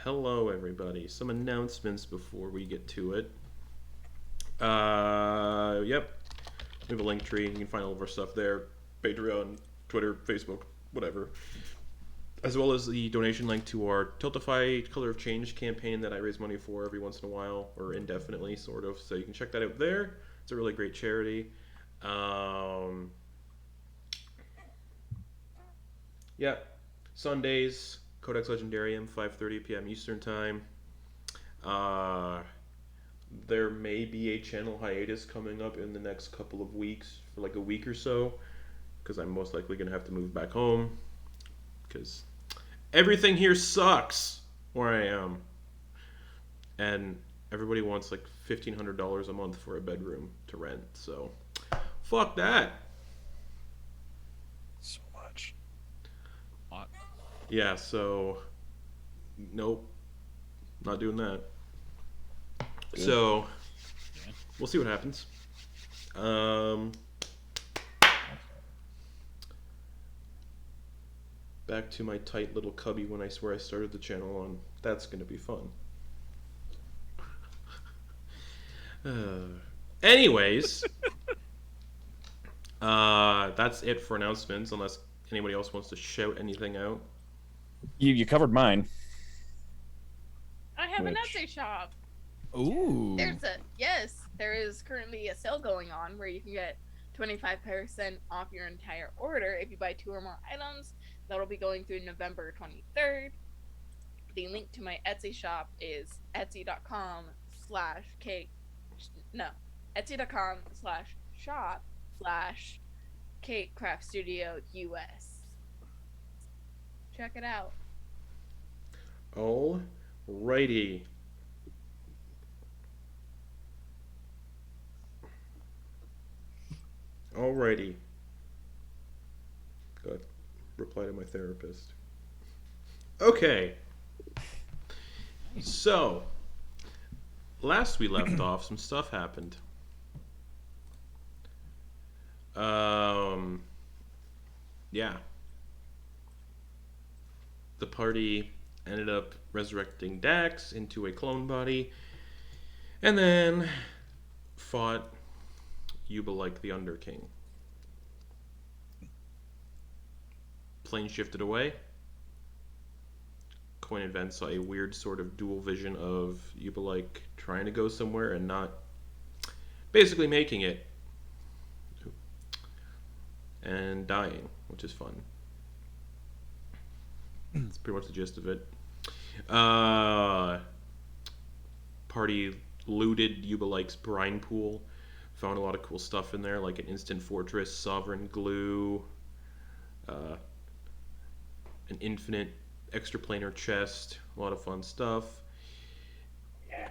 Hello, everybody. Some announcements before we get to it. Yep. We have a link tree. You can find all of our stuff there. Patreon, Twitter, Facebook, whatever. As well as the donation link to our Tiltify Color of Change campaign that I raise money for every once in a while, or indefinitely, sort of. So you can check that out there. It's a really great charity. Yeah. Sundays, Codex Legendarium, 5:30 p.m. Eastern Time. There may be a channel hiatus coming up in the next couple of weeks, for like a week or so, because I'm most likely going to have to move back home, because everything here sucks where I am. And everybody wants like $1,500 a month for a bedroom to rent, so fuck that. So much. Yeah, so nope, not doing that. Good. So we'll see what happens. Back to my tight little cubby when I swear I started the channel on. That's gonna be fun. Anyways, that's it for announcements, unless anybody else wants to shout anything out. You covered mine. I have an Etsy shop. Ooh. There is currently a sale going on where you can get 25% off your entire order if you buy 2 or more items. That'll be going through November 23rd. The link to my Etsy shop is etsy.com/shop/Kate Craft Studio US. Check it out. Alrighty. Alrighty. Got reply to my therapist. Okay. So, last we left off, some stuff happened. Yeah. The party ended up resurrecting Dax into a clone body, and then fought Ubeliek the Underking. Plane shifted away. Quoin and Ven saw a weird sort of dual vision of Ubeliek trying to go somewhere and not basically making it and dying, which is fun. That's pretty much the gist of it. Party looted Ubeliek's brine pool. Found a lot of cool stuff in there, like an instant fortress, sovereign glue, an infinite extraplanar chest, a lot of fun stuff. Yeah.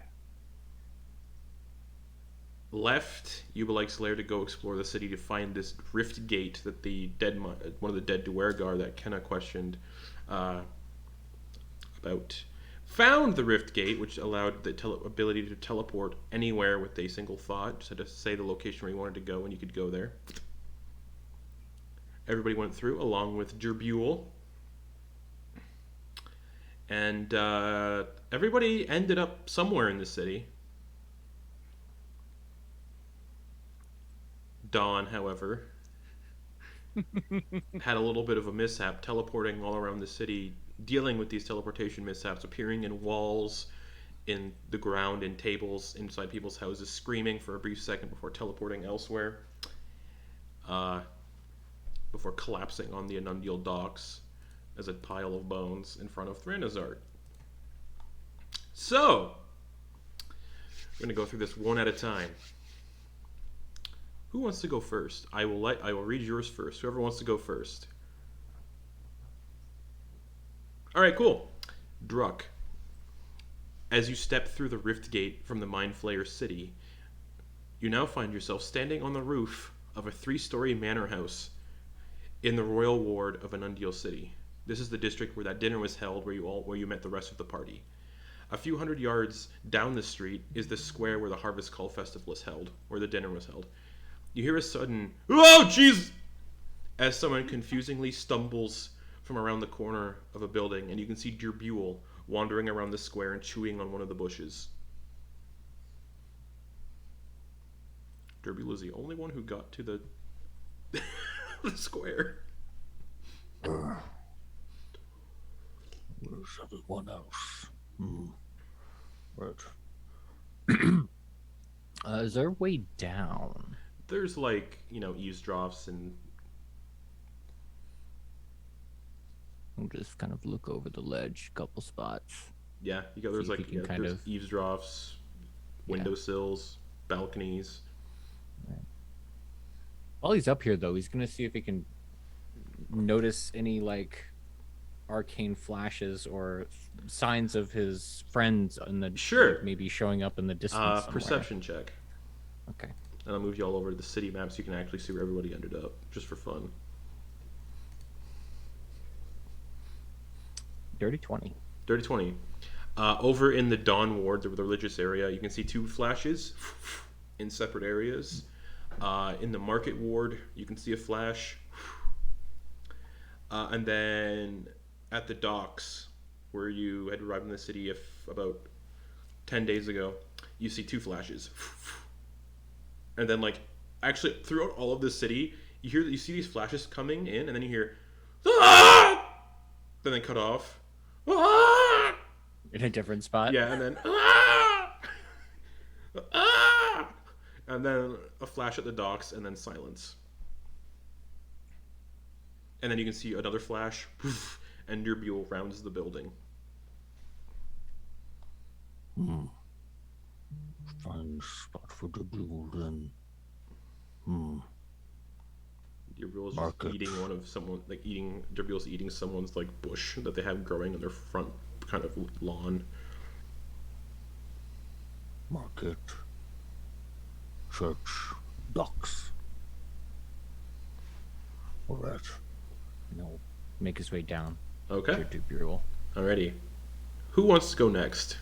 Left Ubeliek's lair to go explore the city to find this rift gate that one of the dead Duergar that Kenna questioned about. Found the rift gate, which allowed the ability to teleport anywhere with a single thought. Just had to say the location where you wanted to go and you could go there. Everybody went through, along with Gerbuel. And everybody ended up somewhere in the city. Dawn, however, had a little bit of a mishap, teleporting all around the city, dealing with these teleportation mishaps, appearing in walls, in the ground, in tables, inside people's houses, screaming for a brief second before teleporting elsewhere, before collapsing on the Anundiel docks as a pile of bones in front of Thranazart. So, we're going to go through this one at a time. Who wants to go first? I will read yours first. Whoever wants to go first. All right, cool. Druck. As you step through the rift gate from the Mind Flayer city, you now find yourself standing on the roof of a 3-story manor house in the royal ward of Anundiel City. This is the district where that dinner was held, where you met the rest of the party. A few hundred yards down the street is the square where the Harvest Call Festival is held, where the dinner was held. You hear a sudden, "Oh, jeez!" as someone confusingly stumbles from around the corner of a building, and you can see Gerbuel wandering around the square and chewing on one of the bushes. Gerbuel is the only one who got to the, the square. Where's everyone else? Right. Is there a way down? There's eavesdrops and... I'll just kind of look over the ledge, couple spots. Yeah, there's See if you can there's eavesdrops, windowsills, balconies. Right. While he's up here, though, he's gonna see if he can notice any arcane flashes or signs of his friends in the maybe showing up in the distance somewhere. Perception check. Okay. And I'll move you all over to the city map so you can actually see where everybody ended up, just for fun. Dirty 20. Dirty 20. Over in the Dawn Ward, the religious area, you can see 2 flashes in separate areas. In the Market Ward, you can see a flash. And then at the docks, where you had arrived in the city about 10 days ago, you see 2 flashes. And then, actually, throughout all of the city, you see these flashes coming in, and then you hear, "Ah!" Then they cut off. "Ah!" In a different spot? Yeah, and then, "Ah!" "Ah!" And then a flash at the docks, and then silence. And then you can see another flash, and Gerbuel rounds the building. Fine spot for the blue then. Gerbuel's just eating Gerbuel's eating someone's bush that they have growing in their front kind of lawn. Market. Church. Docks. All right. And he'll make his way down Okay. to Bureau. Alrighty. Who wants to go next?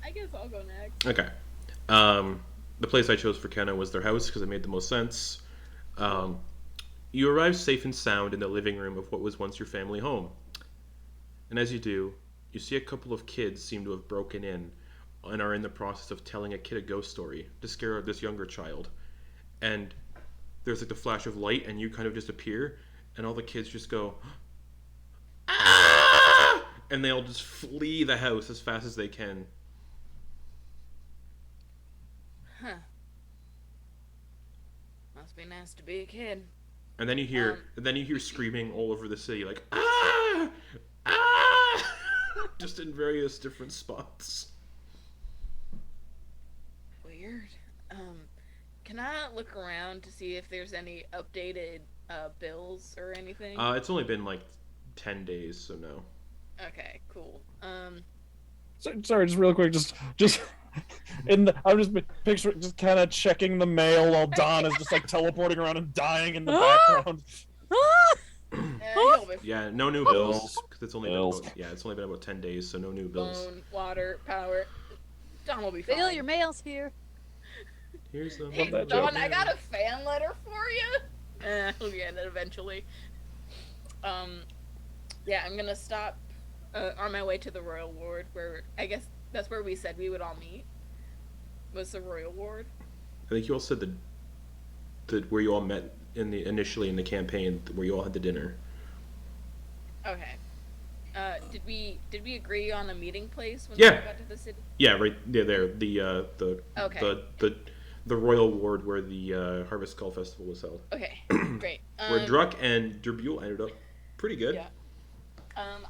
I guess I'll go next. Okay. The place I chose for Kenna was their house because it made the most sense. You arrive safe and sound in the living room of what was once your family home. And as you do, you see a couple of kids seem to have broken in and are in the process of telling a kid a ghost story to scare this younger child. And there's like the flash of light and you kind of just appear and all the kids just go, ah! And they all just flee the house as fast as they can. Huh. Must be nice to be a kid. And then you hear screaming all over the city, like ah, ah, just in various different spots. Weird. Can I look around to see if there's any updated bills or anything? It's only been like 10 days, so no. Okay, cool. Sorry, just real quick, just I'm just picturing just kind of checking the mail while Don is just like teleporting around and dying in the background. You'll be Yeah, no new bills because it's only been about 10 days, so no new bills. phone, water, power. Don will be fine. Bill, your mail's here. Here's the Hey, that Don, joke. I got a fan letter for you. We'll get it eventually. Yeah, I'm gonna stop on my way to the Royal Ward, where I guess that's where we said we would all meet. Was the Royal Ward? I think you all said the where you all met initially in the campaign, where you all had the dinner. Okay. Did we agree on a meeting place when Yeah. we got to the city? Yeah, right. Yeah, there. Okay. The Royal Ward where the Harvest Skull Festival was held. Okay, great. Where Druck and Derbule ended up pretty good. Yeah.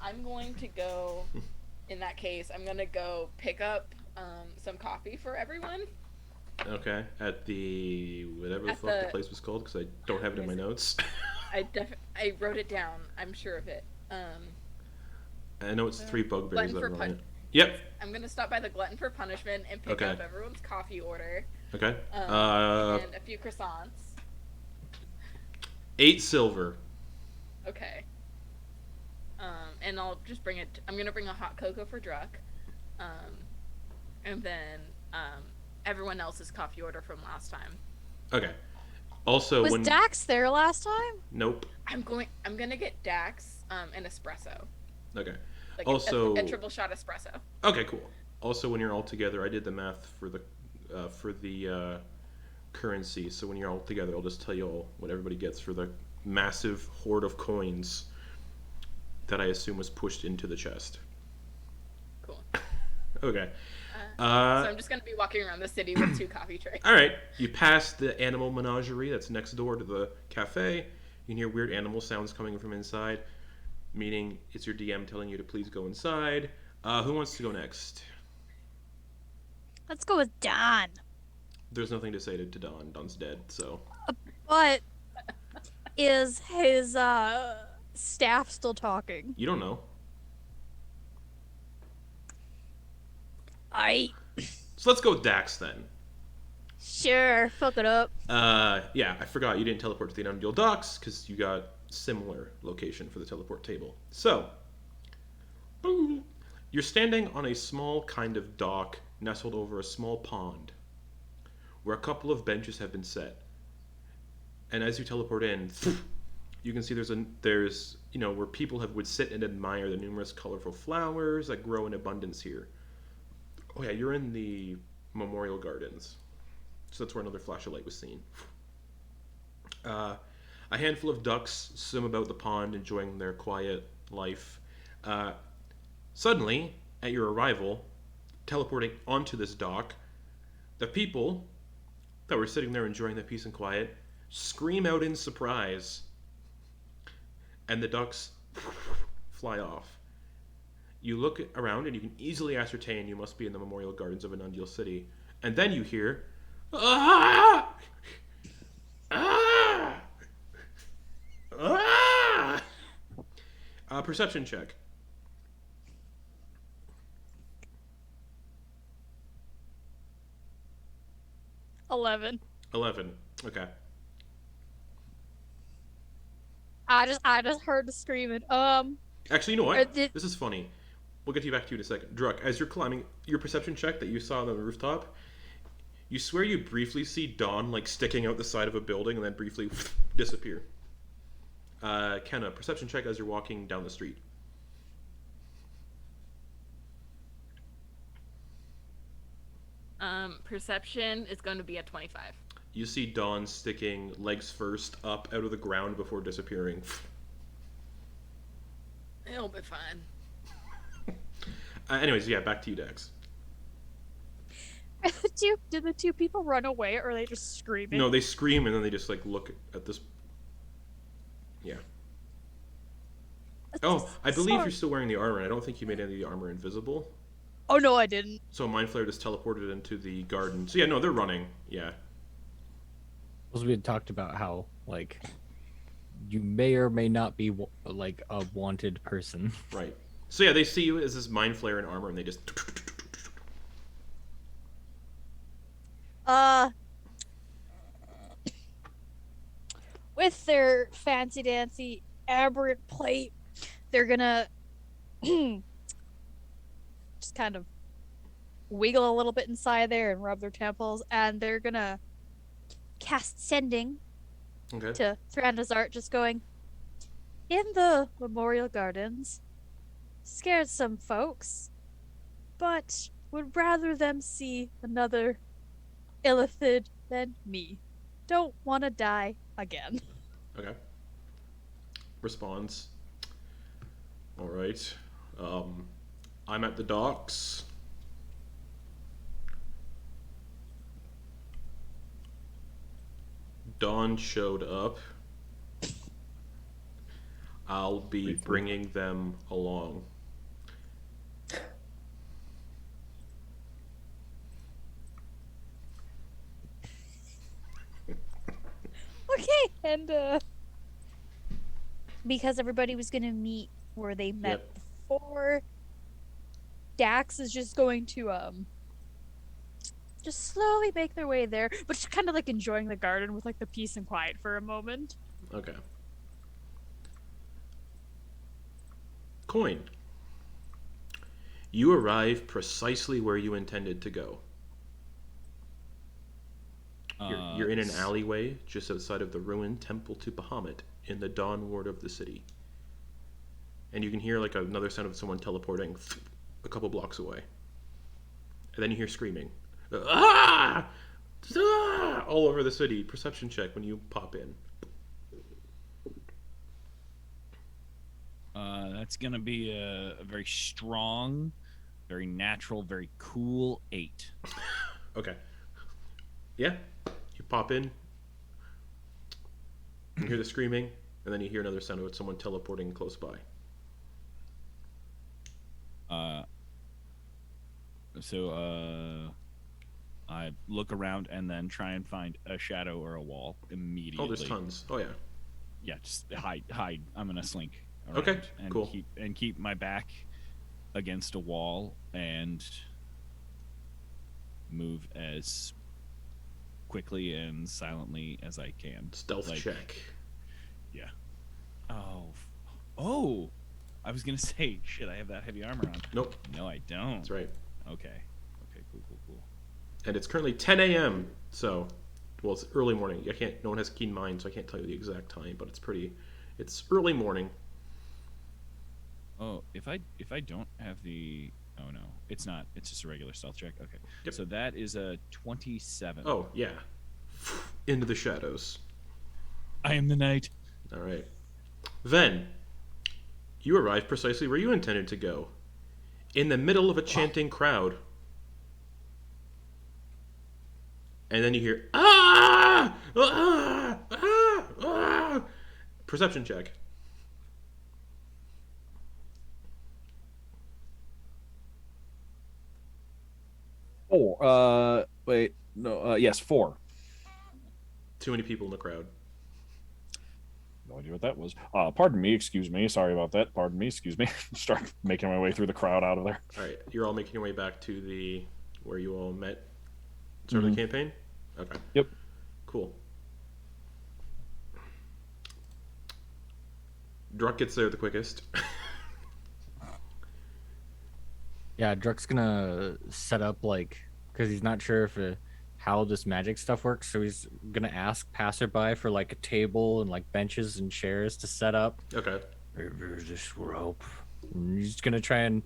I'm going to go. In that case, I'm gonna go pick up some coffee for everyone. Okay, at the whatever the At fuck the the- place was called, because I don't have it in my notes. I wrote it down. I'm sure of it. I know it's 3 bugbears Glutton that for are on Pun- it. Yep. I'm gonna stop by the Glutton for Punishment and pick Okay. up everyone's coffee order. Okay. And a few croissants. 8 silver. Okay. And I'll just bring it. I'm gonna bring a hot cocoa for Druck. And then everyone else's coffee order from last time. Okay. Also, Was when Dax there last time? nope. I'm gonna get Dax an espresso. Okay. Like Also- a triple shot espresso. Okay, cool. Also, when you're all together, I did the math for the currency. So when you're all together, I'll just tell you all what everybody gets for the massive hoard of coins that I assume was pushed into the chest. Cool. Okay. So I'm just gonna be walking around the city with 2 coffee trays. All right. You pass the animal menagerie that's next door to the cafe. You can hear weird animal sounds coming from inside, meaning it's your DM telling you to please go inside. Who wants to go next? Let's go with Don. There's nothing to say to Don. Don's dead, so. But is his staff still talking? You don't know. So let's go with Dax then. Sure, fuck it up. Yeah, I forgot you didn't teleport to the Anundiel docks because you got similar location for the teleport table. So, boom. You're standing on a small kind of dock nestled over a small pond where a couple of benches have been set. And as you teleport in, you can see there's where people would sit and admire the numerous colorful flowers that grow in abundance here. Oh yeah, you're in the Memorial Gardens. So that's where another flash of light was seen. A handful of ducks swim about the pond, enjoying their quiet life. Suddenly, at your arrival, teleporting onto this dock, the people that were sitting there enjoying their peace and quiet scream out in surprise, and the ducks fly off. You look around and you can easily ascertain you must be in the Memorial Gardens of Anundiel City. And then you hear, ah! Ah! Ah! Perception check. 11. 11. Okay. I just heard the screaming. Actually, you know what? Did, This is funny. We'll get back to you in a second. Druck, as you're climbing, your perception check that you saw on the rooftop, you swear you briefly see Dawn like sticking out the side of a building and then briefly disappear. Kenna, perception check as you're walking down the street. Perception is going to be at 25. You see Dawn sticking legs first up out of the ground before disappearing. It'll be fine. Anyways, yeah, back to you, Dex. did the two people run away, or are they just screaming? No, they scream and then they just like look at this. Yeah. Oh, I believe you're still wearing the armor. I don't think you made any of the armor invisible. Oh no, I didn't. So Mind Flayer just teleported into the garden. So yeah, no, they're running. Yeah. Well, we had talked about how like you may or may not be like a wanted person. Right. So yeah, they see you as this Mind Flayer in armor, and they just. With their fancy dancy aberrant plate, they're gonna just kind of wiggle a little bit inside there and rub their temples, and they're gonna cast sending to Thranduil, just going, in the Memorial Gardens, scared some folks, but would rather them see another illithid than me. Don't want to die again. Okay. Responds. All right. I'm at the docks. Dawn showed up. I'll be bringing them along. Okay, and because everybody was gonna meet where they met before, Dax is just going to just slowly make their way there, but just kind of like enjoying the garden with like the peace and quiet for a moment. Okay. Quoin. You arrive precisely where you intended to go. You're in an alleyway just outside of the ruined temple to Bahamut in the Dawn Ward of the city. And you can hear like another sound of someone teleporting a couple blocks away. And then you hear screaming. Ah! Ah! All over the city. Perception check when you pop in. That's going to be a very strong, very natural, very cool 8. Okay. Yeah. You pop in. You hear the screaming, and then you hear another sound of someone teleporting close by. I look around and then try and find a shadow or a wall immediately. Oh, there's tons. Oh, yeah. Yeah, just hide. I'm gonna slink around. Okay, and cool. Keep my back against a wall and move as quickly and silently as I can. Stealth check. Yeah. Oh! I was gonna say, shit, I have that heavy armor on. Nope. No, I don't. That's right. Okay, cool. And it's currently 10 a.m. So, well, it's early morning. No one has keen mind, so I can't tell you the exact time, but it's early morning. Oh, if I don't have the, oh no, it's not. It's just a regular stealth check. Okay. Yep. So that is a 27. Oh yeah, into the shadows. I am the knight. All right. Then, you arrive precisely where you intended to go, in the middle of a chanting crowd. And then you hear, ah! Ah! Ah! Ah! Perception check. Yes, 4. Too many people in the crowd. No idea what that was. Pardon me, excuse me. Sorry about that. Pardon me, excuse me. Start making my way through the crowd out of there. All right, you're all making your way back to the where you all met. Start of the campaign. Okay. Yep. Cool. Druck gets there the quickest. Yeah, Druck's gonna set up because he's not sure if how this magic stuff works, so he's gonna ask passerby for a table and benches and chairs to set up. Okay. Maybe this will help. And he's gonna try and,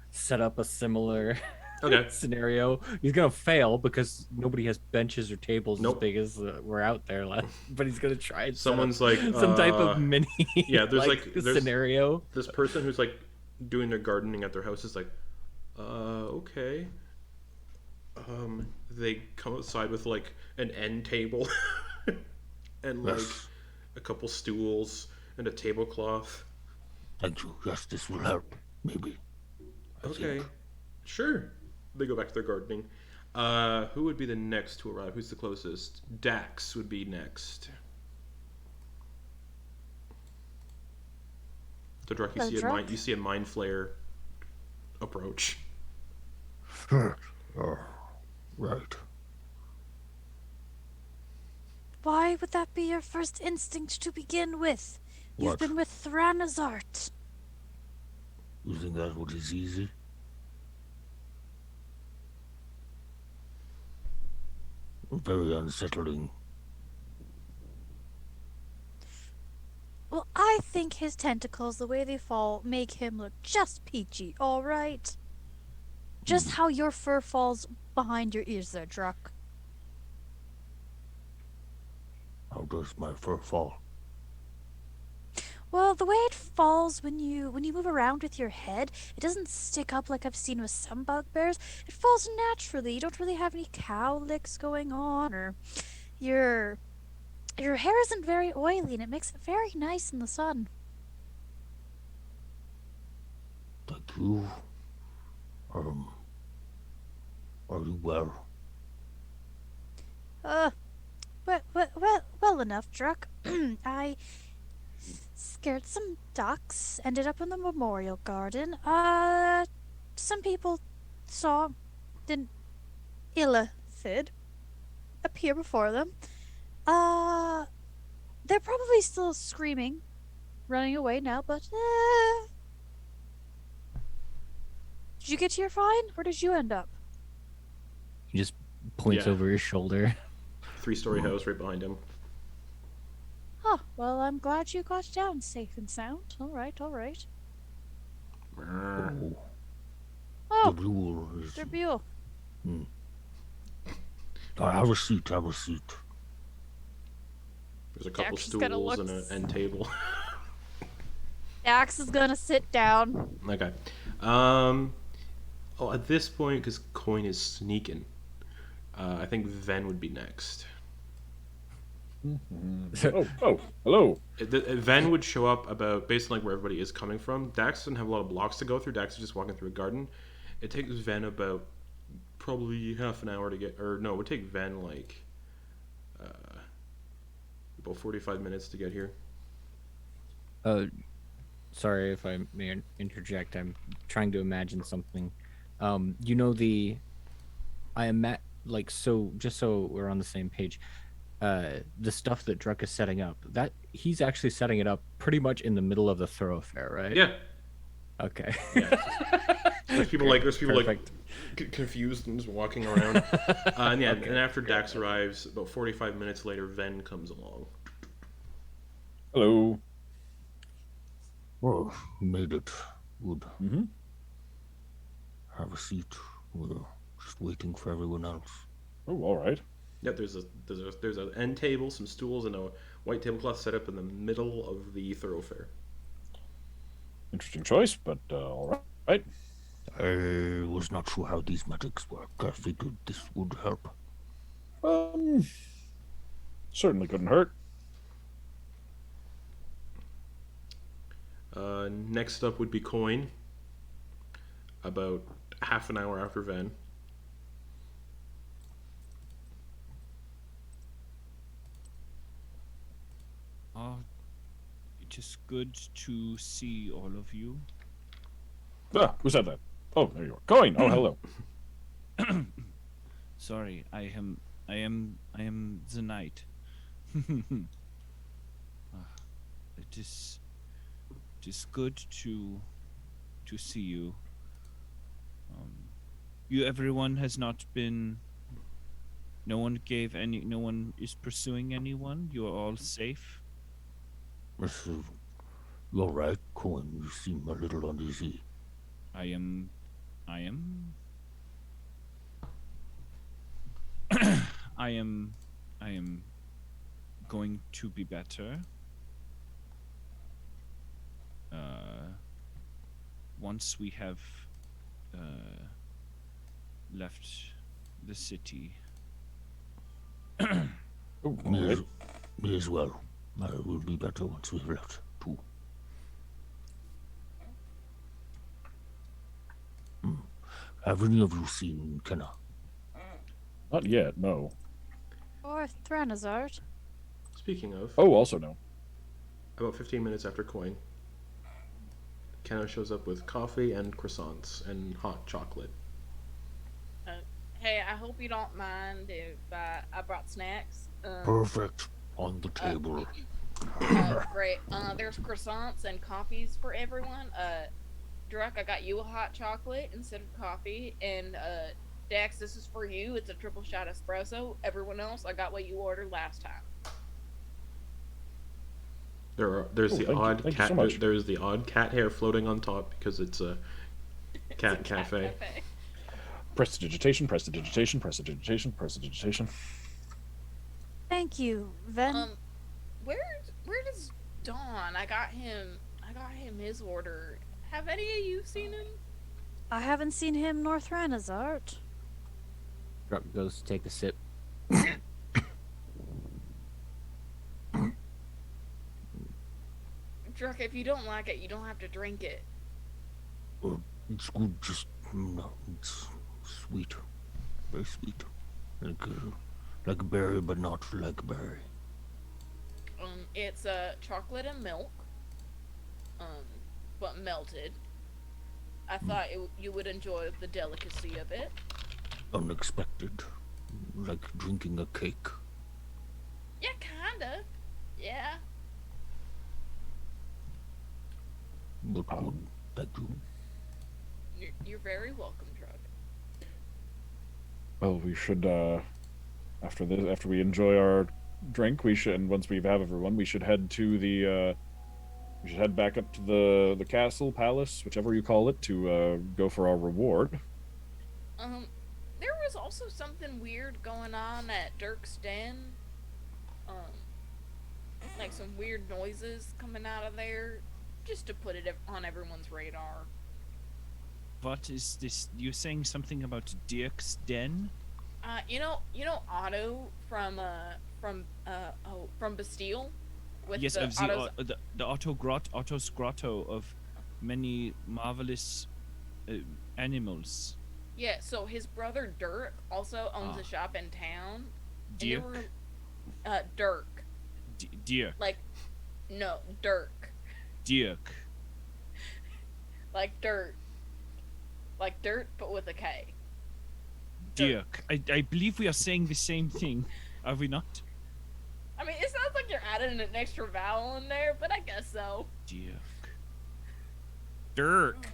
set up a similar scenario. He's gonna fail because nobody has benches or tables as big as were out there. But he's gonna try. And Someone's some type of mini. Yeah, there's there's scenario. This person who's doing their gardening at their house is okay. They come outside with an end table and a couple stools and a tablecloth. Thank you. Yes, this will help. Maybe. Okay. Sure. They go back to their gardening. Who would be the next to arrive? Who's the closest? Dax would be next. So Druck, you see a mind flare approach. Right. Why would that be your first instinct to begin with? You've What? been with Thranazart. You think that what is easy? Very unsettling. Well, I think his tentacles, the way they fall, make him look just peachy, alright? Just how your fur falls behind your ears there, Druck. How does my fur fall? Well, the way it falls when you move around with your head, it doesn't stick up like I've seen with some bugbears. It falls naturally. You don't really have any cowlicks going on, or your hair isn't very oily, and it makes it very nice in the sun. Thank you. Are you well? Well enough, Druck. I scared some ducks, ended up in the memorial garden. Some people saw an illithid appear before them. They're probably still screaming, running away now, but did you get here fine? Where did you end up? He just points over his shoulder. 3-story house right behind him. Oh, well, I'm glad you got down safe and sound. All right. Oh. Oh, The Buell is... Sir Buell. Have a seat. There's a couple Dax is gonna stools look and an end table. Dax is gonna sit down. Okay. At this point, because Quoin is sneaking, I think Ven would be next. Oh, hello. Ven would show up about based on where everybody is coming from. Dax doesn't have a lot of blocks to go through. Dax is just walking through a garden. It takes Ven about probably half an hour to get, or no, it would take Ven about 45 minutes to get here. Sorry if I may interject. I'm trying to imagine something. I am just so we're on the same page. The stuff that Druck is setting up, that he's actually setting it up pretty much in the middle of the thoroughfare, right? Yeah. Okay. Yeah. There's people Perfect. confused and just walking around. And after Dax arrives, about 45 minutes later, Ven comes along. Hello. Oh, you made it. Good. Mm-hmm. Have a seat. We're just waiting for everyone else. Oh, all right. Yeah, there's an end table, some stools, and a white tablecloth set up in the middle of the thoroughfare. Interesting choice, but all right. I was not sure how these magics work. I figured this would help. Certainly couldn't hurt. Next up would be Quoin. About half an hour after Ven. good to see all of you. Ah, who said that? Oh, there you are. Quoin. Oh, hello. Sorry, I am the knight. It is good to see you. Everyone has not been. No one is pursuing anyone. You are all safe. You're right, Quoin. You seem a little uneasy. I am. I am going to be better. Once we have left the city. Oh, Me as well. I will be better once we've left, too. Have any of you seen Kenna? Not yet, no. Or Thranazard. Speaking of, Oh, also no. about 15 minutes after Quoin, Kenna shows up with coffee and croissants and hot chocolate. Hey, I hope you don't mind if I brought snacks. Perfect. On the table. Great. There's croissants and coffees for everyone. Druck, I got you a hot chocolate instead of coffee. And Dax, this is for you. It's a triple shot espresso. Everyone else, I got what you ordered last time. There's the odd cat. So much. There's the odd cat hair floating on top because it's a cat cafe. Prestidigitation, prestidigitation, prestidigitation, prestidigitation. Thank you, Ven. Where does Dawn? I got him his order. Have any of you seen him? I haven't seen him nor Thranazard. Druck goes to take a sip. Druck, if you don't like it, you don't have to drink it. It's good, just no, it's sweet, very sweet, like a berry, but not like a berry. It's chocolate and milk, but melted. I thought you would enjoy the delicacy of it. Unexpected, like drinking a cake. Yeah, kinda. Yeah. But good, thank you. You're very welcome, Druck. Well, we should, after we enjoy our drink, and once we have everyone, we should head to we should head back up to the castle, palace, whichever you call it, to go for our reward. There was also something weird going on at Dirk's Den. Like some weird noises coming out of there, just to put it on everyone's radar. What is this? You're saying something about Dirk's Den? You know Otto from Bastille? With Yes, the I've seen the Otto's grotto of many marvelous animals. Yeah, so his brother Dirk also owns a shop in town. Dirk? Dirk. Dirk. Like, no, Dirk. Dirk. Like dirt. Like dirt, but with a K. Dirk. I believe we are saying the same thing, are we not? I mean, it sounds like you're adding an extra vowel in there, but I guess so. Dirk.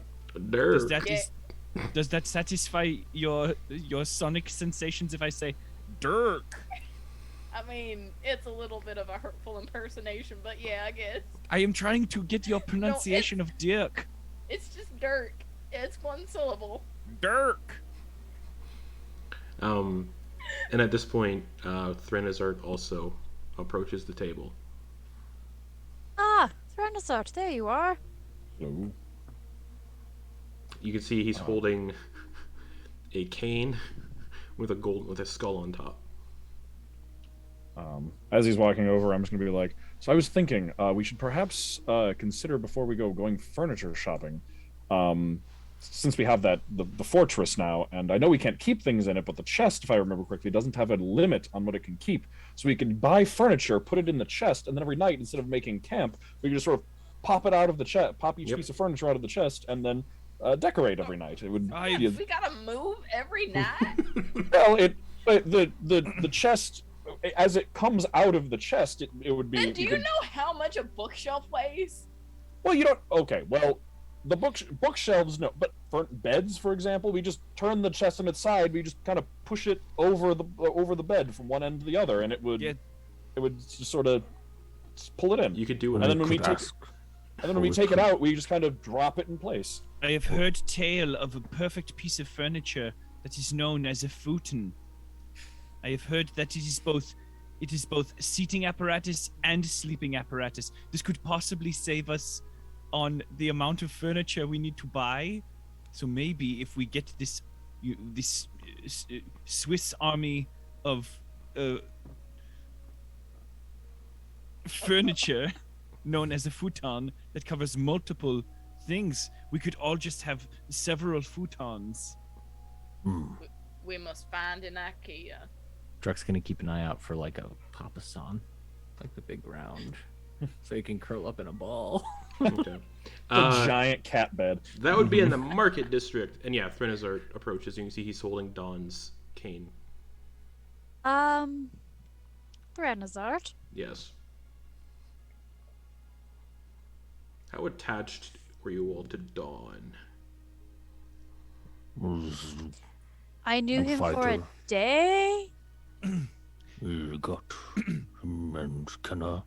Dirk. Does that satisfy your sonic sensations if I say Dirk? I mean, it's a little bit of a hurtful impersonation, but yeah, I guess. I am trying to get your pronunciation of Dirk. It's just Dirk. It's one syllable. Dirk. And at this point, Thranazard also approaches the table. Ah, Thranazard, there you are. Hello. You can see he's holding a cane with a skull on top. As he's walking over, I'm just gonna be like, so I was thinking, we should perhaps consider before we go going furniture shopping, since we have the fortress now, and I know we can't keep things in it, but the chest, if I remember correctly, doesn't have a limit on what it can keep. So we can buy furniture, put it in the chest, and then every night, instead of making camp, we can just sort of pop it out of the chest, pop each Yep. piece of furniture out of the chest, and then decorate every night. It would I- be a- We gotta move every night. well, the chest as it comes out of the chest, it would be. Then do you know how much a bookshelf weighs? Well, you don't. Okay, well, the bookshelves, no, but for beds, for example, we just turn the chest on its side. We just kind of push it over the bed from one end to the other, and it would just sort of pull it in. You could do And it. then when we take it out, we just kind of drop it in place. I have heard tale of a perfect piece of furniture that is known as a futon. I have heard that it is both seating apparatus and sleeping apparatus. This could possibly save us on the amount of furniture we need to buy. So maybe if we get this Swiss army of furniture known as a futon that covers multiple things, we could all just have several futons. We must find an IKEA. Druck's gonna keep an eye out for like a papasan, like the big round, so he can curl up in a ball. Okay. The giant cat bed. That would be in the market district. And yeah, Threnazar approaches. You can see he's holding Dawn's cane. Renazart. Yes. How attached were you all to Dawn? I knew A him for a fighter. day. He got and Kenna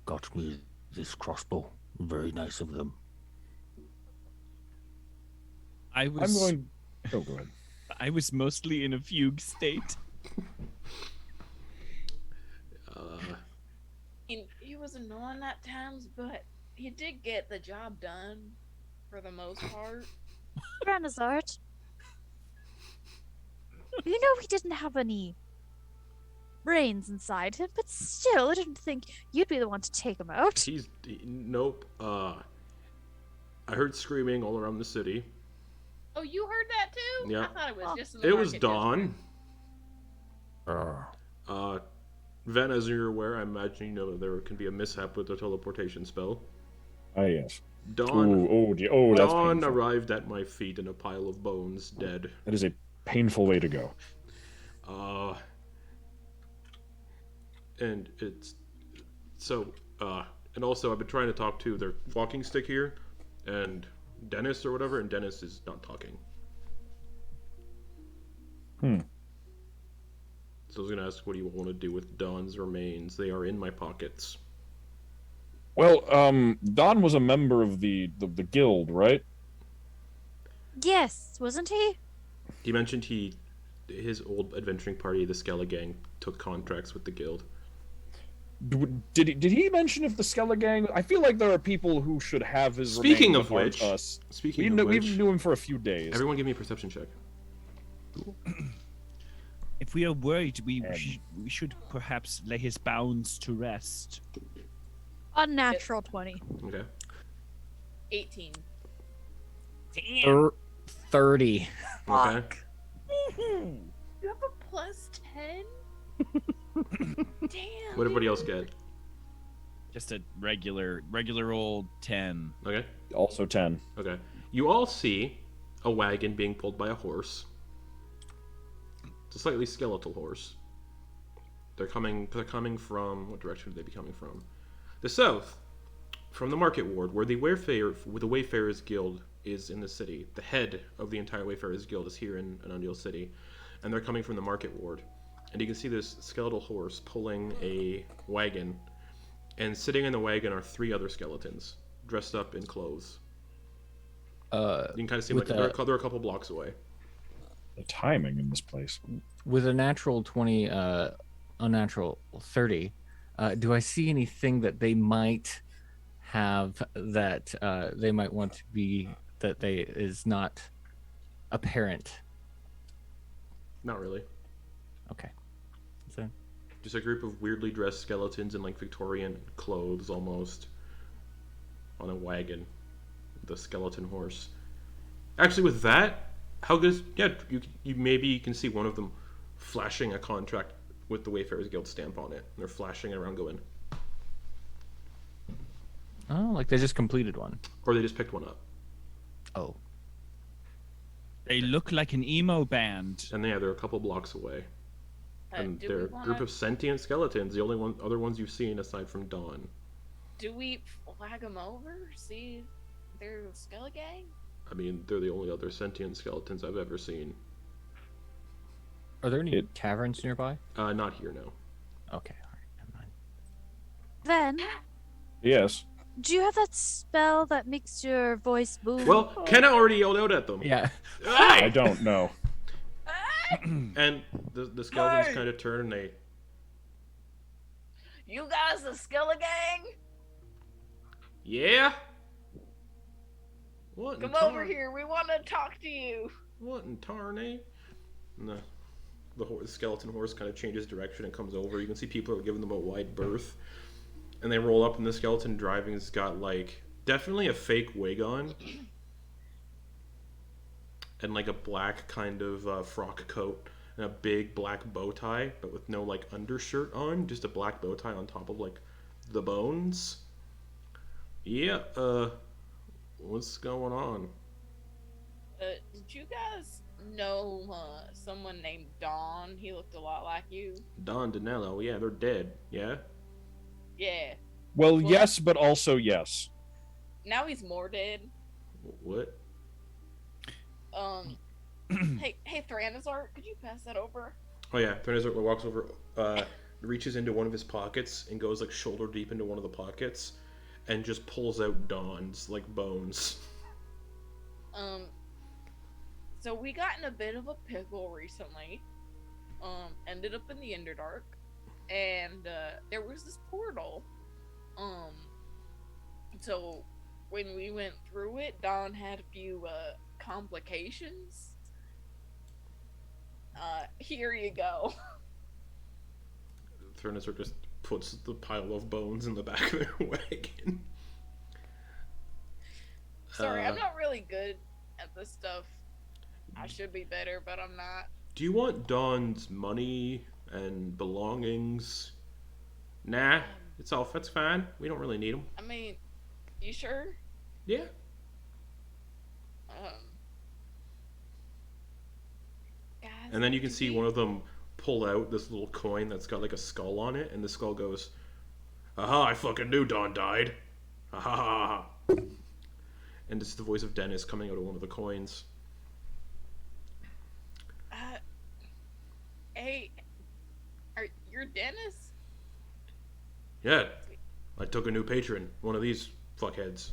got me this crossbow. Very nice of them. I I'm was going. Oh, go ahead. I was mostly in a fugue state. He was annoying at times, but he did get the job done for the most part. Renazart. You know he didn't have any brains inside him, but still, I didn't think you'd be the one to take him out. Nope. I heard screaming all around the city. Oh, you heard that too? Yeah. I thought it was just in the It was market Dawn. Ah, Ven, as you're aware, I imagine you know that there can be a mishap with the teleportation spell. Ah, yes. Dawn. That's Dawn painful. arrived at my feet in a pile of bones, dead. That is a painful way to go. And it's so. And also, I've been trying to talk to their walking stick here, and Dennis or whatever, and Dennis is not talking. So I was gonna ask, what do you want to do with Dawn's remains? They are in my pockets. Well, Don was a member of the guild, right? Yes, wasn't he? He mentioned his old adventuring party, the Skelegang, took contracts with the guild. Did he mention if the Skelegang? I feel like there are people who should have his. Speaking remains of that aren't which, us. speaking of We which, knew him for a few days. everyone give me a perception check. If we are worried, we should perhaps lay his bounds to rest. Unnatural 20. Okay. 18. 30. Okay. You have a plus 10? Damn. What everybody else get? Just a regular old 10. Okay. Also 10. Okay. You all see a wagon being pulled by a horse. It's a slightly skeletal horse. They're coming from, what direction would they be coming from? The south, from the market ward, where the Wayfarers Guild is in the city. The head of the entire Wayfarers Guild is here in Anundiel City, and they're coming from the market ward. And you can see this skeletal horse pulling a wagon, and sitting in the wagon are 3 other skeletons, dressed up in clothes. You can kind of see with they're a couple blocks away. The timing in this place. With a natural 20, unnatural 30, do I see anything that they might have that they might want to be that they is not apparent? Not really. Okay. So Just a group of weirdly dressed skeletons in like Victorian clothes almost on a wagon. The skeleton horse. Actually, with that, how good is... Yeah, you maybe you can see one of them flashing a contract with the Wayfarers Guild stamp on it. And they're flashing it around going... Oh, like they just completed one. Or they just picked one up. Oh. They look like an emo band. And yeah, they're a couple blocks away. And do they're we a group of sentient skeletons, the only other ones you've seen aside from Dawn. Do we flag them over? See if they're Skelegang? I mean, they're the only other sentient skeletons I've ever seen. Are there any taverns nearby? Not here, no. Okay, alright, never mind. Then, Yes. do you have that spell that makes your voice boom? Well, Kenna already yelled out at them. Yeah. I don't know. And the skeletons kind of turn and they... You guys the Skelegang? Yeah? What in Come over here, we want to talk to you. What in tarnate? No. The skeleton horse kind of changes direction and comes over. You can see people are giving them a wide berth. And they roll up and the skeleton driving's got like definitely a fake wig on. And like a black kind of frock coat and a big black bow tie, but with no like undershirt on, just a black bow tie on top of like the bones. Yeah, what's going on? Did you guys know someone named Dawn? He looked a lot like you. Don Danello, yeah, they're dead, yeah? Yeah. Well, What? yes, but also yes. Now he's more dead. What? Hey, Thranazar, could you pass that over? Oh yeah, Thranazar walks over, reaches into one of his pockets and goes like shoulder deep into one of the pockets and just pulls out Dawn's like bones. So we got in a bit of a pickle recently. Ended up in the Underdark, and there was this portal. So when we went through it, Dawn had a few complications. Here you go. Thranazar just puts the pile of bones in the back of their wagon. Sorry, I'm not really good at this stuff. I should be better, but I'm not. Do you want Dawn's money and belongings? Nah, that's fine. We don't really need them. I mean, you sure? Yeah. Guys, And then you can see one of them pull out this little coin that's got like a skull on it, and the skull goes, "Aha! I fucking knew Dawn died." Ha ha ha ha. And it's the voice of Dennis coming out of one of the coins. Hey, you're Dennis? Yeah, I took a new patron. One of these fuckheads.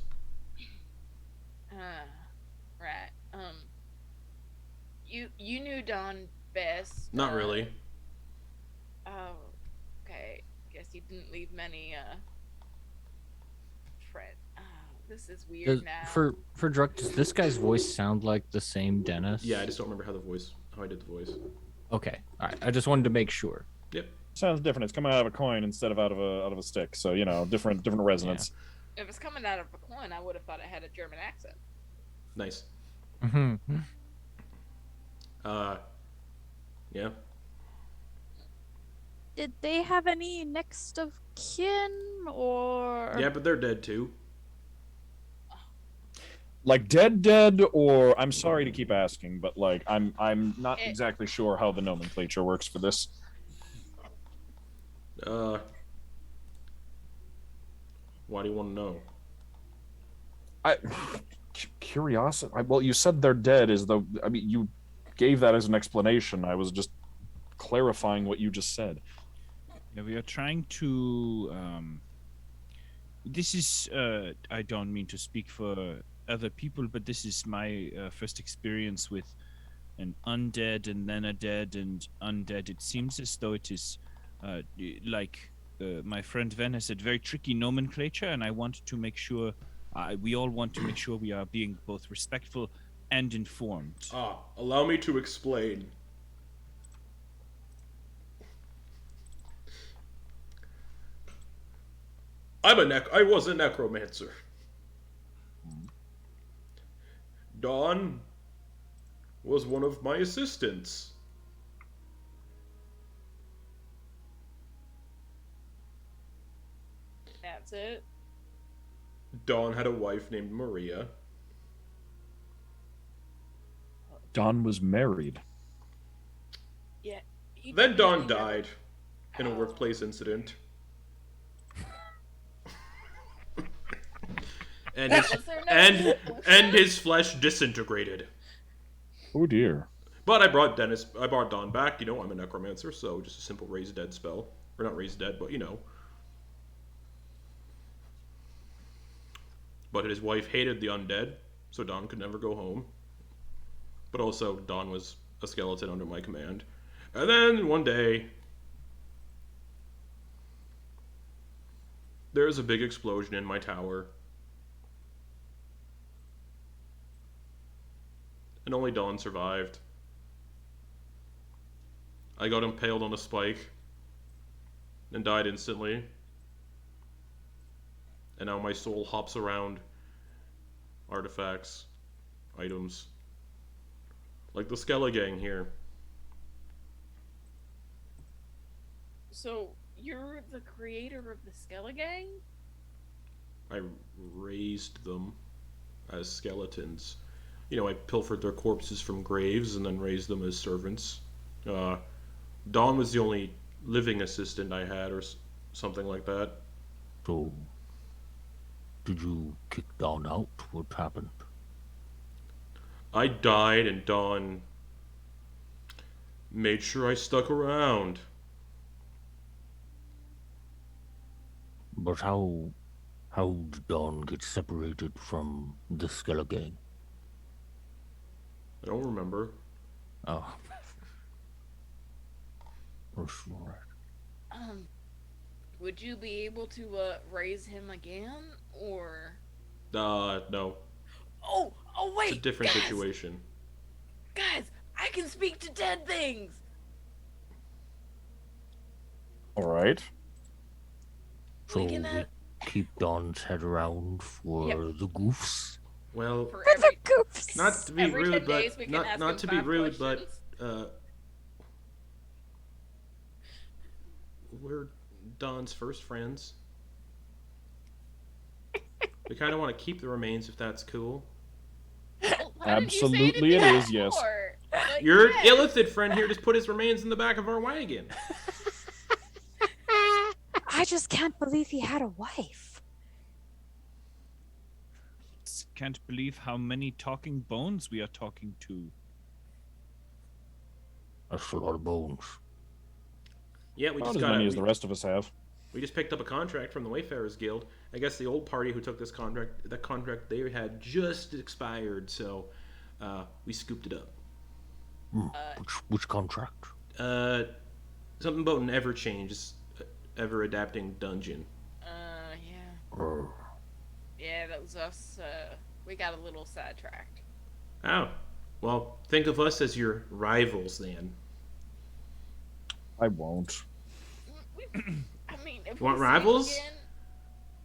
Right. You knew Dawn best. Not really. Oh, okay. Guess you didn't leave many, friend. Oh, this is weird now. For Druck, does this guy's voice sound like the same Dennis? Yeah, I just don't remember how I did the voice. Okay, all right. I just wanted to make sure. Yep. Sounds different. It's coming out of a coin instead of out of a stick. So different resonance. If it's coming out of a coin, I would have thought it had a German accent. Nice. Mm-hmm. Yeah. Did they have any next of kin or? Yeah, but they're dead too. Like dead, or I'm sorry to keep asking, but like I'm not exactly sure how the nomenclature works for this. Why do you want to know? Curiosity. Well, you said they're dead. You gave that as an explanation. I was just clarifying what you just said. Yeah, we are trying to. This is. I don't mean to speak for other people, but this is my first experience with an undead and then a dead and undead. It seems as though it is like my friend Ven has said, very tricky nomenclature, and I want to make sure we all want to make sure we are being both respectful and informed. Allow me to explain. I was a necromancer. Dawn was one of my assistants. That's it. Dawn had a wife named Maria. Dawn was married. Yeah. Then Dawn died in a workplace incident. And his flesh disintegrated. Oh dear. But I brought Dawn back. You know, I'm a necromancer, so just a simple raise dead spell. Or not raise dead, but you know. But his wife hated the undead, so Dawn could never go home. But also, Dawn was a skeleton under my command. And then, one day, there was a big explosion in my tower. And only Dawn survived. I got impaled on a spike and died instantly. And now my soul hops around artifacts, items, like the Skelegang here. So, you're the creator of the Skelegang? I raised them as skeletons. You know, I pilfered their corpses from graves and then raised them as servants. Dawn was the only living assistant I had, or something like that. So, did you kick Dawn out? What happened? I died and Dawn made sure I stuck around. But how did Dawn get separated from the Skelegang? I don't remember. Oh. That's all right. Would you be able to raise him again, or? No. Oh, wait! It's a different guys, situation. Guys, I can speak to dead things! All right. So We can, we keep Dawn's head around for the goofs? Well, For For the goofs. not to be every 10 rude, days we but can ask not him to be 5 rude, questions. but we're Dawn's first friends. We kind of want to keep the remains if that's cool. Well, why didn't you say Absolutely anything it is, yes. before? But Your yes. illithid friend here just put his remains in the back of our wagon. I just can't believe he had a wife. Can't believe how many talking bones we are talking to. That's a lot of bones. Yeah, we Not just as got many as the rest of us have. We just picked up a contract from the Wayfarers Guild. I guess the old party who took this contract, that contract they had just expired, so we scooped it up. Which contract? Something about an ever change, ever adapting dungeon. Yeah. Yeah, that was us. We got a little sidetracked. Oh, well, think of us as your rivals then. I won't. I mean, if Want we see rivals? him again,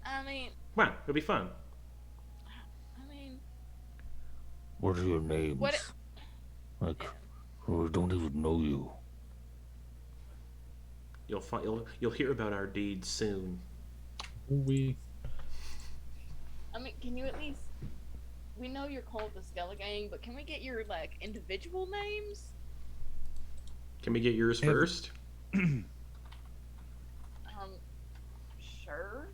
I mean, Come on, it'll be fun. What are your names? What? Like, we don't even know you. You'll hear about our deeds soon. I mean, can you at least? We know you're called the Skelegang, but can we get your individual names? Can we get yours first? Sure.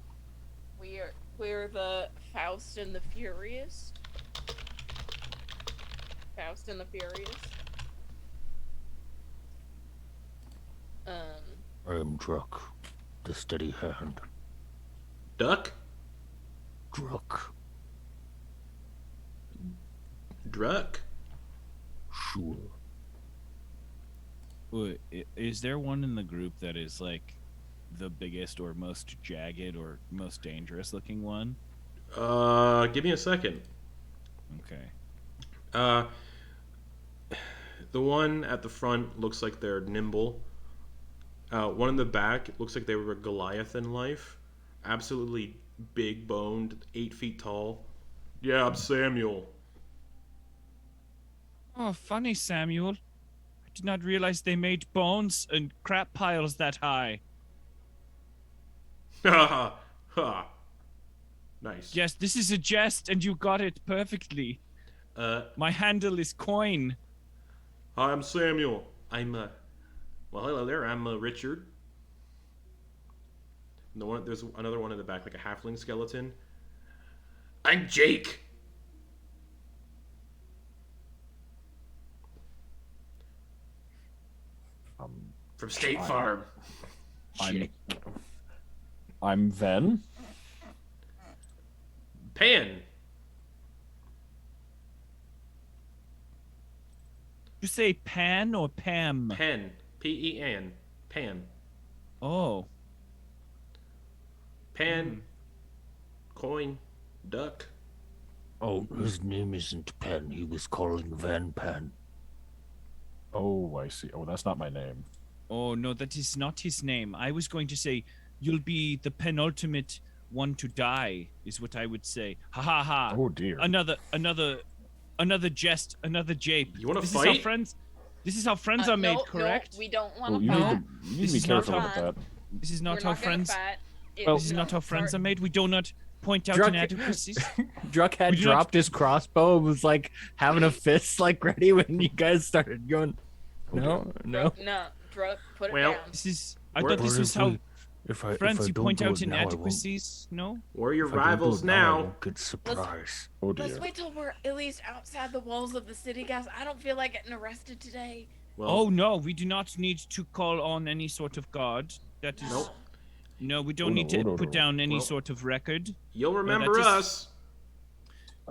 We're the Faust and the Furious. Faust and the Furious. I am Druck, the steady hand. Duck? Druck. Druck? Sure. Is there one in the group that is like the biggest or most jagged or most dangerous looking one? Give me a second. Okay. The one at the front looks like they're nimble. One in the back looks like they were a Goliath in life. Absolutely big boned, 8 feet tall. Yeah, I'm Samuel. Oh, funny, Samuel. I did not realize they made bones and crap piles that high. Ha ha ha. Nice. Yes, this is a jest, and you got it perfectly. My handle is Quoin. Hi, I'm Samuel. Well, hello there. I'm Richard. There's another one in the back, like a halfling skeleton. I'm Jake. From State Farm. I'm Ven. Pan. You say Pan or Pam? Pen. P-E-N. Pan. Oh. Pan. Coin. Duck. Oh, his name isn't Pen. He was calling Van Pan. Oh, I see. Oh, that's not my name. Oh, no, that is not his name. I was going to say, you'll be the penultimate one to die, is what I would say. Ha ha ha. Oh, dear. Another jest, another jape. You want to This fight? This is how friends are made, correct? No, we don't want Oh, to you fight. need to be is not careful how- with that. This is not We're how not gonna friends. fight. If Well, This is we not how don't friends start- are made. We do not point out Druck- inadequacies. Druck had We do not- dropped his crossbow and was like having a fist like ready when you guys started going. No. No, Druck, put it Well, down. This is. I We're- thought this Or was if how we- if I friends. You don't point do out it now, I won't- inadequacies. No. We're your if I don't do rivals it I now. won't get surprise. Oh, Let's dear. wait till we're at least outside the walls of the city, guys. I don't feel like getting arrested today. Well, Oh no, we do not need to call on any sort of guard. That is. Nope. No, we don't Oh, need no, to no, put no. down any Well- sort of record. you'll remember just- us.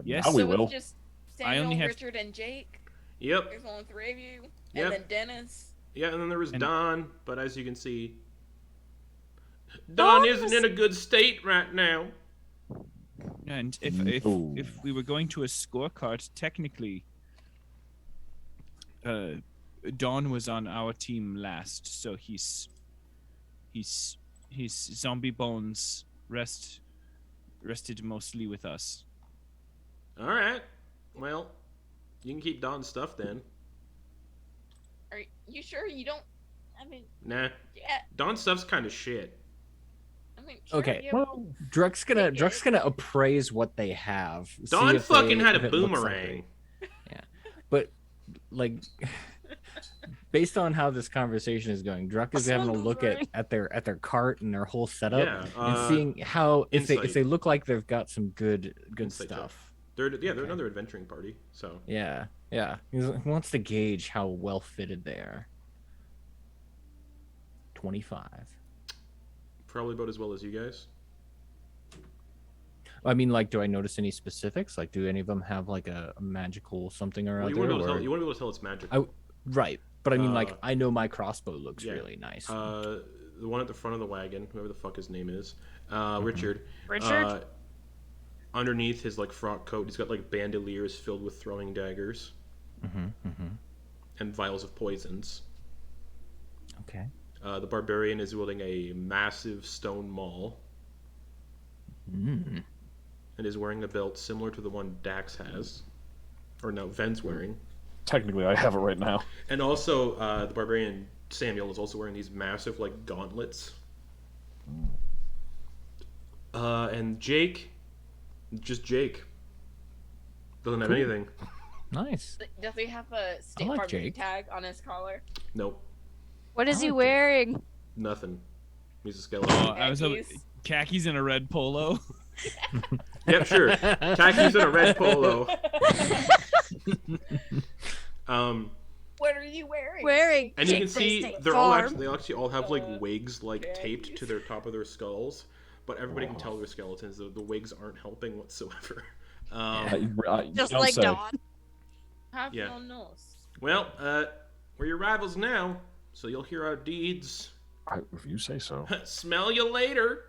Yes. Now we So will. it's just I only Samuel, have- Richard, and Jake. Yep. There's only 3 of you. Yep. And then Dennis. Yeah, and then there was And- Don, but as you can see, Don isn't in a good state right now. And No. if we were going to a scorecard, technically, Don was on our team last, so his zombie bones rested mostly with us. All right. Well, you can keep Don's stuff then. Are you sure you don't? I mean, Nah, yeah. Don's stuff's kind of shit. I mean, sure, Okay. you- Well, Druck's gonna appraise what they have. see Don if fucking they- had if a it looks like boomerang. But like based on how this conversation is going, Druck is having a look at their cart and their whole setup Yeah, and seeing how if insight. they look like they've got some good Insight check. stuff. They're another adventuring party. So Yeah. He wants to gauge how well fitted they are. 25. probably about as well as you guys. I mean, like, do I notice any specifics? Like, do any of them have like a magical something or Well, other? you want to or- be able to tell it's magic. Right, but I mean, like, Uh, I know my crossbow looks yeah. really nice. The one at the front of the wagon, whoever the fuck his name is, Mm-hmm. Richard. Richard? Underneath his like frock coat, he's got like bandoliers filled with throwing daggers and vials of poisons. Okay. The barbarian is wielding a massive stone maul Mm. and is wearing a belt similar to the one Dax has, or no, Ven's wearing. technically, I have it right now. And also, the barbarian Samuel is also wearing these massive like gauntlets. And Jake, just Jake, doesn't have anything. Nice. Does he have a State like Farm Jake. tag on his collar? Nope, What is I he like it. wearing? nothing. He's a skeleton. Oh, I was Khakis. khakis and a red polo. Yep, sure. Khakis and a red polo. What are you wearing? Wearing. And you can Jake from see State they're all Farm. actually, they actually all have like wigs like taped khakis. to their top of their skulls, but everybody can tell they're skeletons. The wigs aren't helping whatsoever. Just don't like say. Dawn. Have Yeah. no nose. Well, we're your rivals now, so you'll hear our deeds. If you say so. Smell you later.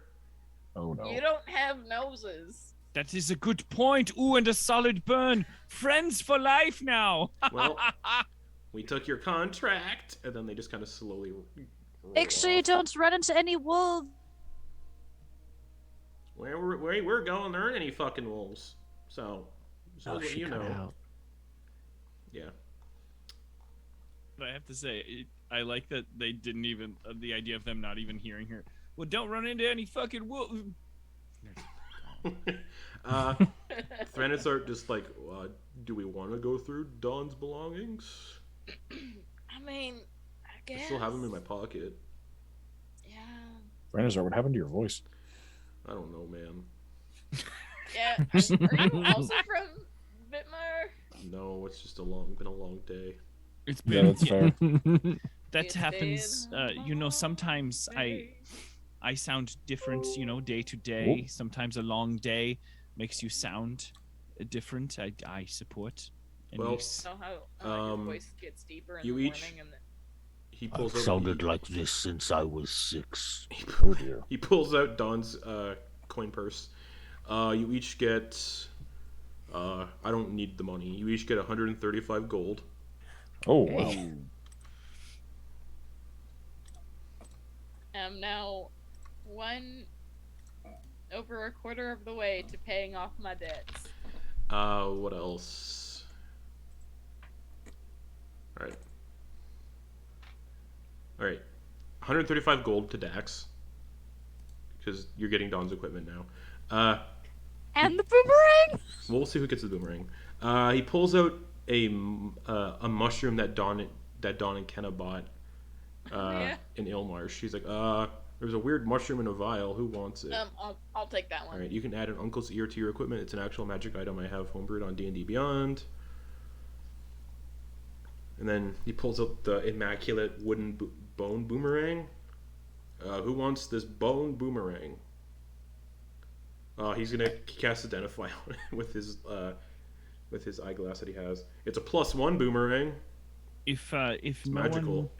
Oh no. You don't have noses. That is a good point. Ooh, and a solid burn. Friends for life now. Well, we took your contract, and then they just kind of slowly. roll Make sure you off. don't run into any wolves. Where we're going, there aren't any fucking wolves. So Oh, what she you cut know. out. Yeah. But I have to say, I like that they didn't even the idea of them not even hearing her. Well, don't run into any fucking wolf. Thranazart just like, do we want to go through Dawn's belongings? I mean, I guess. I still have them in my pocket. Yeah. Renazar, what happened to your voice? I don't know, man. Yeah. Are you also from Vitmar? No, it's just been a long day. It's Yeah, been that's fair. that It's happens. been Sometimes I sound different. Day to day. Ooh. Sometimes a long day makes you sound different. I support. And Well, you s- Know how your Um, voice gets deeper in you the each- morning and then He I've pulls out. sounded like this since I was 6. Oh dear. He pulls out Dawn's coin purse. You each get. I don't need the money. You each get 135 gold. Oh wow. I'm now over a quarter of the way to paying off my debts. What else? Alright. 135 gold to Dax. Because you're getting Dawn's equipment now. And the boomerang. We'll see who gets the boomerang. He pulls out a mushroom that Dawn and Kenna bought Yeah. in Ilmarsh. She's like, there's a weird mushroom in a vial. Who wants it? I'll take that one. All right, you can add an Uncle's Ear to your equipment. It's an actual magic item I have homebrewed on D&D Beyond. And then he pulls out the immaculate wooden bone boomerang. Who wants this bone boomerang? He's gonna cast Identify on it with his eyeglass that he has. It's a +1 boomerang. if It's no magical. one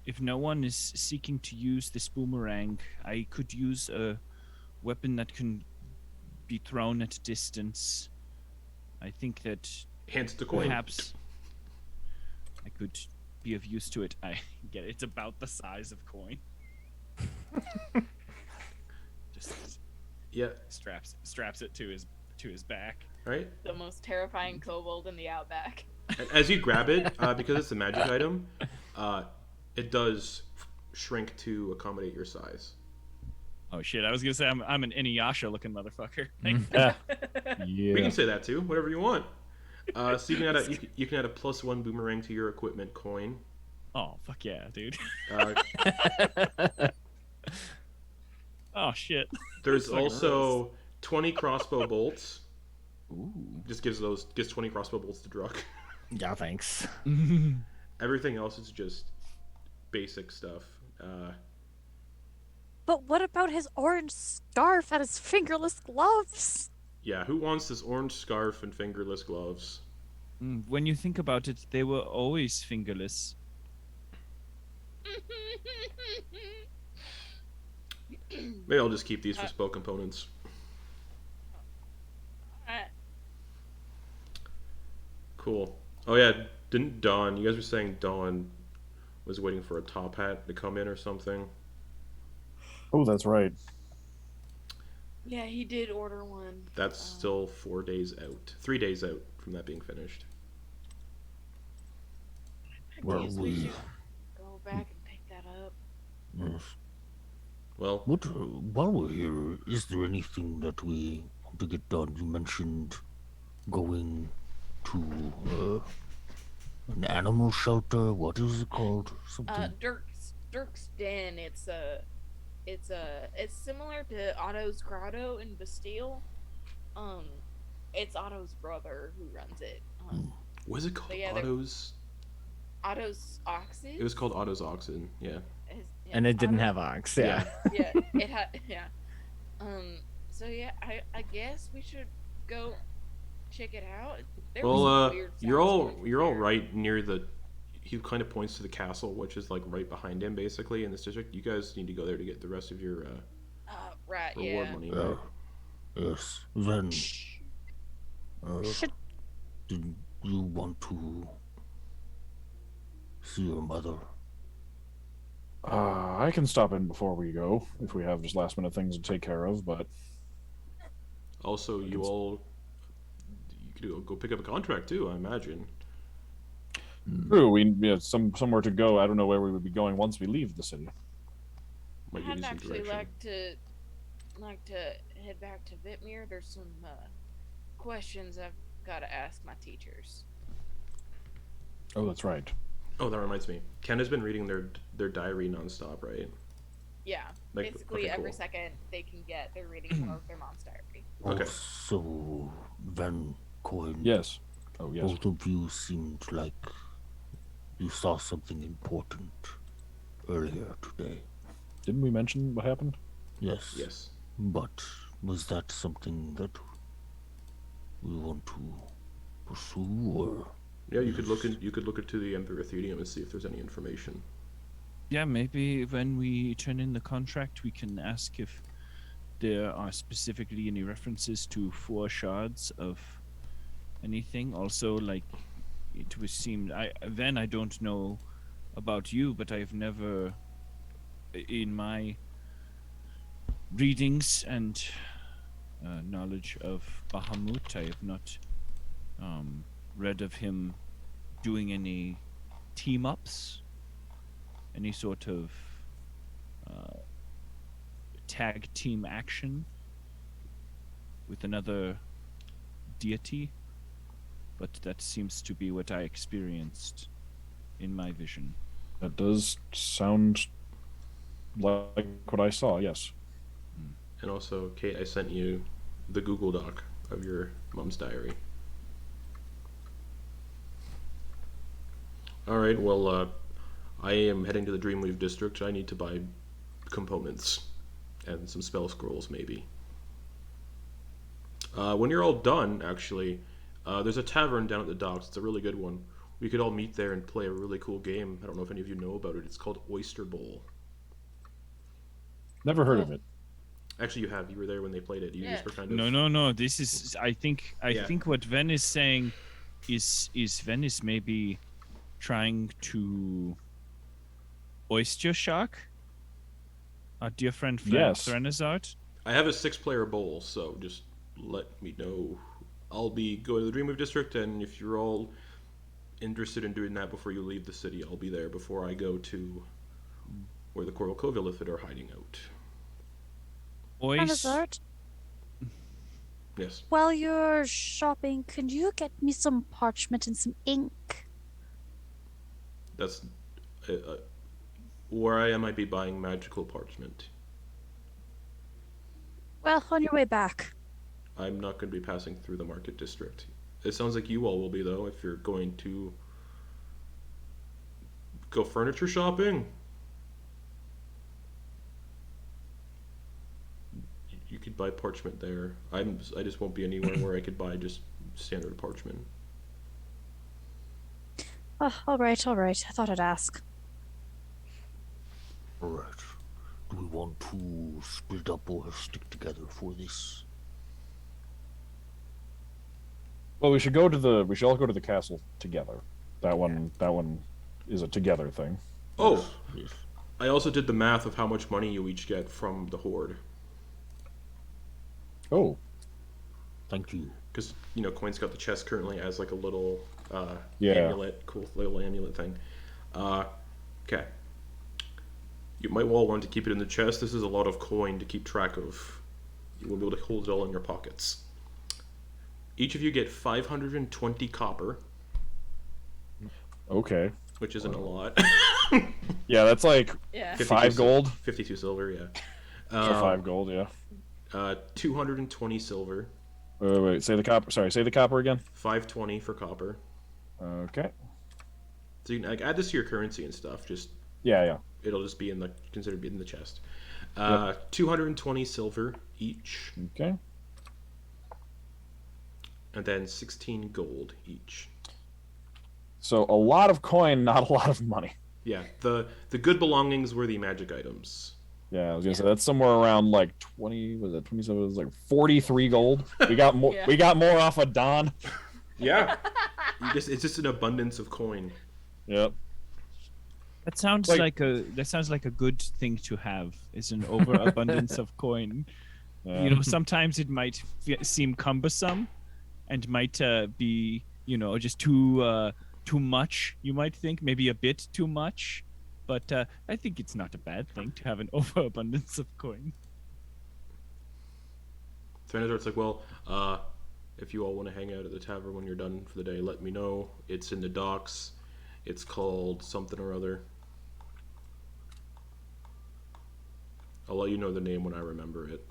if no one is seeking to use this boomerang, I could use a weapon that can be thrown at a distance. I think that Hands to Quoin. perhaps I could be of use to it. I get it. It's about the size of Quoin. Just Yeah. straps it to his back. Right. The most terrifying kobold in the outback. As you grab it, because it's a magic item, it does shrink to accommodate your size. Oh shit! I was gonna say I'm an Inuyasha looking motherfucker. Yeah. We Yeah. can say that too, whatever you want. So you can add a +1 boomerang to your equipment coin. Oh fuck yeah, dude. Uh, Oh shit. there's Fucking also 20 crossbow bolts. Ooh. Just gives 20 crossbow bolts to Druck. Yeah, thanks. Everything else is just basic stuff. But what about his orange scarf and his fingerless gloves? Yeah, who wants this orange scarf and fingerless gloves? When you think about it, they were always fingerless. Maybe I'll just keep these for spell components. Alright. Cool. Oh yeah, didn't Dawn? You guys were saying Dawn was waiting for a top hat to come in or something. Oh, that's right. Yeah, he did order one. That's still 4 days out. 3 days out from that being finished. I Well, guess we we- should go back and pick that up. Yes. Well, While we're here, is there anything that we want to get done? You mentioned going to an animal shelter. What is it called? Something. Dirk's Den. It's similar to Otto's Grotto in Bastille. It's Otto's brother who runs it. was it called But yeah, they're- Otto's? Otto's Oxen. It was called Otto's Oxen. Yeah. And it didn't Otto- have ox. Yeah. Yeah, it had. Yeah. So yeah, I guess we should go check it out. There was some Well, weird you're sounds all going you're all there. right near the. He kind of points to the castle, which is like right behind him, basically in this district. You guys need to go there to get the rest of your Right. reward Yeah. money. Right? Yes. Then, Should did you want to see your mother? I can stop in before we go if we have just last minute things to take care of. But Also, you could go pick up a contract too. I imagine. true, we somewhere to go. I don't know where we would be going once we leave the city. Might give I'd you some actually direction. like to like to head back to Vitmir. There's some questions I've got to ask my teachers. Oh, that's right. Oh, that reminds me. Ken has been reading their diary nonstop, right? Yeah, Like, basically okay, every cool. second they can get, they're reading more of their mom's diary. Okay. Also, Van Quoin. Yes. Oh, yes. Both of you seemed like you saw something important earlier today. Didn't we mention what happened? Yes. Yes. But was that something that we want to pursue, or? Yeah, you could look into the Emperor Ethereum and see if there's any information. Yeah, maybe when we turn in the contract, we can ask if there are specifically any references to 4 shards of anything. Also, like, it was seemed, I don't know about you, but I've never, in my readings and knowledge of Bahamut, I have not read of him doing any team-ups, any sort of tag team action with another deity, but that seems to be what I experienced in my vision. That does sound like what I saw, yes. And also, Kate, I sent you the Google Doc of your mom's diary. Alright, well, I am heading to the Dreamweave District. I need to buy components and some spell scrolls, maybe. When you're all done, actually, there's a tavern down at the docks. It's a really good one. We could all meet there and play a really cool game. I don't know if any of you know about it. It's called Oyster Bowl. Never heard of it. Actually, you have. You were there when they played it. You Yeah. just were kind of... No. This is, I think what Ven is saying is Ven is maybe trying to oyster shark our dear friend Yes. Threnazard. I have a 6-player bowl, so just let me know. I'll be going to the Dreamweave District, and if you're all interested in doing that before you leave the city, I'll be there before I go to where the Coral Kobolith are hiding out. Threnazard, Yes. while you're shopping, could you get me some parchment and some ink? That's... where I might be buying magical parchment. Well, on your way back. I'm not going to be passing through the market district. It sounds like you all will be, though, if you're going to go furniture shopping. You could buy parchment there. I just won't be anywhere where I could buy just standard parchment. Oh, all right. I thought I'd ask. Alright. Do we want to split up or stick together for this? Well, we should all go to the castle together. That one is a together thing. Oh, Yes. I also did the math of how much money you each get from the Horde. Oh, Thank you. Because, Quoin's got the chest currently as like a little Yeah. amulet, cool little amulet thing. Okay. You might all want to keep it in the chest. This is a lot of coin to keep track of. You won't be able to hold it all in your pockets. Each of you get 520 copper, okay. which isn't a lot. Yeah, that's like Yeah. 5 gold 52 silver, yeah. for 5 gold. Yeah. 220 silver, Wait. Say the copper. Sorry. Say the copper again. 520 for copper. Okay. So you can add this to your currency and stuff. Just Yeah. it'll just be considered be in the chest. Yep. 220 silver each, Okay. and then 16 gold each. So a lot of coin, not a lot of money. Yeah, the good belongings were the magic items. Yeah, I was gonna say that's somewhere around like 20. Was it 27? It was like 43 gold. We got more. Yeah. We got more off of Don. Yeah, it's just an abundance of coin. Yep. That sounds Like- like a good thing to have. Is an overabundance of coin. Yeah. Sometimes it might seem cumbersome, and might be just too much. You might think maybe a bit too much, but I think it's not a bad thing to have an overabundance of coin. Thranazart's like, well, if you all want to hang out at the tavern when you're done for the day, let me know. It's in the docks. It's called something or other. I'll let you know the name when I remember it.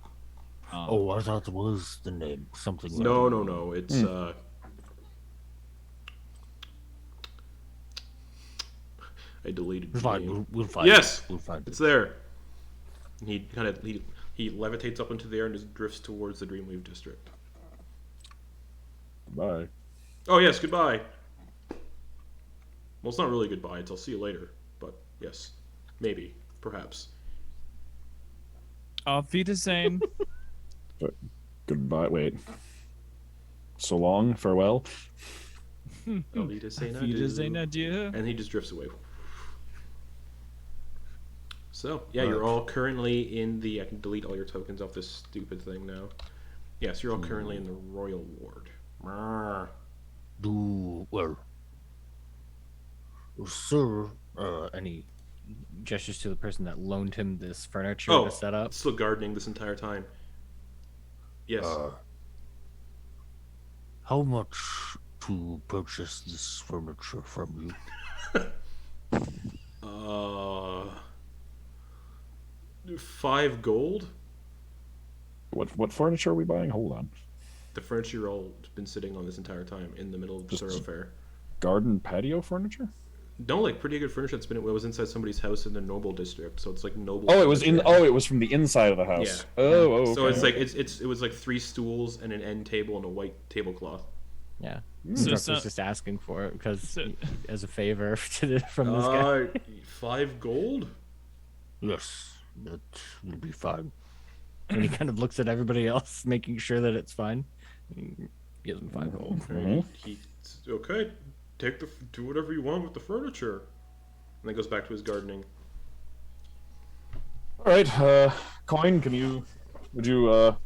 Oh, I thought it was the name. Something like No. It's, I deleted the name. We'll find Yes! it. We'll find It's it. there. And he levitates up into the air and just drifts towards the Dreamweave district. Bye. Oh yes, goodbye. Well, it's not really goodbye. It's I'll see you later. But yes, maybe, perhaps. Auf Wiedersehen. Goodbye. Wait. So long. Farewell. Auf Wiedersehen, Auf Wiedersehen, adieu. and he just drifts away. So yeah, you're all currently in the. I can delete all your tokens off this stupid thing now. Yes, you're all currently in the Royal Ward. Brr. Sir, And he gestures to the person that loaned him this furniture Oh, to set up. still gardening this entire time. Yes. how much to purchase this furniture from you? 5 gold. What furniture are we buying? Hold on. The furniture you're all been sitting on this entire time in the middle of the thoroughfare. Garden patio furniture? No, like pretty good furniture that's been. It was inside somebody's house in the Noble district, so it's like noble. Oh, it was in. furniture. Oh, it was from the inside of the house. Yeah. Oh, So okay. it's like it was like 3 stools and an end table and a white tablecloth. Yeah. So- Druck so- was just asking for it because So- as a favor from this guy. 5 gold. Yes, that will be fine. And he kind of looks at everybody else, making sure that it's fine. He gives him 5 gold. He okay. Do whatever you want with the furniture, and then goes back to his gardening. All right, Quoin, would you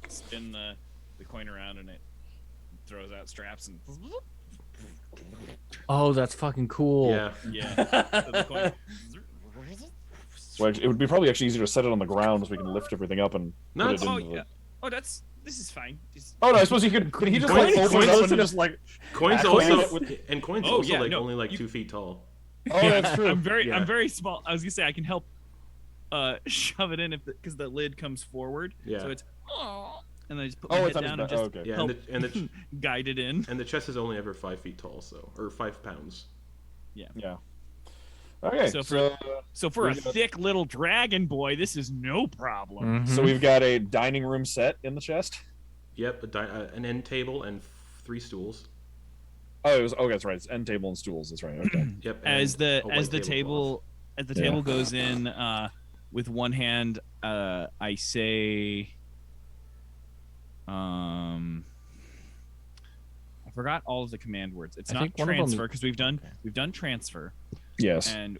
Spin the coin around and it throws out straps and Oh, that's fucking cool. Yeah. yeah. So the coin. well, it would be probably actually easier to set it on the ground so we can lift everything up and No, put it's- it Oh into the... yeah. Oh, this is fine. Just- Oh no, I suppose he could he just like Coin's- open it up Coin's- and just like Coin's Coin also with- and Coin's Oh, also yeah, like no, only like you- 2 feet tall. Oh, that's true. I'm very Yeah. small. I was gonna say I can help shove it in because the lid comes forward. Yeah. So it's and then I just put Oh, my it's head on his down and back. just Oh, okay. Yeah, help and the guide it in. and the chest is only ever 5 feet tall, so or 5 pounds. Yeah. Okay, So so for we're a gonna- thick little dragon boy, this is no problem. so we've got a dining room set in the chest. Yep, an end table and 3 stools. Oh, that's right. It's end table and stools. That's right. Okay. Yep. As and the a white table Yeah. goes in with one hand, I say I forgot all of the command words. It's I not think one of them- transfer because we've done transfer Yes. and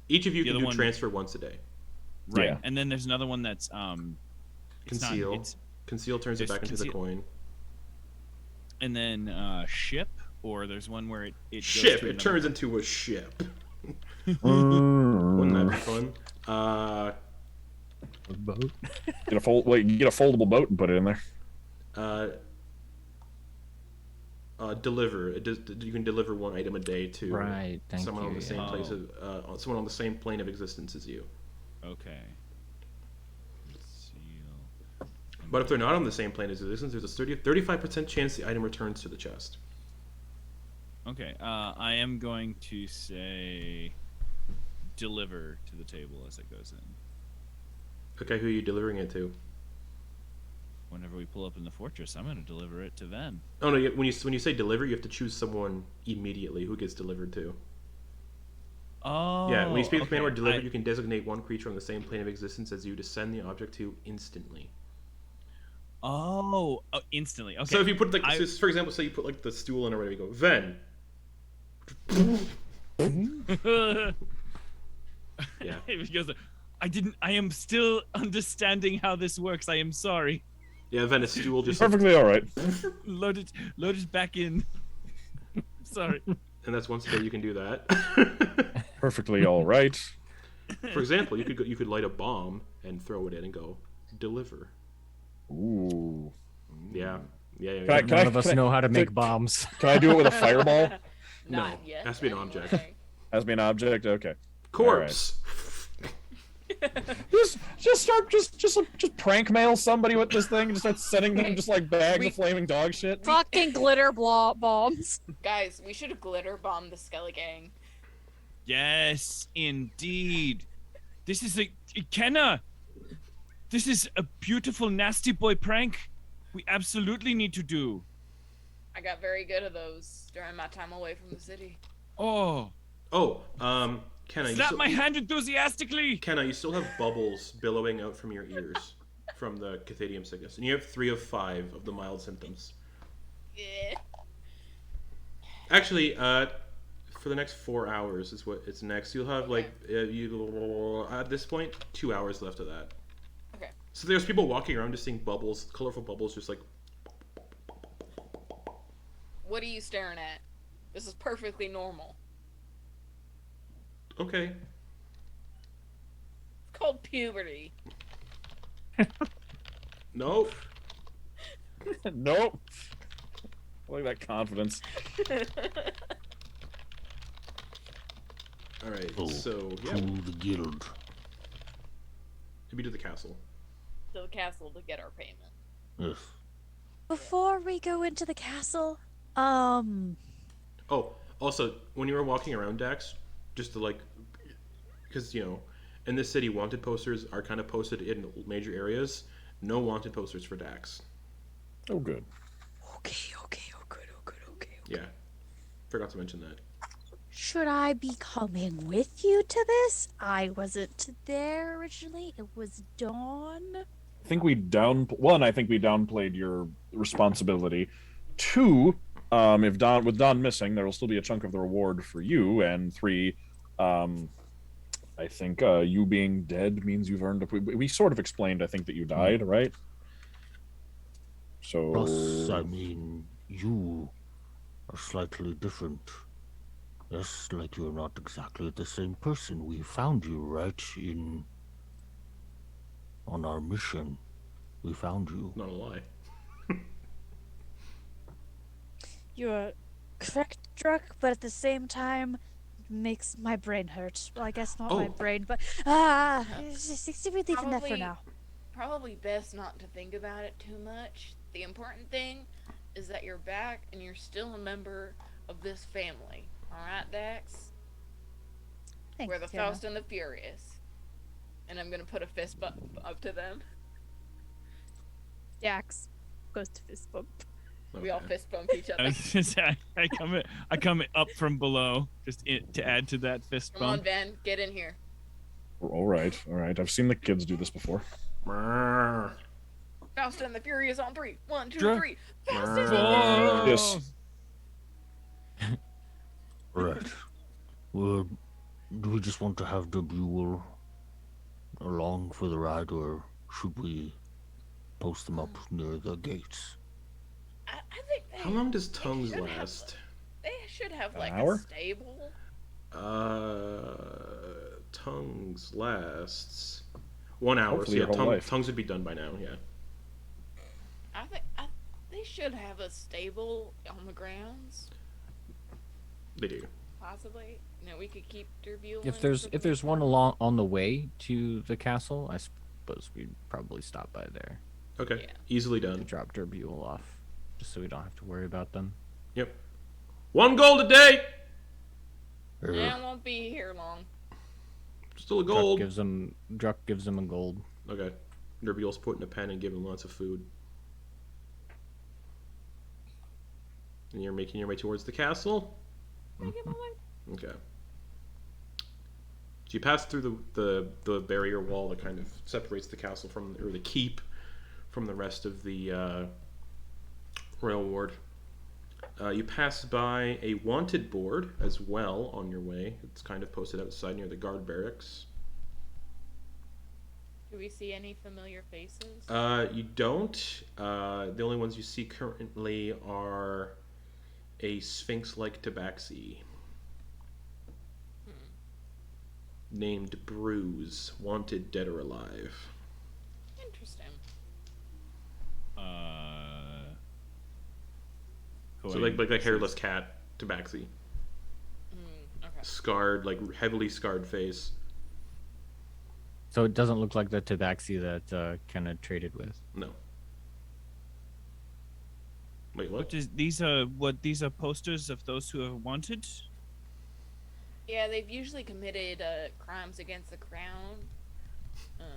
Each of you The can other do one- transfer once a day. right. Yeah. And then there's another one that's it's not- Conceal. it's- Conceal turns it there's back into the coin. and then ship, or there's one where it goes Ship. to It another- turns into a ship. Mm. Wouldn't that be fun? Boat. Get a foldable boat and put it in there. Deliver. You can deliver 1 item a day to Right, thank someone you. on the same yeah. place of someone on the same plane of existence as you. Okay. Seal. But if they're not on the same plane as existence, there's a 35% chance the item returns to the chest. Okay. I am going to say deliver to the table as it goes in. Okay, who are you delivering it to? Whenever we pull up in the fortress, I'm going to deliver it to them. Oh no! When you say deliver, you have to choose someone immediately who gets delivered to. Oh. Yeah, when you speak the command okay. word deliver, you can designate one creature on the same plane of existence as you to send the object to instantly. Oh, instantly. Okay. So if you put I- so for example, say you put like the stool in or whatever, you go Ven. Yeah. He goes, I am still understanding how this works. I am sorry. Yeah, Ven, a stool just Perfectly all right. Load it back in. Sorry. and that's once a day you can do that. Perfectly all right. For example, you could light a bomb and throw it in and go deliver. Ooh. Yeah. Yeah. Can I- yeah. None of us can I- know how to make can- bombs. Can I do it with a fireball? Not No, yet. has to be an object. anyway. Has to be an object. Okay. Corpse. Just prank mail somebody with this thing. Just start sending them just like bags of flaming dog shit. Fucking glitter bombs. Guys, we should glitter bomb the Skelegang. Yes, indeed. This is a Kenna. This is a beautiful nasty boy prank. We absolutely need to do. I got very good at those during my time away from the city. Oh, Kenna, you slap still, my hand enthusiastically. Kenna, you still have bubbles billowing out from your ears from the cathadium sickness, and you have 3 of 5 of the mild symptoms. Yeah. Actually, for the next 4 hours is what it's next. You'll have like at this point 2 hours left of that. Okay. So there's people walking around just seeing bubbles, colorful bubbles, just like. What are you staring at? This is perfectly normal. Okay. It's called puberty. Nope. Nope. I like that confidence. All right. Oh, So yeah, to the guild. maybe to the castle. To the castle to get our payment. Yes. Before we go into the castle, Oh, also, when you were walking around, Dax, just to like, because in this city, wanted posters are kind of posted in major areas. No wanted posters for Dax. Oh, good. okay, oh good. Yeah, forgot to mention that. Should I be coming with you to this? I wasn't there originally. It was Dawn. I think we downplayed your responsibility. 2, with Don missing, there will still be a chunk of the reward for you. And 3, I think you being dead means you've earned. We sort of explained, I think, that you died, right? So. Plus, I mean, you are slightly different. Yes, like you're not exactly the same person. We found you right on our mission. We found you. Not a lie. You're correct, Druck, but at the same time, it makes my brain hurt. Well, I guess not my Oh. brain, but just we're leaving that for now. Probably best not to think about it too much. The important thing is that you're back and you're still a member of this family. Alright, Dax? Thanks, We're the Fiona. Faust and the Furious. And I'm gonna put a fist bump up to them. Dax goes to fist bump. We all Okay. fist bump each I other. was gonna say, I come up from below to add to that fist Come on, bump. Van, get in here. All right. I've seen the kids do this before. Brrr. Faust and the Furious on 3. 1, 2, Dra- 3. Faust and the Brrr. Yes. Right. Well, do we just want to have the Buell along for the ride, or should we post them up near the gates? I think they, How long does they tongues should have, last? They should have An like hour? a stable. Tongues lasts 1 hour. Hopefully So your yeah, whole life. tongues would be done by now. Yeah. I think they should have a stable on the grounds, They do. possibly. We could keep Derville. If there's one along on the way to the castle, I suppose we'd probably stop by there Okay. Yeah. Easily to done. drop Derbuel off, just so we don't have to worry about them. Yep. 1 gold a day. Yeah, I won't be here long. Still a Druck gold. gives them a gold. Okay. Derbiel's putting a pen and giving lots of food. And you're making your way towards the castle. Okay. So you pass through the barrier wall that kind of separates the castle from, or the keep, from the rest of the royal ward. You pass by a wanted board as well on your way. It's kind of posted outside near the guard barracks. Do we see any familiar faces? You don't. The only ones you see currently are a sphinx-like tabaxi named Bruise, wanted dead or alive. Interesting. So like hairless cat, tabaxi. Okay. Scarred, like heavily scarred face. So it doesn't look like the tabaxi that Kenna traded with. No. Wait, what? These are posters of those who are wanted? Yeah, they've usually committed crimes against the crown. And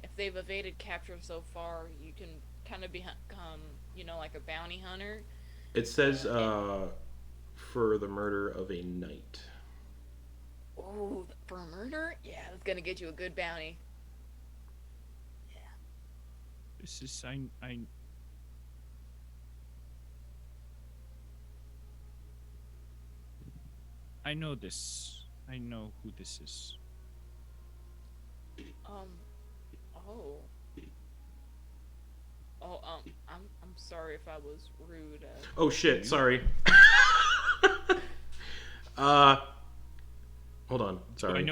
if they've evaded capture so far, you can kind of become, like a bounty hunter. It says for the murder of a knight. Oh, for a murder? Yeah, that's gonna get you a good bounty. Yeah. This is I know this. I know who this is. I'm sorry if I was rude. Oh shit! Sorry. Hold on. Sorry.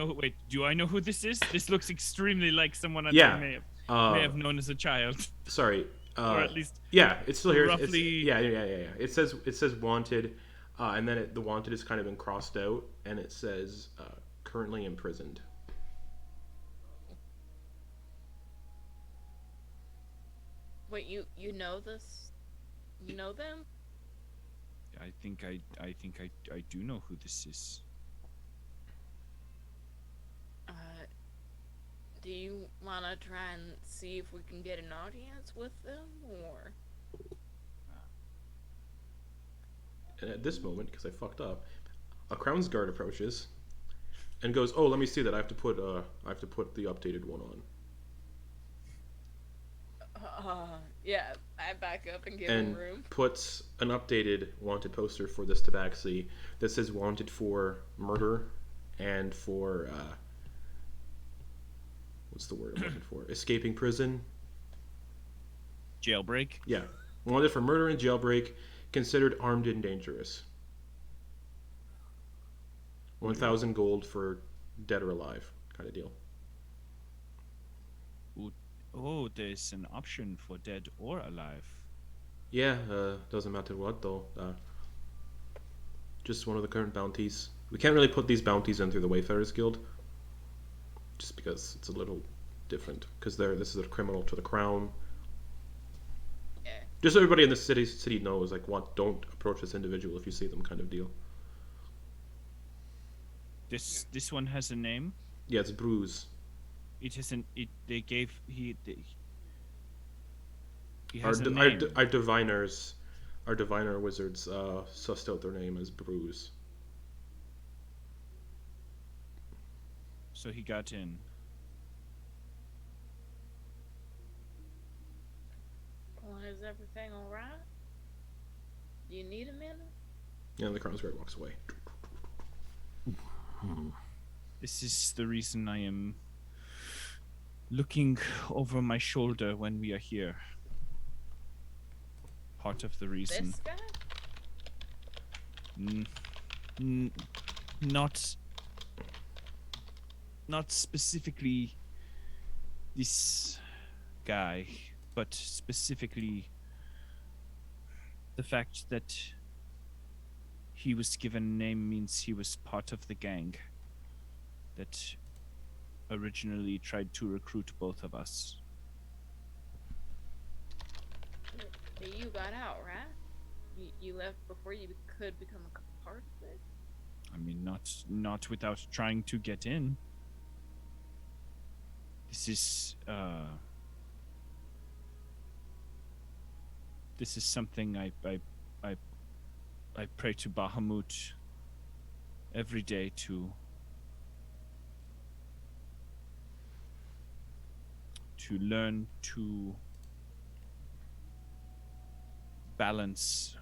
Do I know who this is? This looks extremely like someone I may have known as a child. Sorry. Or at least. Yeah, it's still here. Roughly. Yeah. It says wanted, and then the wanted is kind of been crossed out, and it says currently imprisoned. Wait, you know this? You know them? I think I do know who this is. Do you wanna try and see if we can get an audience with them, or? And at this moment, because I fucked up, a Crown's Guard approaches and goes, "Oh, let me see that. I have to put the updated one on." Yeah, I back up and give him room. Puts an updated wanted poster for this tabaxi that says wanted for murder and for what's the word I'm looking for? Escaping prison. Jailbreak. Yeah, wanted for murder and jailbreak, considered armed and dangerous. 1,000 gold for dead or alive, kind of deal. Oh, there's an option for dead or alive. Yeah, doesn't matter what though. Just one of the current bounties. We can't really put these bounties in through the Wayfarers Guild, just because it's a little different. Because this is a criminal to the crown. Yeah. Just so everybody in the city knows, like, don't approach this individual if you see them, kind of deal. This one has a name. Yeah, it's Bruise. It isn't. They gave he Our has a name. our diviner wizards sussed out their name as Bruise. So he got in. Well, is everything alright? Do you need a minute? Yeah, and the Crown's Guard walks away. This is the reason I am looking over my shoulder when we are here. Part of the reason. This guy? Not specifically this guy, but specifically the fact that he was given a name means he was part of the gang that originally tried to recruit both of us. You got out, right? You left before you could become a part of it? I mean, not without trying to get in. This is something I pray to Bahamut every day to learn to balance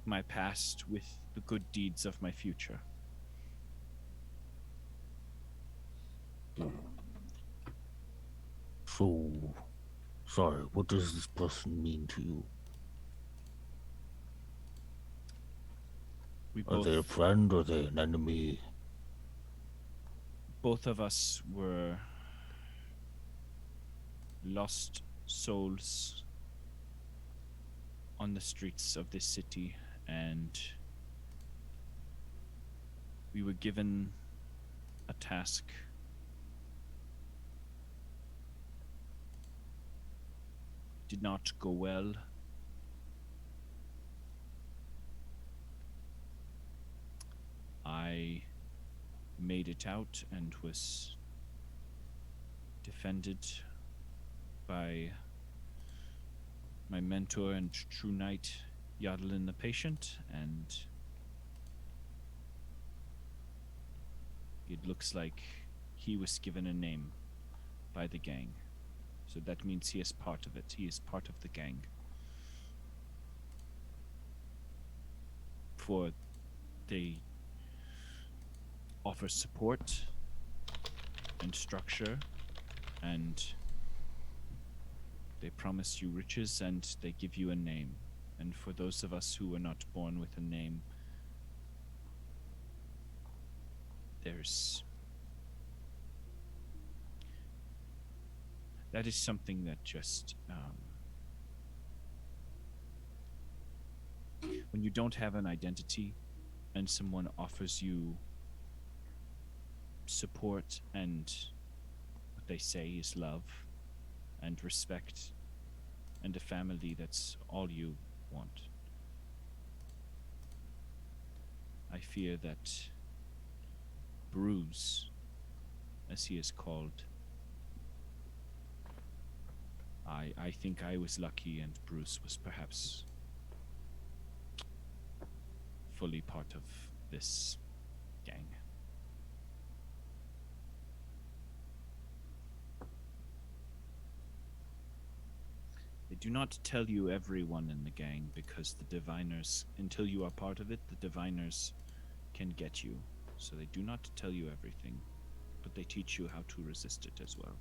my past with the good deeds of my future. So, sorry, what does this person mean to you? Are they a friend or are they an enemy? Both of us were lost souls on the streets of this city, and we were given a task. Did not go well. I made it out and was defended by my mentor and true knight, Yadlin the Patient, and it looks like he was given a name by the gang. So that means he is part of it. He is part of the gang. For they offer support and structure, and they promise you riches, and they give you a name. And for those of us who were not born with a name, that is something that just when you don't have an identity and someone offers you support and what they say is love and respect and a family, that's all you want. I fear that Bruce, as he is called, I think I was lucky and Bruce was perhaps fully part of this gang. They do not tell you everyone in the gang because the diviners, until you are part of it, the diviners can get you. So they do not tell you everything, but they teach you how to resist it as well.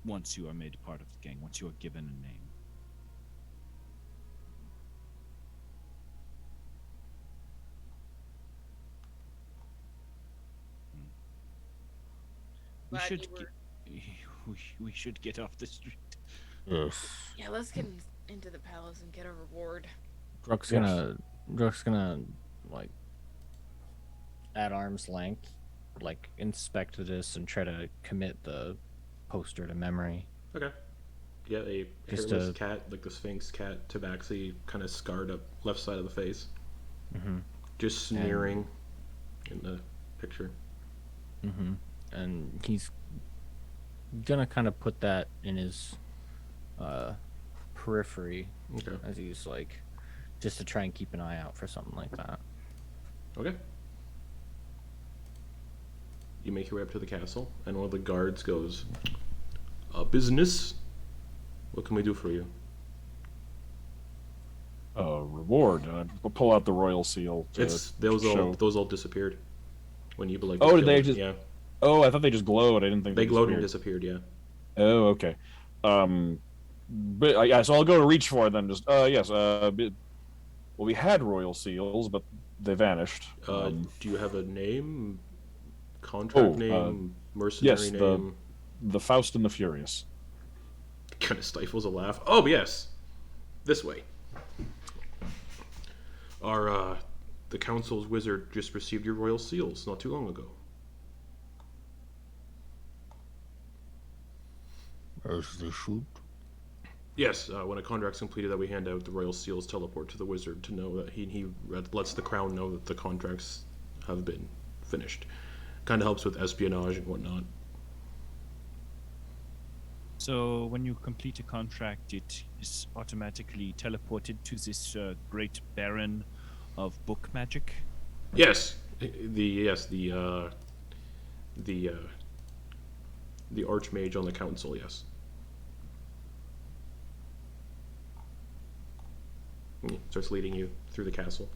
Once you are made part of the gang, once you are given a name. We should get off the street. Yes. Yeah, let's get into the palace and get a reward. Druck's gonna like at arm's length, like inspect this and try to commit the poster to memory. Okay. Yeah, a Just hairless cat, like the Sphinx cat, tabaxi, kind of scarred up left side of the face. Mm-hmm. Just sneering in the picture. Mm-hmm. And he's gonna kind of put that in his periphery Okay. as he's like, just to try and keep an eye out for something like that. Okay. You make your way up to the castle, and one of the guards goes, business? What can we do for you? Reward. I'll pull out the royal seal. It's those all disappeared when Ubeliek. Oh, did they just? Yeah. Oh, I thought they just glowed. I didn't think They glowed and disappeared. disappeared. Yeah. Oh, okay. But yeah, so I'll go to reach for them. Just yes. Well, we had royal seals, but they vanished. Do you have a name? Contract name? Mercenary name? The Faust and the Furious. Kind of stifles a laugh. Oh yes, this way. The council's wizard just received your royal seals not too long ago. As they should. Yes, when a contract's completed that we hand out, the royal seals teleport to the wizard to know that he lets the crown know that the contracts have been finished. Kind of helps with espionage and whatnot. So when you complete a contract, it is automatically teleported to this great baron of book magic. Yes, the archmage on the council. Yes. He starts leading you through the castle.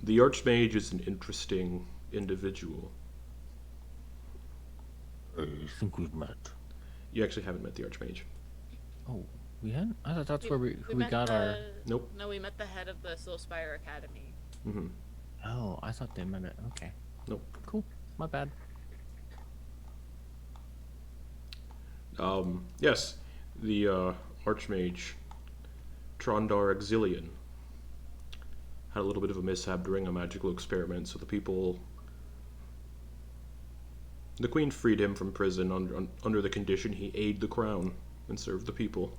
The archmage is an interesting individual. I think we've met. You actually haven't met the archmage. Oh, we hadn't? I thought that's where we met got our. Nope. No, we met the head of the Soulspire Academy. Mm-hmm. Oh, I thought they meant it. Okay. Nope. Cool. my bad. Yes, the Archmage Trondar Exilian had a little bit of a mishap during a magical experiment, so the Queen freed him from prison under the condition he aid the crown and serve the people.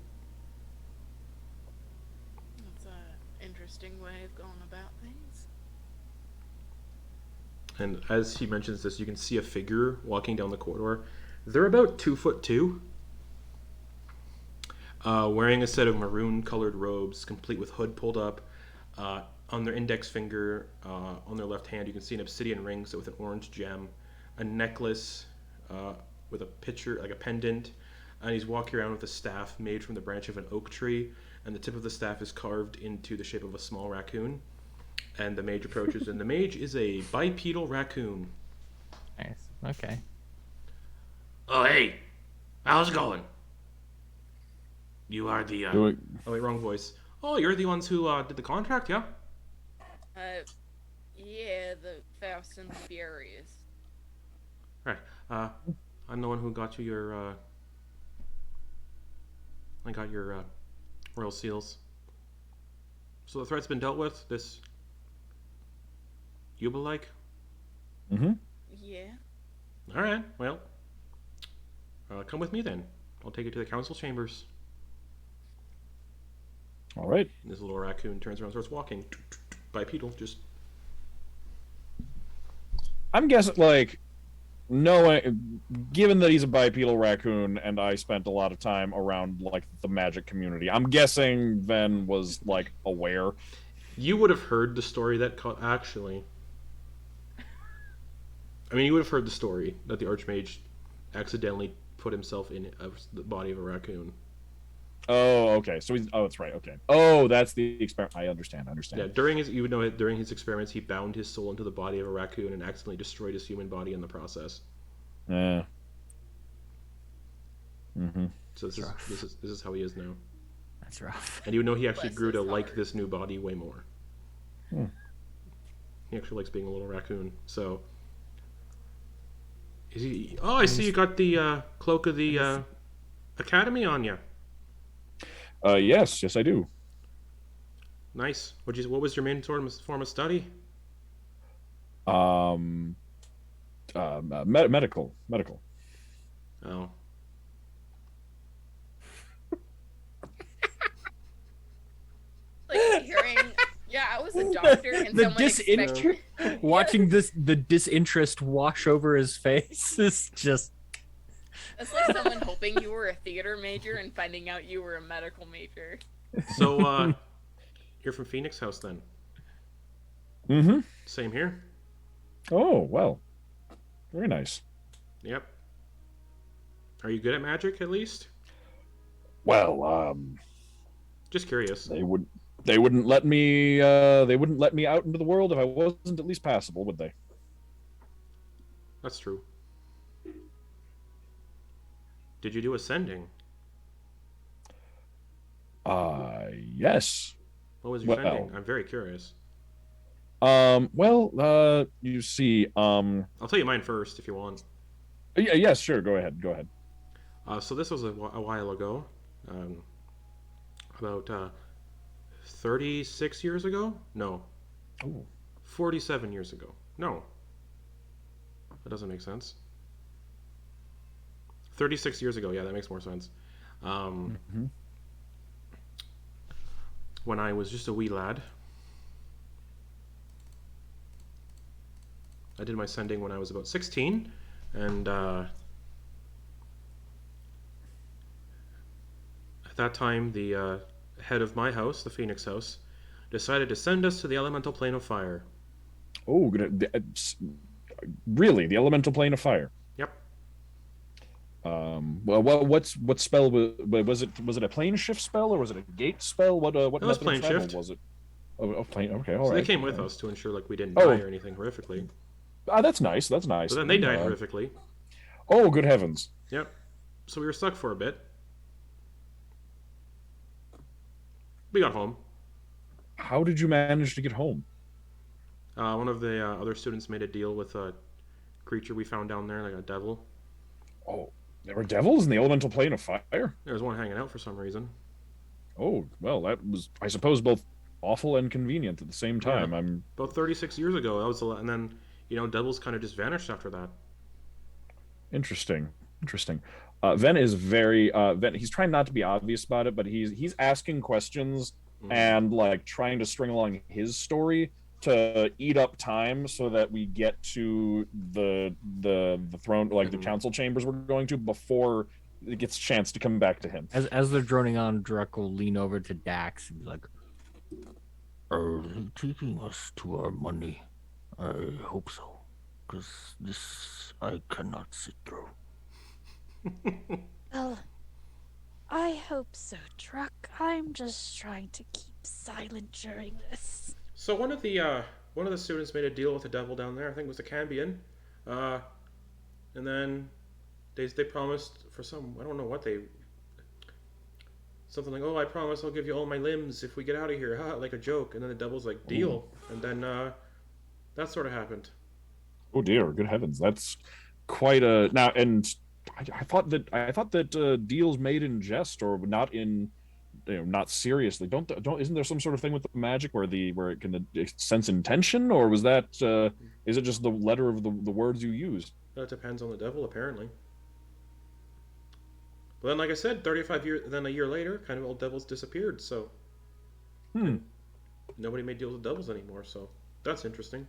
That's an interesting way of going about things. And as he mentions this, you can see a figure walking down the corridor. They're about 2'2", wearing a set of maroon-colored robes, complete with hood pulled up. On their index finger, on their left hand, you can see an obsidian ring set with an orange gem, a necklace with a picture, like a pendant, and he's walking around with a staff made from the branch of an oak tree, and the tip of the staff is carved into the shape of a small raccoon. And the mage approaches, and the mage is a bipedal raccoon. Nice. Okay. Oh, hey, how's it going? You are the oh wait, wrong voice. Oh, you're the ones who did the contract, yeah? Yeah, the Faust and the Furious. Right. I'm the one who got you your I got your royal seals. So the threat's been dealt with. This Ubeliek? Mm-hmm. Yeah. All right. Well, come with me then. I'll take you to the council chambers. All right. And this little raccoon turns around and starts walking. Bipedal, just. I'm guessing, like, knowing, given that he's a bipedal raccoon, and I spent a lot of time around, like, the magic community, I'm guessing Ven was, like, aware. You would have heard the story that actually. I mean, you would have heard the story that the Archmage accidentally put himself in the body of a raccoon. Oh, okay. So he's. Oh, that's right. Okay. Oh, that's the experiment. I understand. Yeah, during his experiments, he bound his soul into the body of a raccoon and accidentally destroyed his human body in the process. Yeah. Mm-hmm. So this is how he is now. That's rough. And you know he actually grew to like this new body way more. He actually likes being a little raccoon. So. Is he? Oh, I see you got the cloak of the academy on you. Yes, I do. Nice. What was your main form of study? Medical. Oh. Like hearing, yeah, I was a doctor and someone watching the disinterest wash over his face is just. It's like someone hoping you were a theater major and finding out you were a medical major. So, you're from Phoenix House then? Mm-hmm. Same here. Oh, well. Very nice. Yep. Are you good at magic, at least? Well, just curious. They wouldn't let me out into the world if I wasn't at least passable, would they? That's true. Did you do ascending? Yes. What was your ascending? I'm very curious. You see, I'll tell you mine first if you want. Yeah, yes, sure. Go ahead. So this was a while ago, about 36 years ago. No. Oh. 47 years ago. No. That doesn't make sense. 36 years ago. Yeah, that makes more sense. When I was just a wee lad. I did my ascending when I was about 16, and at that time the head of my house, the Phoenix House, decided to send us to the elemental plane of fire. Oh, good. Really, the elemental plane of fire. Yep. What spell was it? Was it a plane shift spell or was it a gate spell? What it was plane shift. Was it? Oh, plane. Okay, all so right. They came with us to ensure like we didn't die or anything horrifically. That's nice. But then they died horrifically. Oh, good heavens. Yep. So we were stuck for a bit. We got home. How did you manage to get home? One of the other students made a deal with creature we found down there, like a devil. Oh, there were devils in the elemental plane of fire? There was one hanging out for some reason. Oh, well, that was, I suppose, both awful and convenient at the same time. Yeah. I'm About 36 years ago, that was a lot. And then, devils kind of just vanished after that. interesting. Interesting. Ven is very Ven. He's trying not to be obvious about it, but he's asking questions and like trying to string along his story to eat up time so that we get to the throne, like the council chambers we're going to, before it gets a chance to come back to him. As they're droning on, Druck will lean over to Dax and be like, Are they taking us to our money? I hope so, because this I cannot sit through. Well, I hope so, Truck. I'm just trying to keep silent during this. So one of the students made a deal with the devil down there. I think it was the Cambion, and then they promised for some, I don't know what they, something like, oh, I promise I'll give you all my limbs if we get out of here, like a joke. And then the devil's like, deal. And then that sort of happened. Oh dear, good heavens, that's quite a now. And I thought that deals made in jest or not in, not seriously. Don't isn't there some sort of thing with the magic where it can sense intention, or was that is it just the letter of the words you used? That depends on the devil, apparently. But then, like I said, 35 years, then a year later, kind of all devils disappeared. So nobody made deals with devils anymore. So that's interesting.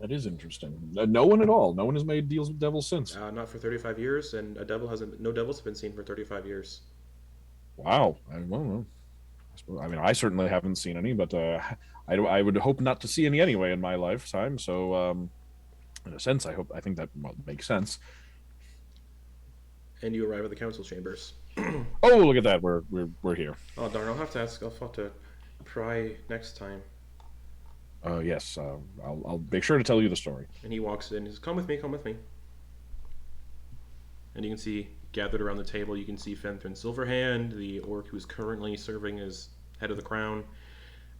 That is interesting. No one at all. No one has made deals with devils since. Not for 35 years, and no devils have been seen for 35 years. Wow. I don't know. I mean, I certainly haven't seen any, but I would hope not to see any anyway in my lifetime. So, in a sense, I think that makes sense. And you arrive at the council chambers. Oh, look at that. We're here. Oh darn! I'll have to ask. I'll have to pry next time. Yes. I'll make sure to tell you the story. And he walks in. He says, "Come with me. Come with me." And you can see gathered around the table. You can see Fenthrin Silverhand, the orc who's currently serving as head of the crown.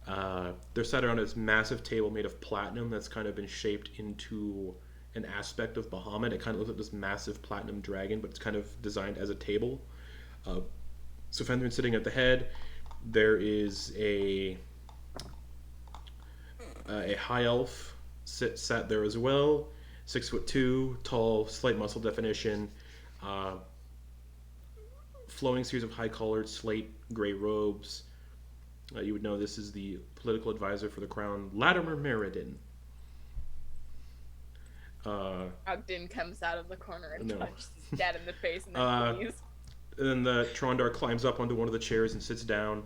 They're sat around this massive table made of platinum that's kind of been shaped into an aspect of Bahamut. It kind of looks like this massive platinum dragon, but it's kind of designed as a table. So Fenthrin's sitting at the head. There is a high elf sat there as well, 6'2", tall, slight muscle definition, flowing series of high-collared slate gray robes. You would know this is the political advisor for the crown, Latimer Meriden. Ogden comes out of the corner and punches his dad in the face and then leaves. And then the Trondar climbs up onto one of the chairs and sits down,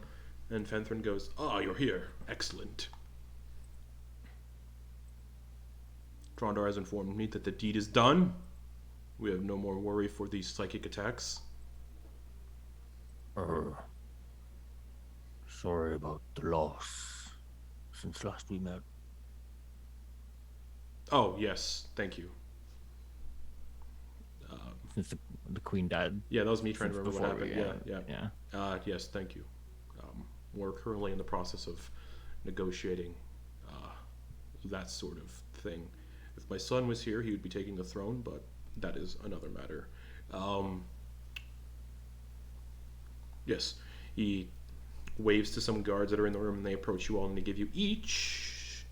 and Fenthrin goes, you're here. Excellent. Trondar has informed me that the deed is done. We have no more worry for these psychic attacks. Sorry about the loss since last we met. Oh, yes. Thank you. since the queen died. Yeah, that was me trying to remember what happened. Yeah. Yes, thank you. We're currently in the process of negotiating that sort of thing. If my son was here, he would be taking the throne, but that is another matter. Yes, he waves to some guards that are in the room, and they approach you all, and they give you each,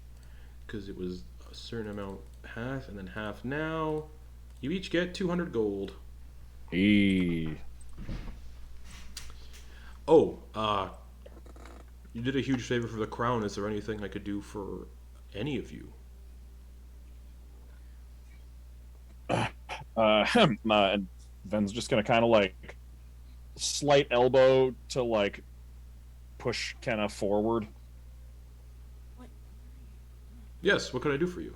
because it was a certain amount half, and then half now. You each get 200 gold. Oh, you did a huge favor for the crown. Is there anything I could do for any of you? And Ven's just gonna kind of like slight elbow to like push Kenna forward. Yes, what could I do for you?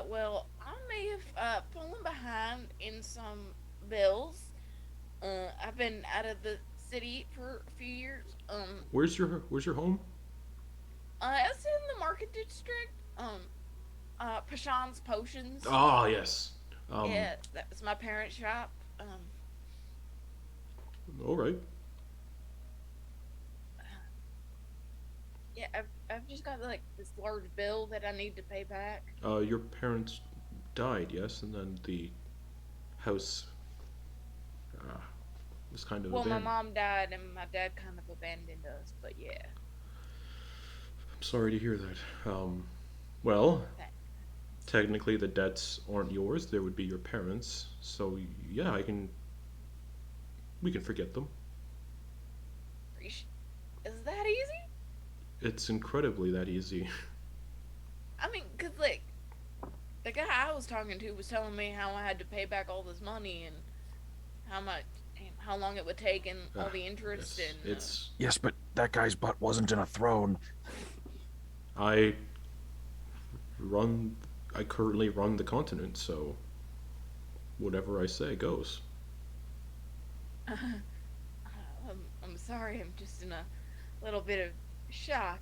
Well, I may have fallen behind in some bills. I've been out of the city for a few years. Where's your home? It's in the market district. Peshan's Potions. Ah, yes. Yeah, that's my parents' shop. All right. Yeah, I've just got like this large bill that I need to pay back. Your parents died, yes, and then the house uh, was kind of Well, my abandoned. mom died and my dad kind of abandoned us, but yeah. I'm sorry to hear that. Well, That, technically the debts aren't yours; they would be your parents. So yeah, we can forget them. is that easy? It's incredibly that easy. I mean, cause like the guy I was talking to was telling me how I had to pay back all this money and how much, and how long it would take, and all the interest Yes, and. it's Yes, but that guy's butt wasn't in a throne. I run. I currently run the continent, so whatever I say goes. I'm sorry. I'm just in a little bit of shock.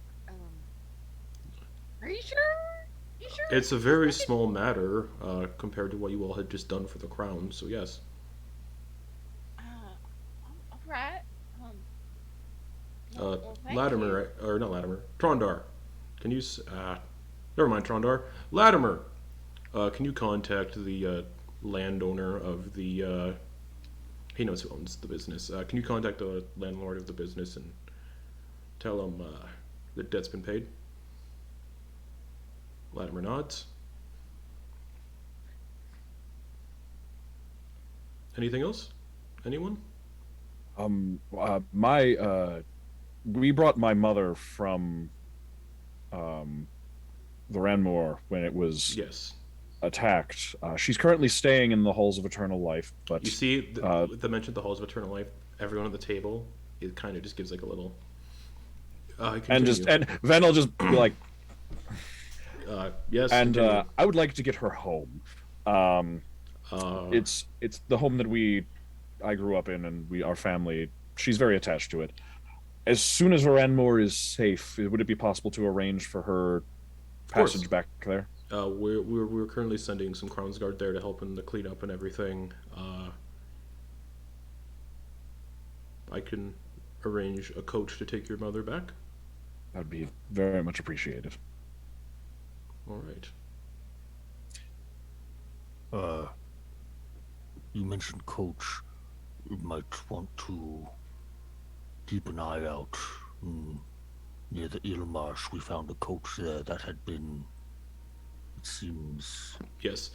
Are you sure? You sure? It's a very small matter compared to what you all had just done for the crown. So yes, All right. Thank Latimer or not Latimer, Trondar. Can you? Never mind, Trondar. Latimer. Can you contact the landowner of the? He knows who owns the business. Can you contact the landlord of the business and tell him the debt's been paid? Latimer nods. Anything else? Anyone? We brought my mother from the Ranmore when it was Yes. attacked. She's currently staying in the Halls of Eternal Life, but You see, the mention of the halls of eternal life. Everyone at the table, it kind of just gives like a little. and Ven will just be like, yes. and continue. I would like to get her home. It's the home that I grew up in, and our family. She's very attached to it. As soon as Ranmore is safe, would it be possible to arrange for her passage back there? We're currently sending some Crownsguard there to help in the cleanup and everything. I can arrange a coach to take your mother back. That would be very much appreciated. All right. You mentioned coach. You might want to keep an eye out. Near the Ilmarsh, we found a coach there that had been, it seems... Yes.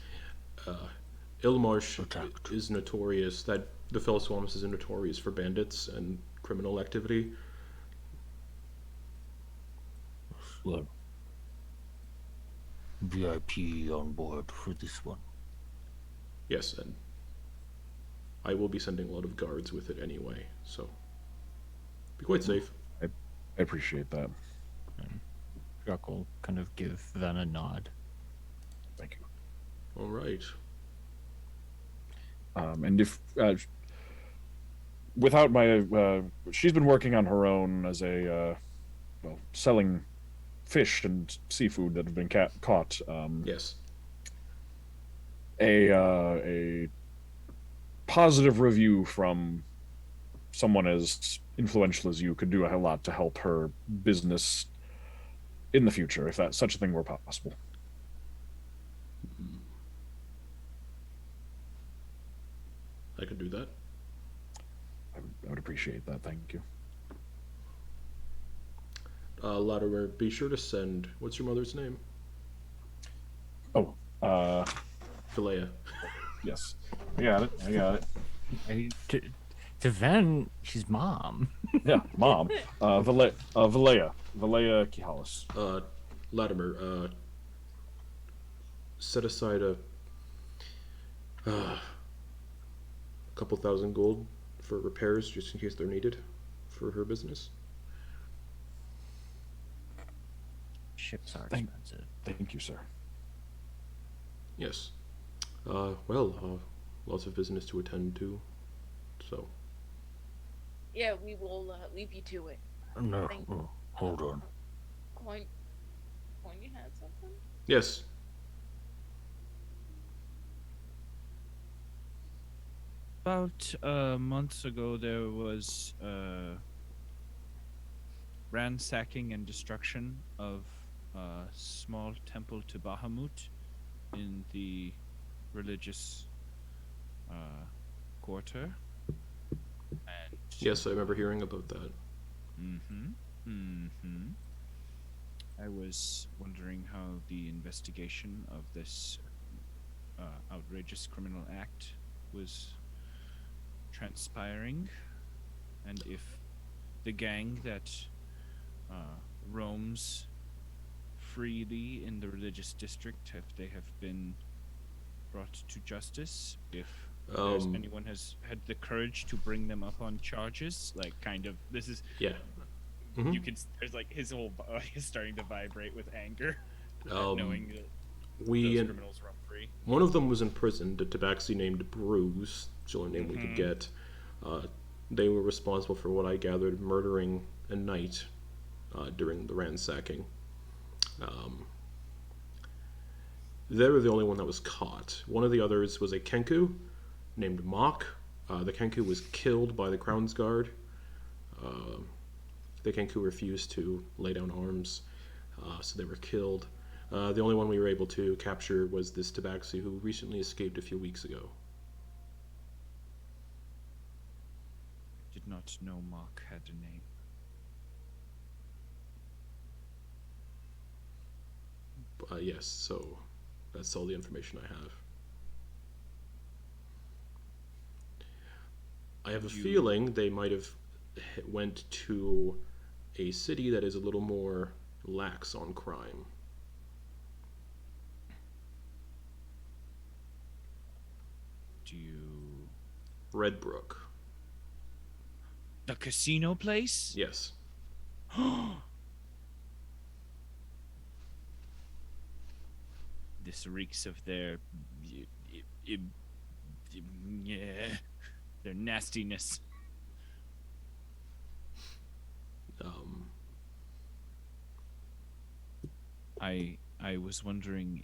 Ilmarsh attacked. is notorious, that the Fell Swamps is notorious for bandits and criminal activity. Well, VIP on board for this one. Yes, and I will be sending a lot of guards with it anyway, so be quite safe. I appreciate that. Druck will kind of give Ven a nod. Thank you. All right. And if without my, she's been working on her own as a, selling fish and seafood that have been caught. Yes. A positive review from someone as influential as you could do a lot to help her business in the future, if that such a thing were possible. I could do that. I would appreciate that. Thank you. Latimer, be sure to send. What's your mother's name? Oh, Philea. yes. I got it. To Ven, she's mom. Yeah, mom. Valea Khihalis. Latimer, set aside a couple thousand gold for repairs, just in case they're needed for her business. Ships are Thank- expensive. Thank you, sir. Yes. Lots of business to attend to, so. Yeah, we will leave you to it. No, Thank- hold on. Quoin, you had something? Yes. About months ago, there was ransacking and destruction of a small temple to Bahamut in the religious quarter. And Yes, I remember hearing about that. I was wondering how the investigation of this outrageous criminal act was transpiring, and if the gang that roams freely in the religious district, if they have been brought to justice, if anyone has had the courage to bring them up on charges, like kind of this is you can there's like his whole body is starting to vibrate with anger knowing that those criminals run free. One of them was in prison, the tabaxi named Bruce, it's the only name we could get. They were responsible for what I gathered murdering a knight during the ransacking. They were the only one that was caught. One of the others was a Kenku named Mock. The Kenku was killed by the Crown's Guard. The Kenku refused to lay down arms, so they were killed. The only one we were able to capture was this tabaxi who recently escaped a few weeks ago. Did not know Mark had a name. Yes, so that's all the information I have. I have a feeling they might have went to a city that is a little more lax on crime. Do you... Redbrook. The casino place? Yes. This reeks of their... their nastiness. I was wondering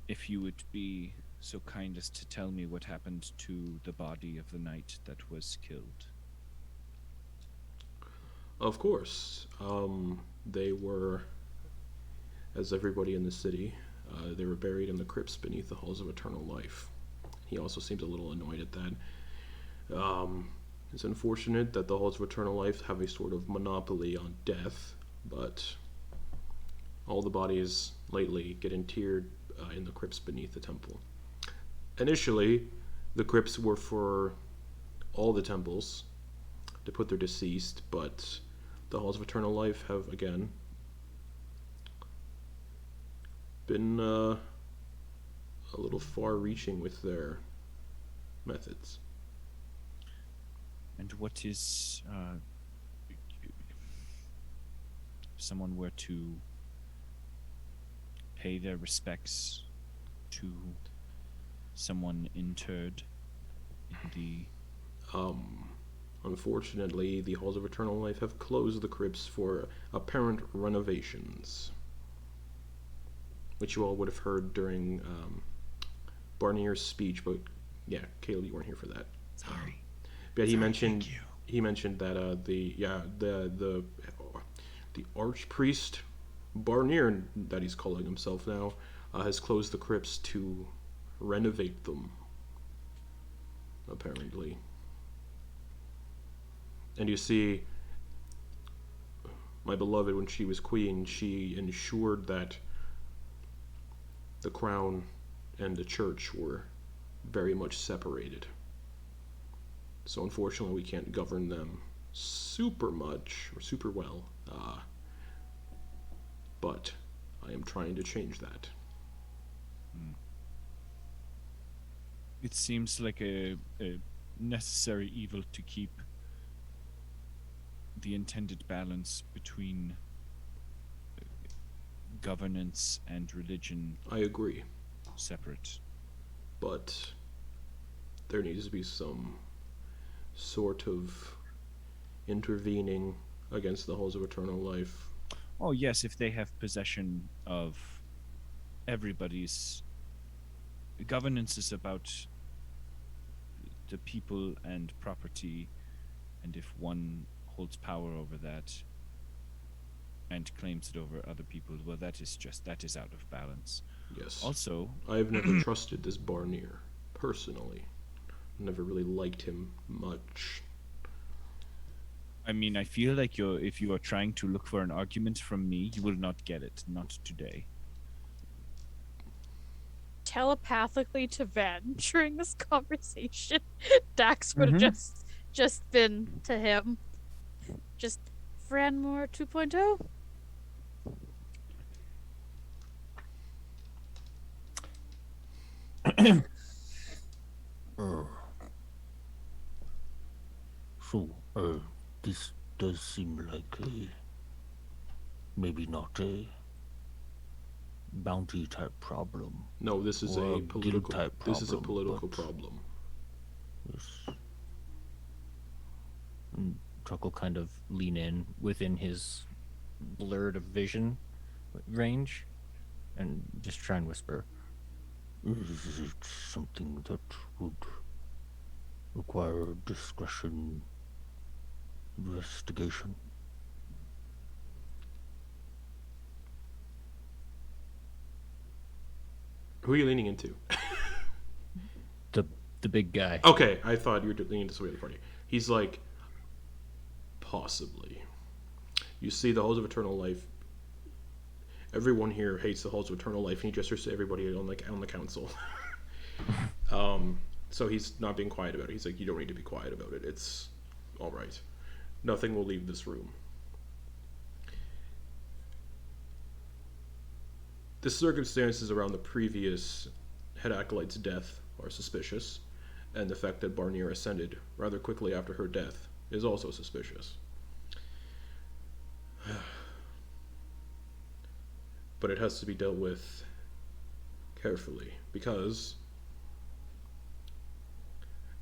if you would be so kind as to tell me what happened to the body of the knight that was killed. Of course. They were, as everybody in the city, they were buried in the crypts beneath the halls of eternal life. He also seems a little annoyed at that. It's unfortunate that the halls of eternal life have a sort of monopoly on death, but all the bodies lately get interred in the crypts beneath the temple. Initially, the crypts were for all the temples to put their deceased, but the halls of eternal life have again been a little far-reaching with their methods. And what is if someone were to pay their respects to someone interred in the... Unfortunately, the halls of eternal life have closed the crypts for apparent renovations, which you all would have heard during Barnier's speech, but yeah, Caleb, you weren't here for that. Sorry. But he mentioned that the archpriest Barnier, that he's calling himself now, has closed the crypts to renovate them, apparently. And you see, my beloved, when she was queen, she ensured that the crown and the church were very much separated. So unfortunately, we can't govern them super much or super well. But I am trying to change that. It seems like a necessary evil to keep the intended balance between governance and religion. I agree. Separate. But there needs to be some sort of intervening against the halls of eternal life. Oh yes, if they have possession of everybody's governance is about the people and property, and if one holds power over that and claims it over other people, well, that is out of balance. Yes. Also, I've never trusted this Barnier, personally. Never really liked him much. I mean, I feel like if you are trying to look for an argument from me, you will not get it. Not today. Telepathically to Ven during this conversation, Dax would have just been to him. Just Franmore 2.0. This does seem like maybe not a bounty type problem. No, this is Or a guild political. type This is a problem, political but- problem. Yes. And Truck will kind of lean in within his blurred of vision range and just try and whisper. Is it something that would require discretion investigation? Who are you leaning into? The big guy. Okay, I thought you were leaning into somebody of the party. He's like, possibly. You see the Halls of Eternal Life. Everyone here hates the Halls of Eternal Life, and he gestures to everybody on the council. So he's not being quiet about it. He's like, you don't need to be quiet about it. It's all right. Nothing will leave this room. The circumstances around the previous head acolyte's death are suspicious, and the fact that Barnier ascended rather quickly after her death is also suspicious. But it has to be dealt with carefully, because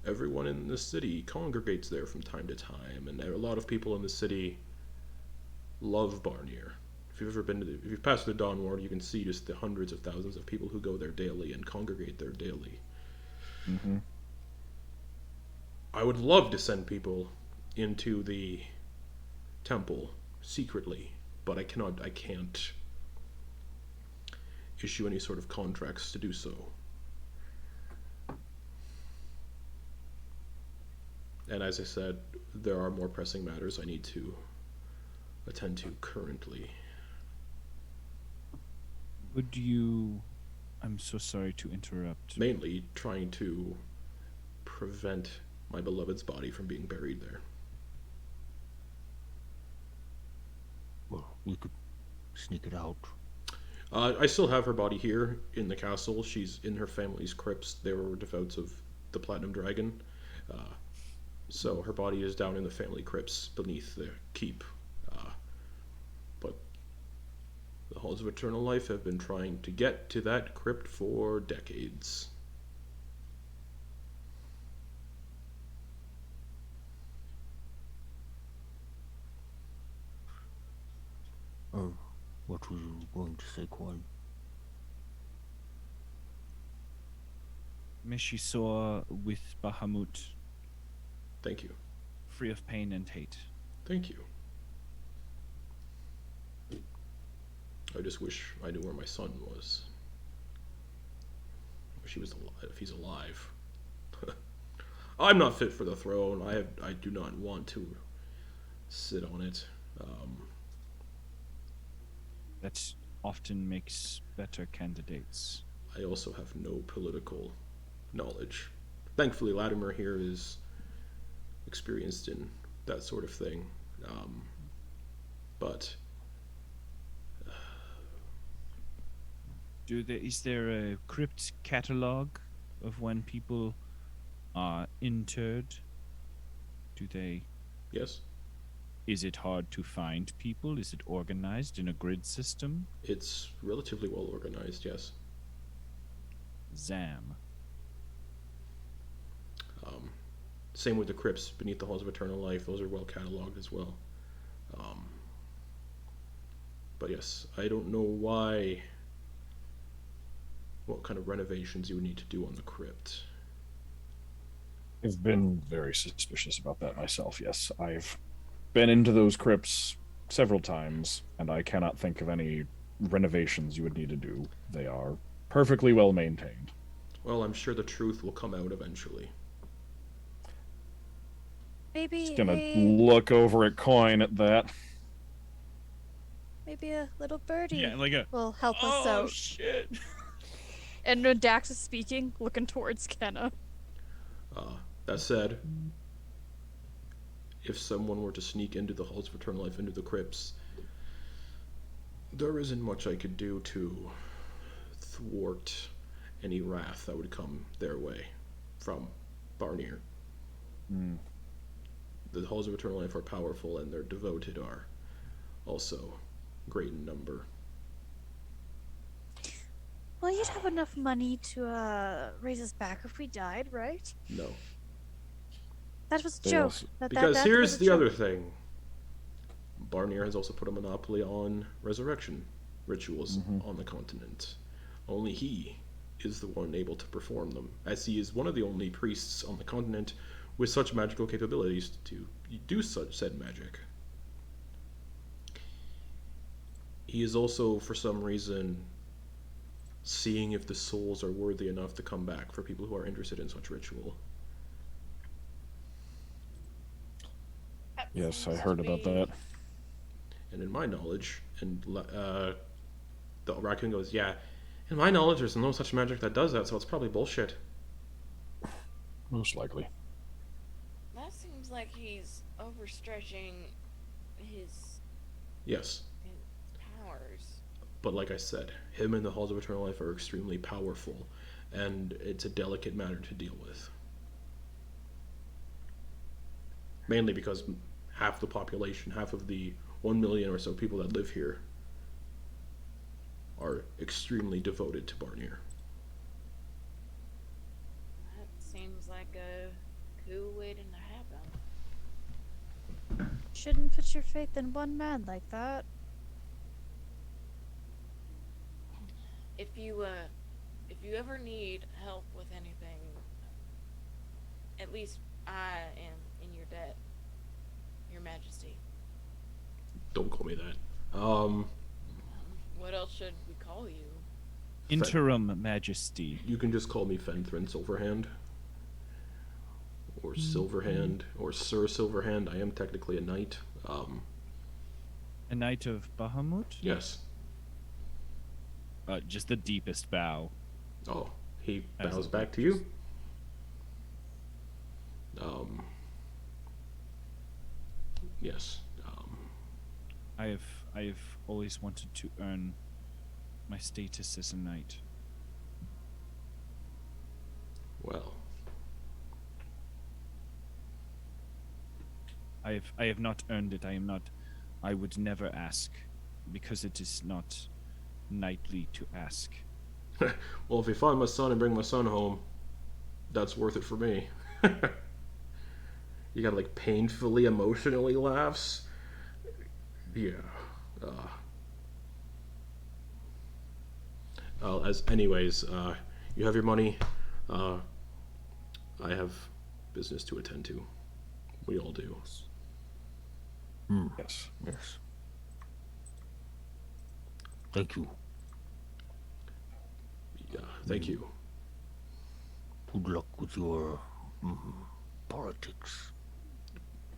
everyone in the city congregates there from time to time, and there are a lot of people in the city love Barnier. If you've passed the Dawn Ward, you can see just the hundreds of thousands of people who go there daily and congregate there daily. Mm-hmm. I would love to send people into the temple secretly, but I can't issue any sort of contracts to do so. And as I said, there are more pressing matters I need to attend to currently. would you... I'm so sorry to interrupt. Mainly trying to prevent my beloved's body from being buried there. Well, we could sneak it out. I still have her body here in the castle. She's in her family's crypts. They were devoutes of the Platinum Dragon. So her body is down in the family crypts beneath the keep. But the Halls of Eternal Life have been trying to get to that crypt for decades. What were you going to say, Quoin? May she soar with Bahamut, Thank you. free of pain and hate. Thank you. I just wish I knew where my son was. I wish he was alive, if he's alive. I'm not fit for the throne. I do not want to sit on it. That often makes better candidates. I also have no political knowledge. Thankfully, Latimer here is experienced in that sort of thing. But Is there a crypt catalog of when people are interred? yes, Is it hard to find people? Is it organized in a grid system? it's relatively well organized, yes. Zam. Same with the crypts beneath the Halls of Eternal Life. Those are well cataloged as well. But yes, I don't know why what kind of renovations you would need to do on the crypt. I've been very suspicious about that myself, yes. I've been into those crypts several times, and I cannot think of any renovations you would need to do. They are perfectly well maintained. Well, I'm sure the truth will come out eventually. Maybe Just gonna look over at Quoin at that. maybe a little birdie Yeah, like a. will help us Oh out. shit! And when Dax is speaking, looking towards Kenna. That said, if someone were to sneak into the halls of eternal life, into the crypts, there isn't much I could do to thwart any wrath that would come their way from Barnier. The halls of eternal life are powerful, and their devoted are also great in number. Well, you'd have enough money to raise us back if we died, right? No. That was a They joke. also- Because that here's was a the joke. other thing. Barnier has also put a monopoly on resurrection rituals on the continent. Only he is the one able to perform them, as he is one of the only priests on the continent with such magical capabilities to do such said magic. He is also, for some reason, seeing if the souls are worthy enough to come back for people who are interested in such ritual. Yes, I heard about that. And in my knowledge, and the raccoon goes, yeah, in my knowledge, there's no such magic that does that, so it's probably bullshit. Most likely. That seems like he's overstretching his Yes. powers. But like I said, him and the Halls of Eternal Life are extremely powerful, and it's a delicate matter to deal with. Mainly because half the population, half of the 1 million or so people that live here, are extremely devoted to Barnier. That seems like a cool waiting to happen. Shouldn't put your faith in one man like that. If you ever need help with anything, at least I am in your debt, Your Majesty. Don't call me that. What else should we call you? Interim Majesty. You can just call me Fenthrin Silverhand. Or Silverhand. Or Sir Silverhand. I am technically a knight. A knight of Bahamut? Yes. Just the deepest bow. Oh, he As bows a back to you? Yes. I have always wanted to earn my status as a knight. Well, I have not earned it. I would never ask, because it is not knightly to ask. well, if you find my son and bring my son home, that's worth it for me. You got like painfully, emotionally laughs. Yeah. Anyways, you have your money. I have business to attend to. We all do. Yes. Yes. Thank you. Yeah, thank you. Good luck with your politics.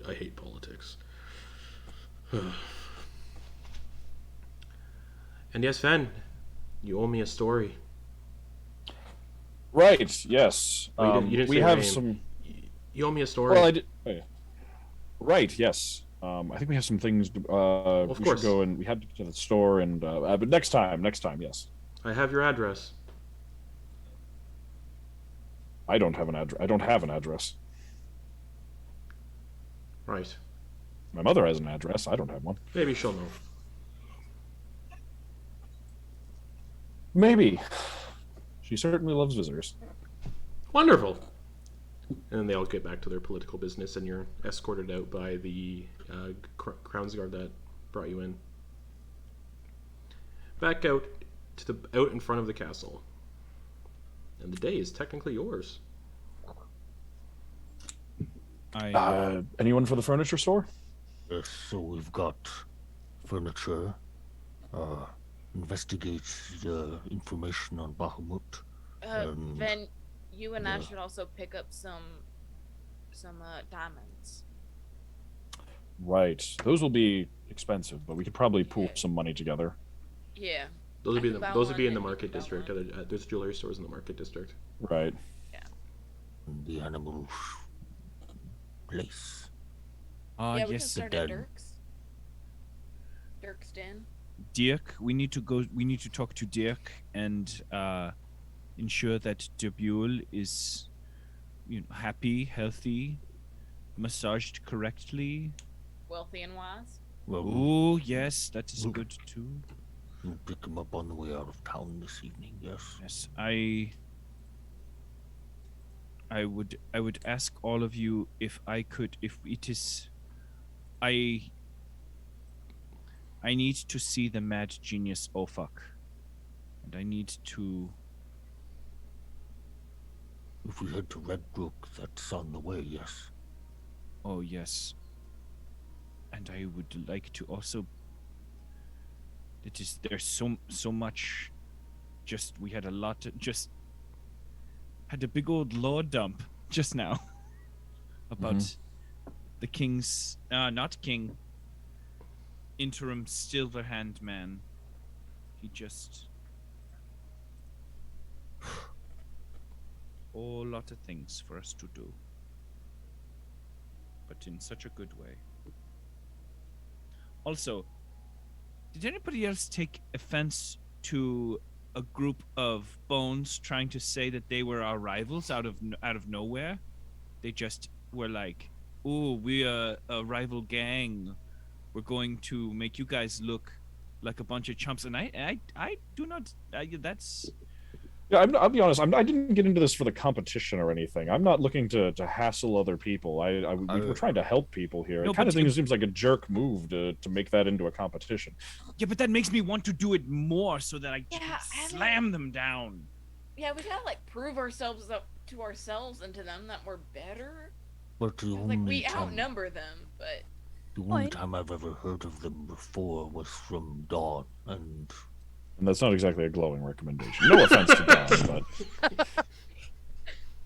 I hate politics. And yes, Fen, you owe me a story. Right. Yes. Oh, you didn't we say your have name. some. You owe me a story. Well, I did. Oh, yeah. Right. Yes. I think we have some things. Of we course. should go and we had to get to the store and. But next time. Yes. I have your address. I don't have an address. I don't have an address. Right. My mother has an address. I don't have one. Maybe she'll know. Maybe. She certainly loves visitors. Wonderful. And they all get back to their political business, and you're escorted out by the Crown's Guard that brought you in. Back out to out in front of the castle. and the day is technically yours. Anyone for the furniture store? Yes, so we've got furniture. Investigate the information on Bahamut. Then you and I yeah. should also pick up some diamonds. Right. Those will be expensive, but we could probably pool some money together. Yeah. Those would be I can buy those would be one in the and you market can buy district. one. There's jewelry stores in the market district. Right. The animal place. Yeah, we can Yes, start Den. at Dirk's. Dirk's Den. Dirk. We need to go. We need to talk to Dirk and ensure that Debule is, happy, healthy, massaged correctly. Wealthy and wise. Well, Oh yes, that is we'll- good too. we'll pick him up on the way out of town this evening. Yes. Yes, I would ask all of you if it is, I need to see the mad genius Ofak, and I need to. If we head to Redbrook, that's on the way. Yes. Oh yes, and I would like to also. There's so much. Just we had a lot. Just had a big old lore dump just now about the king's not king, interim Silverhand man. He just whole lot of things for us to do, but in such a good way. Also, did anybody else take offense to a group of bones trying to say that they were our rivals out of nowhere? They just were like, "Oh, we are a rival gang. We're going to make you guys look like a bunch of chumps." And I do not. That's Yeah, I'll be honest. I didn't get into this for the competition or anything. I'm not looking to hassle other people. We're trying to help people here. No, It kind of but seems like a jerk move to make that into a competition. yeah, but that makes me want to do it more so that I Yeah, can slam them down. Yeah, we gotta prove ourselves up to ourselves and to them that we're better. But the 'Cause, only we time, outnumber them, but the only time I've ever heard of them before was from Dawn, and And that's not exactly a glowing recommendation. No offense to Don, but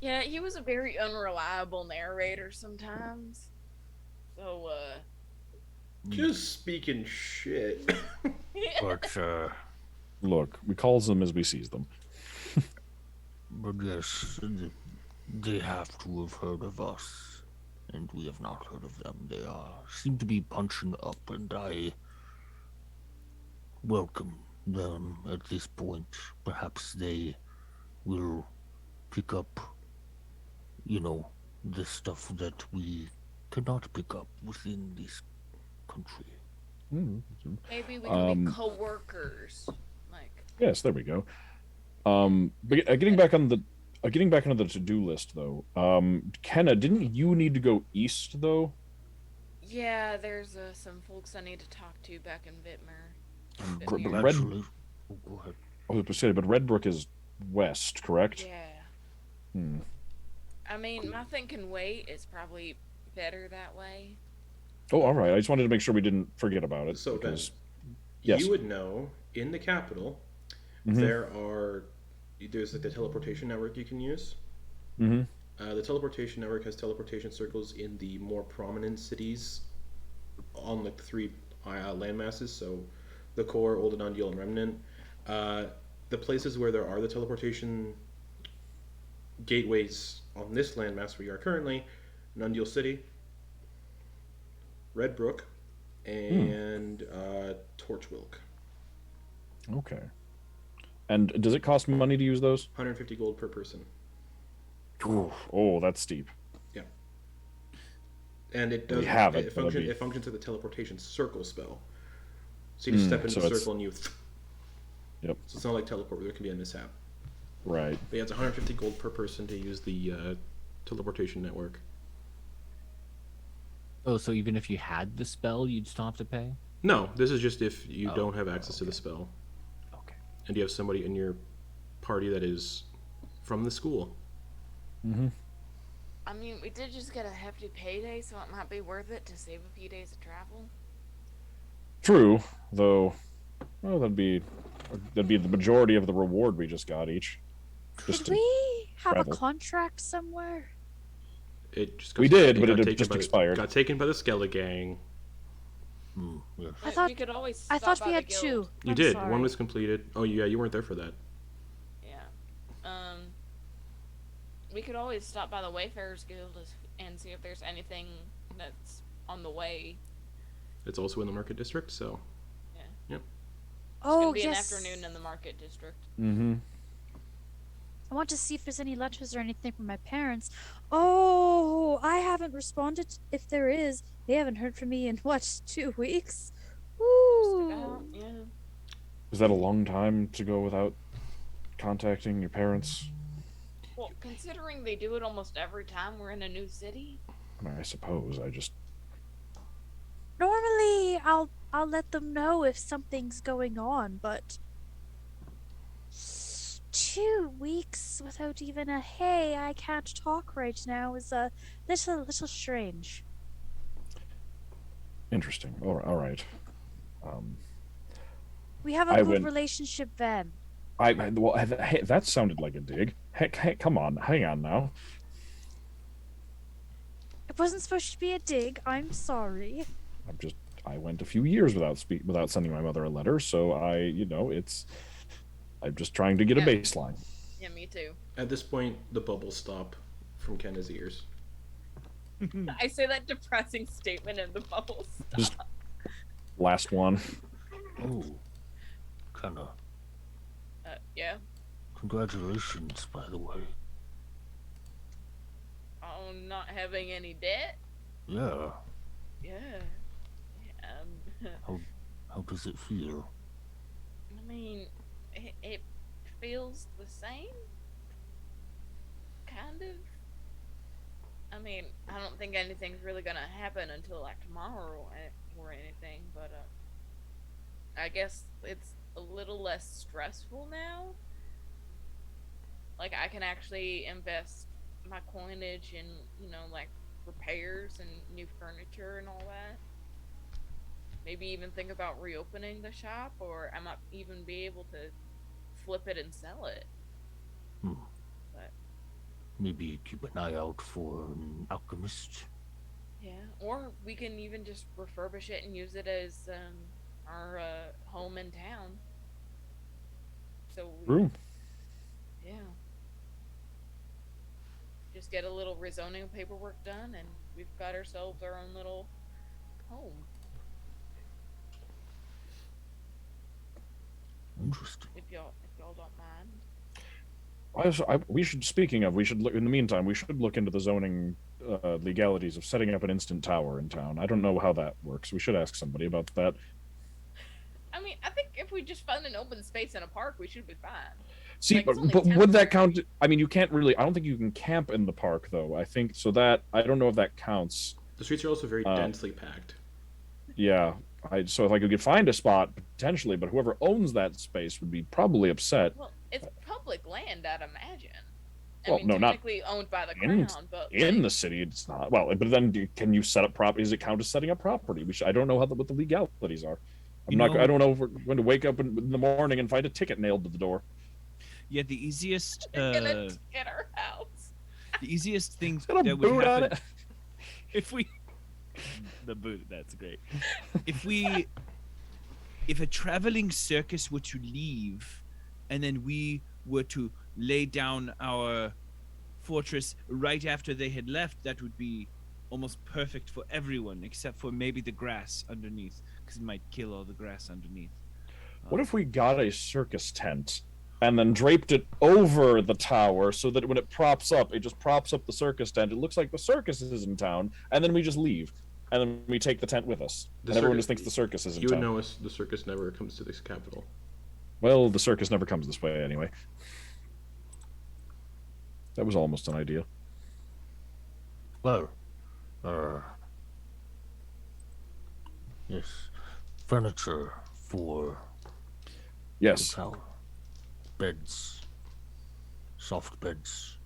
yeah, he was a very unreliable narrator sometimes. So Just speaking shit. but look, we calls them as we sees them. but yes, they have to have heard of us, and we have not heard of them. They seem to be punching up, and I welcome them at this point. Perhaps they will pick up, the stuff that we cannot pick up within this country. maybe we can be co-workers. Yes, there we go. But getting back onto the to-do list though. Kenna, didn't you need to go east though? Yeah, there's some folks I need to talk to back in Vitmer. But Vitmer. Red, Actually, go ahead. I was going to say, but Redbrook is west, correct? Yeah. I mean, my thinking wait is probably better that way. Oh, all right. I just wanted to make sure we didn't forget about it. So Ben, because... yes. you would know in the capital Mhm. there's the teleportation network you can use. Mm-hmm. The teleportation network has teleportation circles in the more prominent cities on the three landmasses. So the core, Old Anundiel, and Remnant. The places where there are the teleportation gateways on this landmass where you are currently: Anundiel City, Redbrook, and Torchwilk. Okay. And does it cost money to use those? 150 gold per person. Oh, that's steep. Yeah. And it does. We have it, It but that'd be- functions as a teleportation circle spell. So you just step into so the it's- circle and you. Yep. So it's not like teleport where there can be a mishap. Right. But yeah, it's 150 gold per person to use the teleportation network. Oh, so even if you had the spell, you'd still have to pay? No, this is just if you Oh, don't have access to the spell Okay. and you have somebody in your party that is from the school. Mm-hmm. I mean, we did just get a hefty payday, so it might be worth it to save a few days of travel. True, though. Well, that'd be the majority of the reward we just got each. Did we have travel. a contract somewhere? It just We did, but got it taken just by expired. Got taken by the Skelegang. Yes. I thought we could always I stop thought by we the had guild. two. You I'm did. sorry. One was completed. Oh yeah, you weren't there for that. Yeah. We could always stop by the Wayfarers Guild and see if there's anything that's on the way. It's also in the market district, so. It's Oh gonna be yes. an afternoon in the market district. Mm-hmm. I want to see if there's any letters or anything from my parents. Oh, I haven't responded. If there is, they haven't heard from me in what, 2 weeks? Ooh. Yeah. Is that a long time to go without contacting your parents? Well, considering they do it almost every time we're in a new city. I mean, I suppose. I just. Normally, I'll let them know if something's going on, but 2 weeks without even a hey, I can't talk right now is a little strange. Interesting. All right. We have a I good went- relationship then. Well, hey, that sounded like a dig. Heck, come on, hang on now. It wasn't supposed to be a dig. I'm sorry. I went a few years without sending my mother a letter, so I'm just trying to get a Yeah. baseline. Yeah, me too. At this point, the bubbles stop from Kenna's ears. I say that depressing statement and the bubbles stop. Just last one. Oh, kinda. Yeah. Congratulations, by the way. On not having any debt? Yeah. Yeah. How does it feel? I mean, it feels the same? Kind of. I mean, I don't think anything's really gonna happen until like tomorrow or anything, but I guess it's a little less stressful now. Like, I can actually invest my coinage in, like repairs and new furniture and all that. Maybe even think about reopening the shop, or I might even be able to flip it and sell it. But Maybe keep an eye out for an alchemist. yeah, or we can even just refurbish it and use it as our home in town. So True. yeah, just get a little rezoning paperwork done, and we've got ourselves our own little home. Interesting. If y'all don't mind. We should. Speaking of, we should look. In the meantime, we should look into the zoning legalities of setting up an instant tower in town. I don't know how that works. We should ask somebody about that. I mean, I think if we just find an open space in a park, we should be fine. See, Like, it's only but 10 would that count? I mean, you can't really. I don't think you can camp in the park, though. I think so. That I don't know if that counts. The streets are also very densely packed. Yeah. So if I could find a spot potentially, but whoever owns that space would be probably upset. Well, it's public land, I'd imagine. Well, no, not technically owned by the in- crown, but In like, the city, it's not. Well, but then can you set up property? Does it count as setting up property? I don't know what the legalities are. I don't know if we're going to wake up in the morning and find a ticket nailed to the door. Yeah, the easiest get our house. the easiest thing Got a that would boot on happen it. if we the boot, that's great. If a traveling circus were to leave and then we were to lay down our fortress right after they had left, that would be almost perfect for everyone except for maybe the grass underneath, because it might kill all the grass underneath. What if we got a circus tent and then draped it over the tower so that when it props up, it just props up the circus tent. It looks like the circus is in town, and then we just leave. And then we take the tent with us. And everyone just thinks the circus is in You would town. know the circus never comes to this capital. Well, the circus never comes this way anyway. That was almost an idea. Well, yes, furniture for Yes. the tower, beds, soft beds.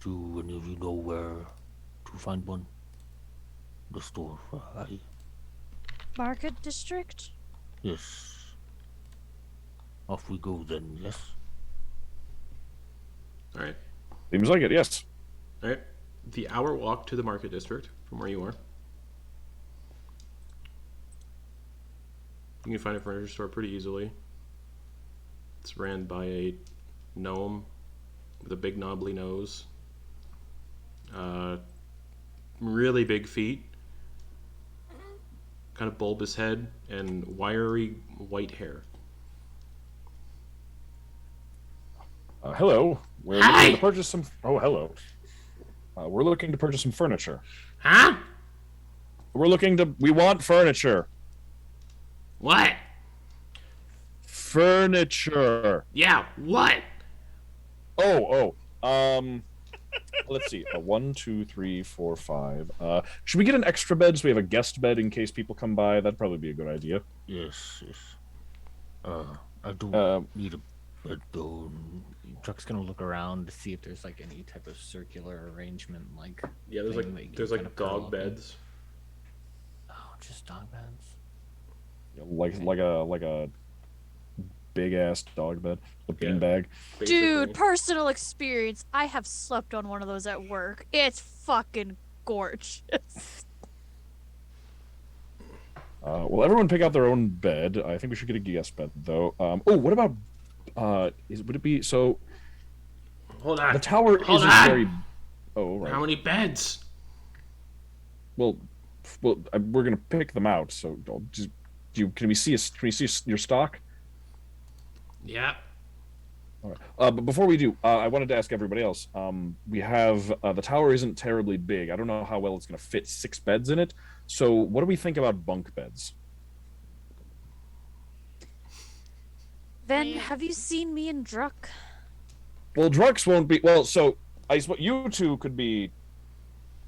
Do any of you know where to find one? The store. Market district? Yes. Off we go then, yes? All right. Seems like it, yes. All right. The hour walk to the market district from where you are. You can find a furniture store pretty easily. It's ran by a gnome with a big knobbly nose. Really big feet. Kind of bulbous head and wiry white hair. Hello. We're looking to purchase some. Oh, hello. We're looking to purchase some furniture. Huh? We want furniture. What? Furniture. Yeah, what? Let's see. 1, 2, 3, 4, 5. Should we get an extra bed so we have a guest bed in case people come by? That'd probably be a good idea. Yes. I do need a bed though. Chuck's gonna look around to see if there's like any type of circular arrangement, like Yeah, there's thing that you can kind of curl dog up in. beds. Oh, just dog beds. Like a big ass dog bed, a beanbag. Dude, personal experience. I have slept on one of those at work. It's fucking gorgeous. Well, everyone pick out their own bed. I think we should get a guest bed though. What about would it be so? Hold on. The tower Hold isn't on. very. Oh, right. How many beds? Well, we're gonna pick them out. So, can we see your stock? Yeah. All right. But before we do, I wanted to ask everybody else. We have the tower isn't terribly big. I don't know how well it's gonna fit 6 beds in it. So, what do we think about bunk beds? Then, have you seen me and Druck? Well, Drux won't be. Well, so I suppose you two could be.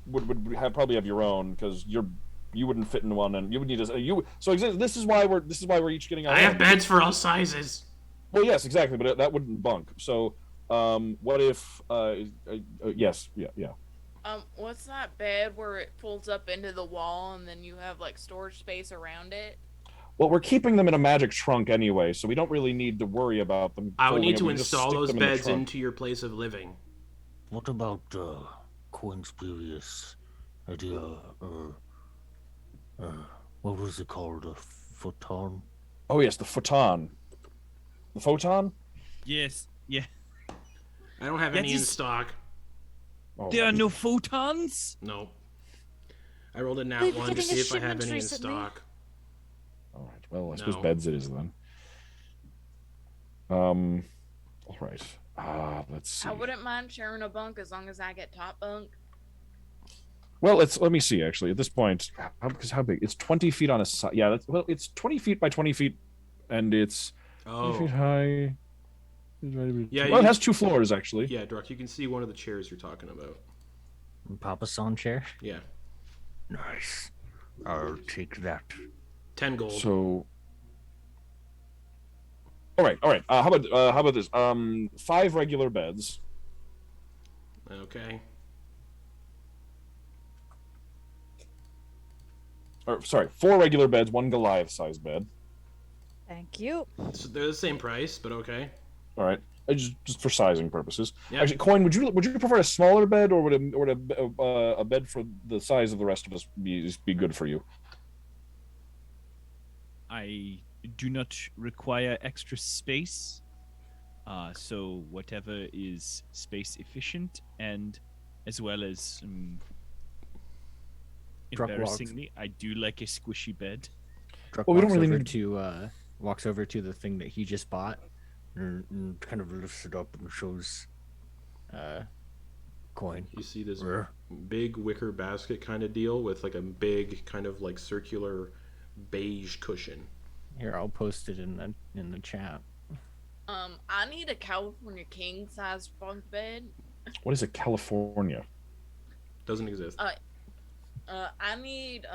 Would probably have your own because you wouldn't fit in one, and you would need a. So this is why we're each getting our I have own. beds for all sizes. Well, yes, exactly, but that wouldn't bunk. So, what if? Yes, yeah. What's that bed where it folds up into the wall and then you have like storage space around it? Well, we're keeping them in a magic trunk anyway, so we don't really need to worry about them. I would folding need up. to We just install stick those them in the beds trunk. into your place of living. What about Quoin's previous idea? What was it called? A futon? Oh yes, the futon. The photon? Yes. Yeah. I don't have That any in is- stock. Oh, There are no photons. No. I rolled a nat We've been 1 to getting see a if I have shipment any in recently. stock. All right. Well, I suppose No. beds it is then. All right. Let's see. I wouldn't mind sharing a bunk as long as I get top bunk. Well, let me see. Actually, at this point, how big? It's 20 feet on a side. Yeah, it's 20 feet by 20 feet, and it's 20 feet Oh. high. Yeah, Well, it has 2 floors actually. Yeah, Druck, you can see one of the chairs you're talking about. Papa Son chair. Yeah. Nice. I'll take that. 10 gold. So. All right. How about this? 5 regular beds. Okay. Or sorry, 4 regular beds, 1 Goliath-sized bed. Thank you. So they're the same price, but okay. All right, just for sizing purposes. Yeah. Actually, Quoin, would you prefer a smaller bed, or would a bed for the size of the rest of us be good for you? I do not require extra space. So whatever is space efficient and as well as Truck walks. embarrassingly, I do like a squishy bed. Druck Well, we don't walks really over need- to walks over to the thing that he just bought. And kind of lifts it up and shows Quoin. You see this Where? big wicker basket kind of deal with like a big kind of like circular beige cushion. Here, I'll post it in the chat. I need a California king size bunk bed. What is a California? Doesn't exist. I need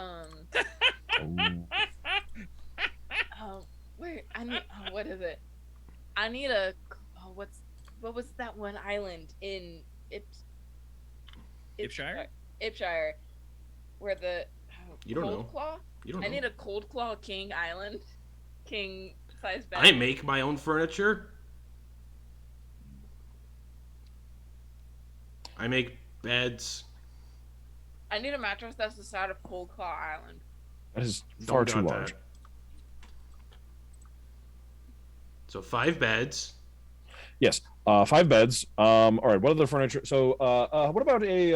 Oh. wait, I need what is it? I need a. Oh, what was that one island in Ipshire? Ipshire, where the You don't Cold know. Claw. You don't I know. need a Cold Claw King Island, king size bed. I make my own furniture. I make beds. I need a mattress that's the size of Cold Claw Island. That is far Don't too got large. that. So 5 beds. Yes. 5 beds. All right. What other furniture? So, what about a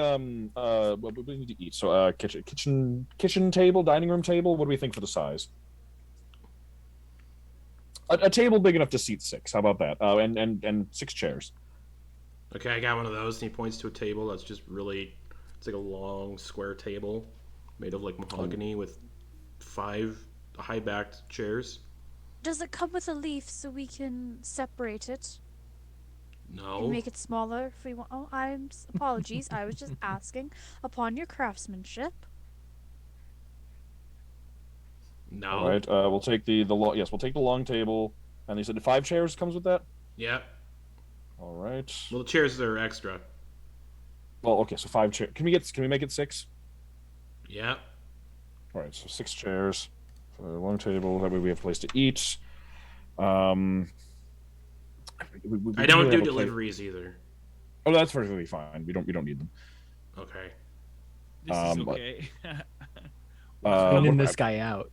what do we need to eat? So, kitchen table, dining room table. What do we think for the size? A table big enough to seat 6. How about that? And 6 chairs. Okay, I got one of those. And he points to a table that's just really. It's like a long square table made of like mahogany with 5 high-backed chairs. Does it come with a leaf so we can separate it? No. And make it smaller if we want. Oh, apologies. I was just asking upon your craftsmanship. No. All right. We'll take the long. Yes, we'll take the long table. And they said 5 chairs comes with that. Yeah. All right. Well, the chairs are extra. Well, okay. So 5 chairs. Can we make it 6? Yeah. All right. So 6 chairs. For a long table. That way we have a place to eat. We I don't really do have a deliveries either. Oh, that's perfectly fine. We don't need them. Okay. This is but- okay. Cleaning what- this guy out.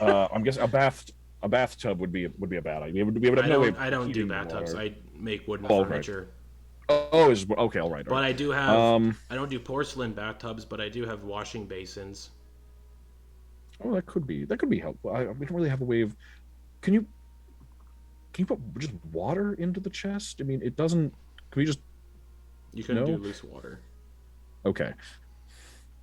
I'm guessing a bathtub would be a bad idea. We would have no way. I don't do heating the bathtubs. water. I make wooden Oh, right. furniture. Oh, is okay. All right. But I do have. I don't do porcelain bathtubs, but I do have washing basins. Oh, that could be helpful. We don't really have a way of. Can you put just water into the chest? I mean, it doesn't. Can we just? You can No? do loose water. Okay.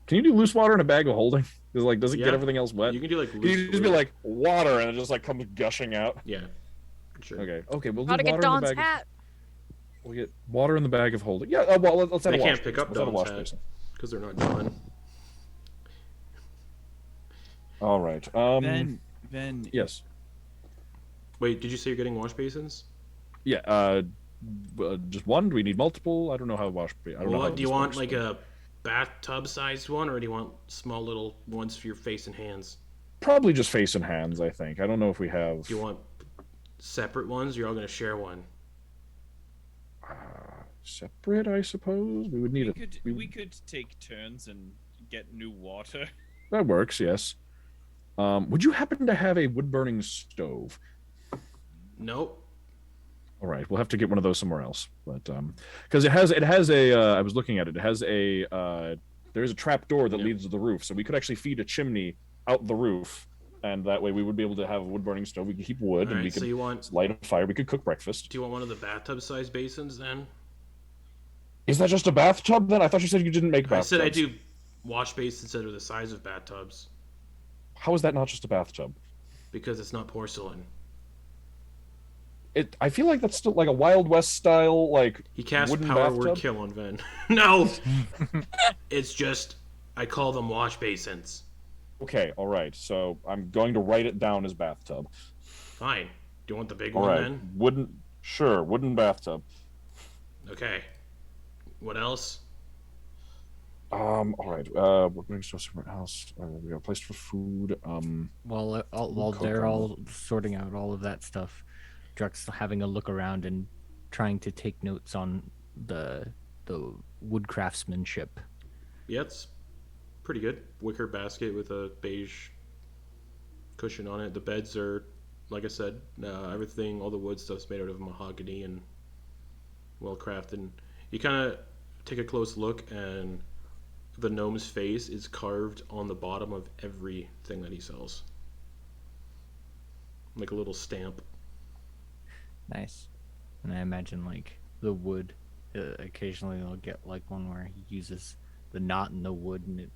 Can you do loose water in a bag of holding? Does it Yeah. get everything else wet? You can do like Can loose. you just be like water and it just like comes gushing out? Yeah. Sure. Okay. Okay. We'll do Gotta water get in the Dawn's bag. hat. We'll get water in the bag of holding. Yeah. Well, let's add They a wash can't pick basin. up Let's add a Dawn's wash hat. basin. Because they're not done. All right. Ben, Yes. Wait, did you say you're getting wash basins? Yeah. Just one? Do we need multiple? I don't know how wash. I don't know how Well, do you this want works, like but- a bathtub-sized one, or do you want small little ones for your face and hands? Probably just face and hands. I think. I don't know if we have. Do you want separate ones, or you're all going to share one? Separate? I suppose we would need we could take turns and get new water. That works. Yes. Would you happen to have a wood-burning stove? Nope. All right, we'll have to get one of those somewhere else. But because it has a I was looking at it. It has a there is a trap door that leads to the roof, so we could actually feed a chimney out the roof, and that way we would be able to have a wood burning stove. We could keep wood, All and we right, so could you want? light a fire. We could cook breakfast. Do you want one of the bathtub-sized basins then? Is that just a bathtub then? I thought you said you didn't make I bathtubs. said I do wash basins that are the size of bathtubs How is that not just a bathtub? because it's not porcelain. I feel like that's still like a Wild West style like. He cast wooden power word bathtub? kill on Ven. No, it's just I call them wash basins. Okay, all right. So I'm going to write it down as bathtub. Fine. Do you want the big All one right, then? wooden bathtub. Okay. What else? All right. We're going to somewhere else. We got a place for food. While cook they're on all sorting out all of that stuff, Druck's having a look around and trying to take notes on the wood craftsmanship. Yeah, it's pretty good. Wicker basket with a beige cushion on it. The beds are, like I said, everything, all the wood stuff's made out of mahogany and well crafted. You kind of take a close look, and the gnome's face is carved on the bottom of everything that he sells, like a little stamp. Nice. And I imagine like the wood. Occasionally, they'll get like one where he uses the knot in the wood, and it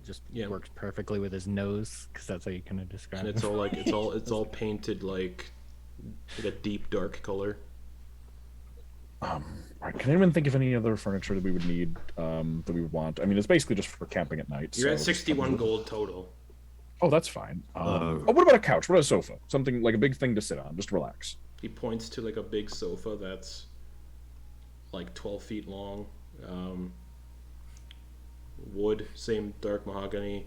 just works perfectly with his nose, because that's how you kind of describe And it. it's all like it's all painted like a deep dark color. All right, can anyone think of any other furniture that we would need, that we would want? I mean, it's basically just for camping at night. You're so at 61 gold total. Oh, that's fine. What about a couch? What about a sofa? Something like a big thing to sit on, just relax. He points to like a big sofa that's like 12 feet long. Wood, same dark mahogany.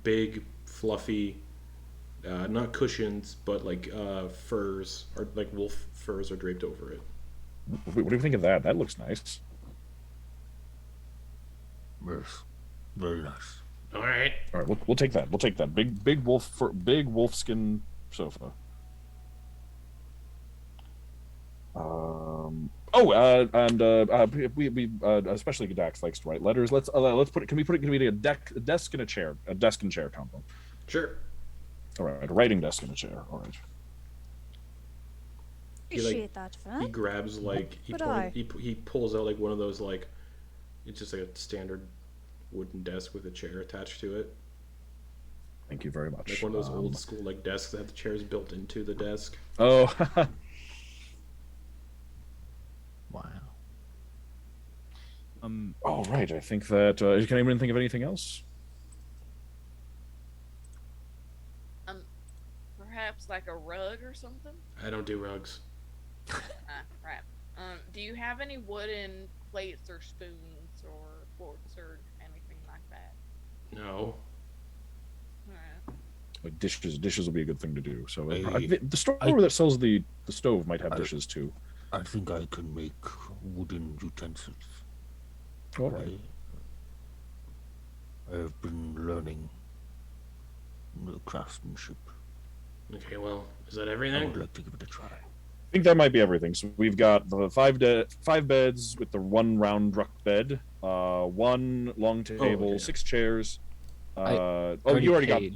Big, fluffy, not cushions, but like furs, or like wolf furs are draped over it. What do you think of that? That looks nice. Yes, very nice. All right. All right, we'll take that. We'll take that. Big wolf skin sofa. We especially Dax likes to write letters. Let's put it. Can we a desk and a chair, combo? Sure. All right, a writing desk and a chair. All right. Appreciate that, He Fran. grabs like he pulls out like one of those like it's just like a standard wooden desk with a chair attached to it. Thank you very much. Like one of those old school like desks that have the chairs built into the desk. Oh. Wow. All right. I think that. Can anyone think of anything else? Perhaps like a rug or something. I don't do rugs. Right. Do you have any wooden plates or spoons or forks or anything like that? No. Alright. Like dishes will be a good thing to do. So I- the store that sells the stove might have dishes too. I think I can make wooden utensils. All right. I have been learning the craftsmanship. Okay, well, is that I would everything? like to give it a try. I think that might be everything. So we've got the five beds with the one round ruck bed, one long table, okay. 6 chairs. You Already already got paid.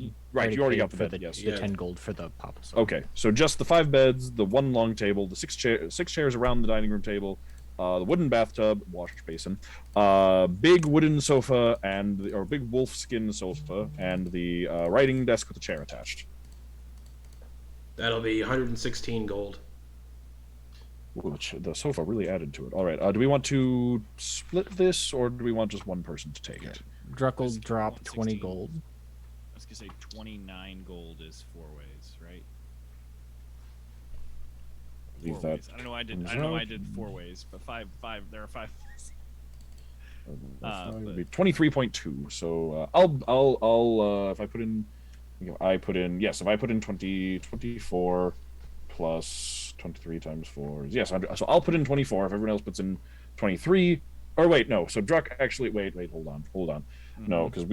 You already got the for bed. Yes. the Yeah. 10 gold for the pop. So. Okay, so just the 5 beds, the one long table, the 6 chairs around the dining room table, the wooden bathtub, wash basin, big wooden sofa or big wolf skin sofa, and the writing desk with a chair attached. That'll be 116 gold. Which the sofa really added to it. All right, do we want to split this, or do we want just one person to take it? Druck'll drop 20 116. gold. I was gonna say 29 gold is 4 ways, right? Leave 4 that. ways. I don't know. I don't know. I did 4 ways, but five. There are 5. It'd be 23.2. So I'll if I put in, if I put in 24 plus 23 times 4 is yes. So I'll put in 24 if everyone else puts in 23. Or wait, no. So Druck actually wait. Hold on. Mm-hmm. No, because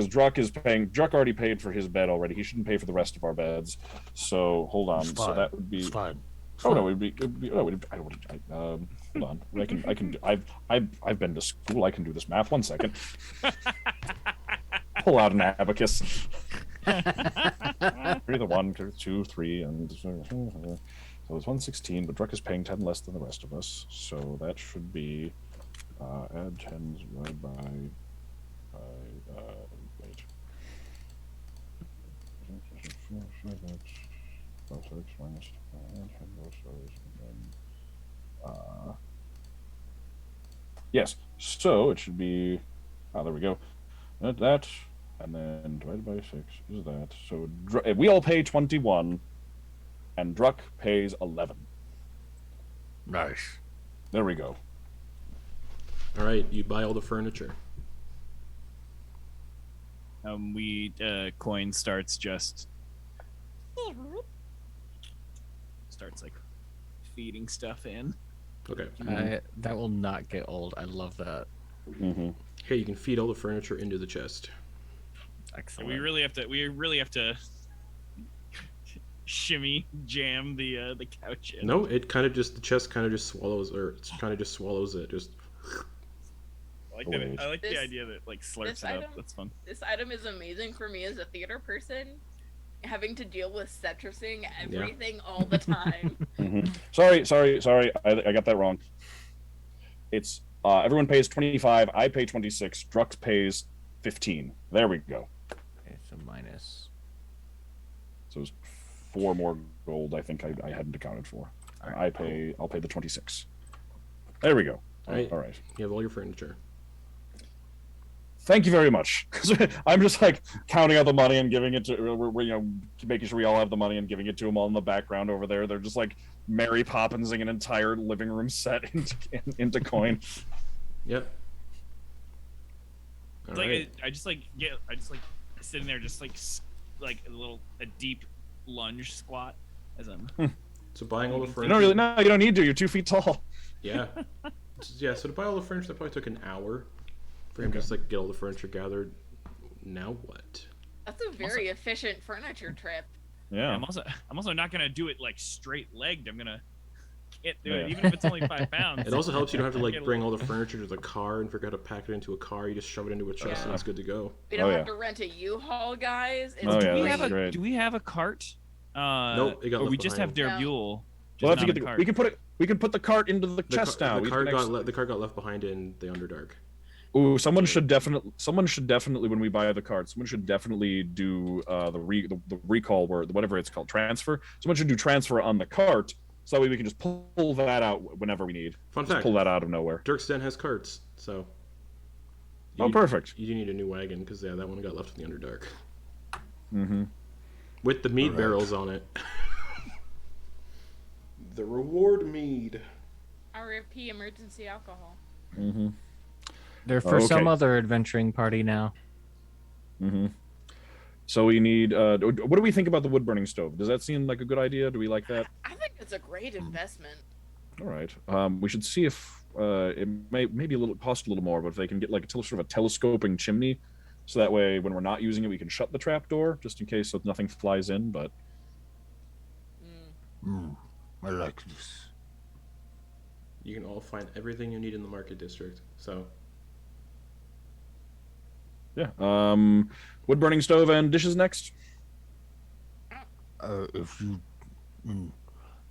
Druck is paying. Druck already paid for his bed already. He shouldn't pay for the rest of our beds. So hold on. It's So fine. that would be. It's fine. Oh no, it'd be I don't. Hold on. I can. I've been to school. I can do this math. 1 second. Pull out an abacus. 3 the 1, 2, 3, and so it's 116. But Druck is paying 10 less than the rest of us, so that should be add 10 divided by wait. Yes, so it should be. There we go. That, and then divided by 6 is that. So we all pay 21, and Druck pays 11. Nice. There we go. All right, you buy all the furniture. Quoin starts like feeding stuff in. Okay. That will not get old. I love that. Mm-hmm. Hey, you can feed all the furniture into the chest. Excellent. We really have to shimmy jam the couch in. No, the chest kind of just swallows, or it kind of just swallows it. Just. I like that. I like the This- idea that like slurps this it up. item- That's fun. This item is amazing for me as a theater person, having to deal with citrusing everything all the time. Mm-hmm. Sorry. I got that wrong. It's everyone pays 25. I pay 26. Druck pays 15. There we go. Okay, so minus. So it's 4 more gold. I think I hadn't accounted for. All right, I'll pay the 26. There we go. All right. All right. You have all your furniture. Thank you very much. I'm just like counting out the money and giving it to, we're making sure we all have the money and giving it to them all in the background over there. They're just like Mary Poppinsing an entire living room set into Quoin. Yep. It's like I just like sitting there, just like a deep lunge squat as I'm. So buying all the furniture. No, you don't need to. You're 2 feet tall. Yeah. Yeah. So to buy all the furniture, that probably took an hour for him to just like get all the furniture gathered. Now what? That's a very efficient furniture trip. Yeah. I'm also not gonna do it like straight legged. I'm gonna can't do it even if it's only 5 pounds. It also helps you don't have to like bring all the furniture to the car and forget to pack it into a car. You just shove it into a chest and it's good to go. We don't have to rent a U-Haul, guys. It's Do we have a cart? Nope, it got left we just have behind. their mule. We'll have to get we can put the cart into the chest now. The cart got left behind in the Underdark. Ooh, someone should definitely when we buy the cart, someone should definitely do the recall word, whatever it's called, transfer. Someone should do transfer on the cart, so that way we can just pull that out whenever we need. Fun fact: pull that out of nowhere. Dirk Sterks Den has carts, so. Perfect. You do need a new wagon because that one got left in the Underdark. Mm-hmm. With the mead barrels on it. The reward mead. RFP emergency alcohol. Mm-hmm. They're for some other adventuring party now. Mm-hmm. So we need. What do we think about the wood burning stove? Does that seem like a good idea? Do we like that? I think it's a great investment. All right. We should see if it may be cost a little more, but if they can get like sort of a telescoping chimney, so that way when we're not using it, we can shut the trap door just in case so nothing flies in. But. I like this. You can all find everything you need in the market district. So. Yeah. Wood burning stove and dishes next. If you,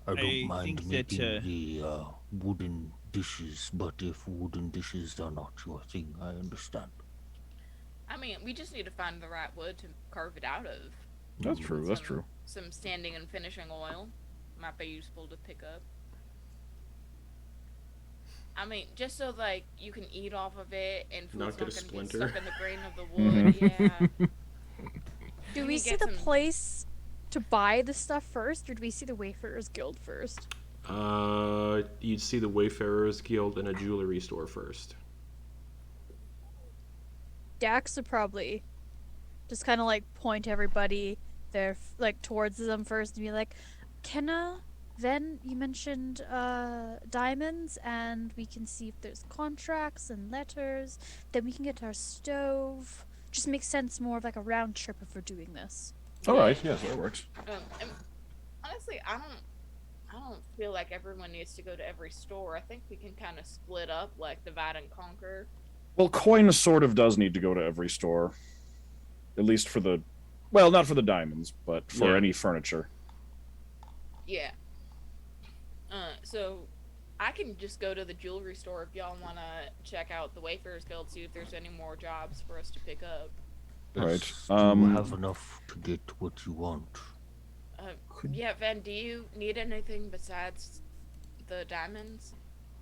I don't mind making the wooden dishes, but if wooden dishes are not your thing, I understand. I mean, we just need to find the right wood to carve it out of. That's true. That's true. Some standing and finishing oil might be useful to pick up. I mean, just so like you can eat off of it and food's not going to get stuck in the grain of the wood. Yeah. Do we see the place to buy the stuff first, or do we see the Wayfarers Guild first? You'd see the Wayfarers Guild and a jewelry store first. Dax would probably just kind of like point everybody there, like towards them first, and be like, "Kenna, then you mentioned diamonds, and we can see if there's contracts and letters. Then we can get our stove. Just makes sense more of like a round trip if we're doing this." All right. Yes, that works. Honestly, I don't feel like everyone needs to go to every store. I think we can kind of split up, like divide and conquer. Well, Quoin sort of does need to go to every store, at least for the, well, not for the diamonds, but for any furniture. Yeah. So I can just go to the jewelry store if y'all want to check out the Wayfarers Guild, see if there's any more jobs for us to pick up. All right. Do you have enough to get what you want? Yeah, Ven, do you need anything besides the diamonds?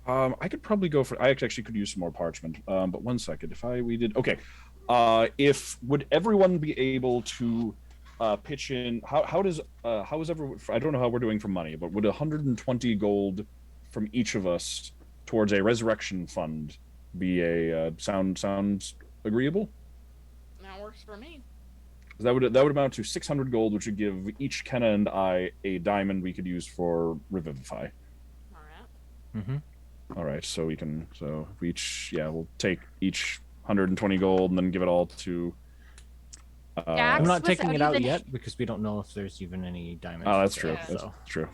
I could probably go for. I actually could use some more parchment. But 1 second. We did. Okay. Would everyone be able to pitch in? How is everyone? I don't know how we're doing for money, but would 120 gold from each of us towards a resurrection fund be a sounds agreeable? That works for me. That would amount to 600 gold, which would give each Kenna and I a diamond we could use for revivify. All right. Mm-hmm. All right, so we can. So we each, we'll take each 120 gold and then give it all to. I'm not taking it out yet because we don't know if there's even any diamonds. Oh, that's true. Yeah. That's true.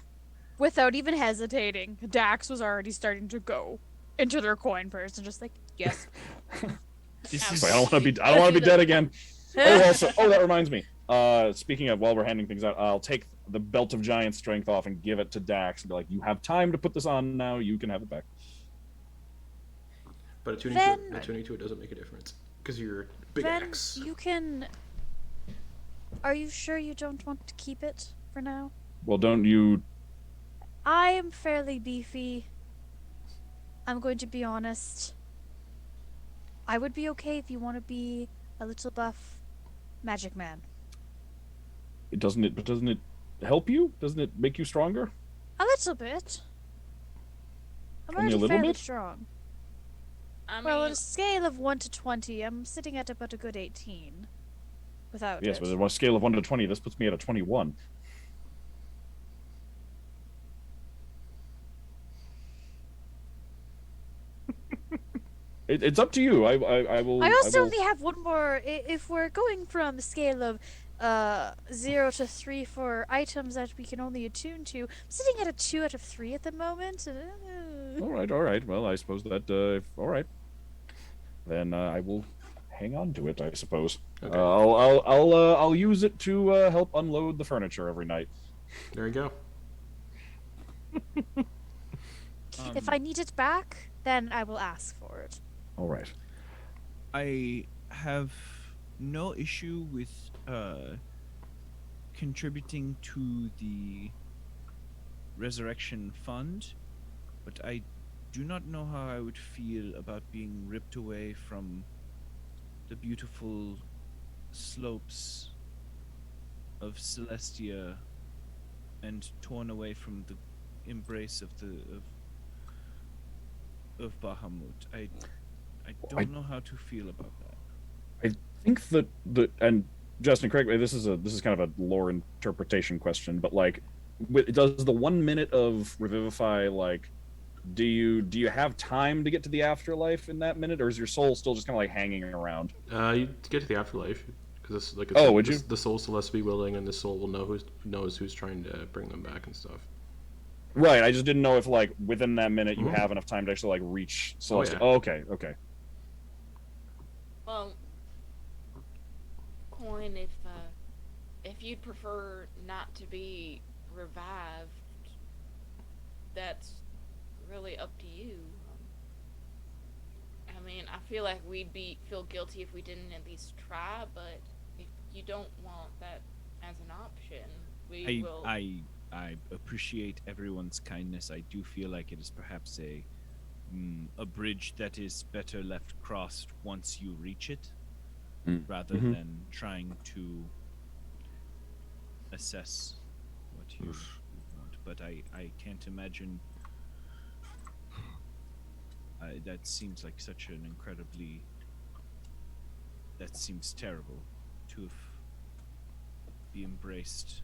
Without even hesitating, Dax was already starting to go into their coin purse and just like, yes. This is. I don't want to be dead again. That reminds me. Speaking of, while we're handing things out, I'll take the belt of giant strength off and give it to Dax and be like, "You have time to put this on now. You can have it back." But attuning to it doesn't make a difference because you're a big axe. You can. Are you sure you don't want to keep it for now? Well, don't you? I am fairly beefy. I'm going to be honest. I would be okay if you want to be a little buff magic man. Doesn't it help you? Doesn't it make you stronger? A little bit. I'm Only a already little fairly bit? strong. I Well, on mean, a scale of 1 to 20, I'm sitting at about a good 18. Without Yes, it. but on a scale of 1 to 20, this puts me at a 21. It's up to you. I will. I also will... only have one more. If we're going from a scale of 0 to 3 for items that we can only attune to, I'm sitting at a 2 out of 3 at the moment. All right. Well, I suppose that. All right. Then I will hang on to it. I suppose. Okay. I'll use it to help unload the furniture every night. There you go. If I need it back, then I will ask for it. All right. I have no issue with contributing to the resurrection fund, but I do not know how I would feel about being ripped away from the beautiful slopes of Celestia and torn away from the embrace of Bahamut. I don't know how to feel about that. I think that and Justin, correct me. This is kind of a lore interpretation question, but like, does the 1 minute of revivify, like, do you have time to get to the afterlife in that minute, or is your soul still just kind of like hanging around? You get to the afterlife because like would you? The soul still has to be willing, and the soul will knows who's trying to bring them back and stuff. Right. I just didn't know if like within that minute you have enough time to actually like reach Celestia. yeah. Oh, okay. well, Quoin, if you'd prefer not to be revived, that's really up to you. I mean, I feel like we'd feel guilty if we didn't at least try, but if you don't want that as an option, we will. I appreciate everyone's kindness. I do feel like it is perhaps a bridge that is better left crossed once you reach it, rather than trying to assess what you want. But I can't imagine. That seems like such an incredibly. That seems terrible to be embraced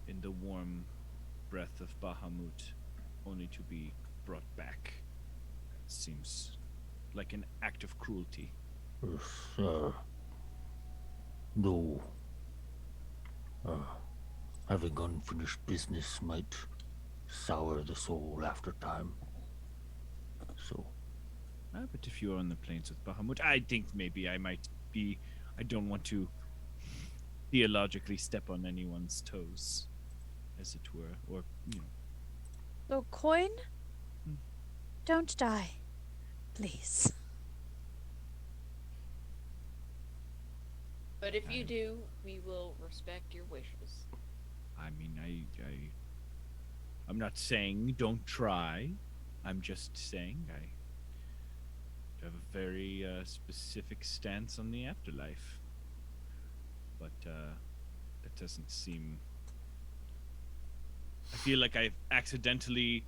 in the warm breath of Bahamut, only to be brought back. Seems like an act of cruelty. Though having unfinished business might sour the soul after time. So. But if you are on the plains with Bahamut, I think maybe I might be. I don't want to theologically step on anyone's toes, as it were, or So, Quoin, don't die, please. But if you do, we will respect your wishes. I mean, I'm not saying don't try. I'm just saying I have a very specific stance on the afterlife. But that doesn't seem. I feel like I've accidentally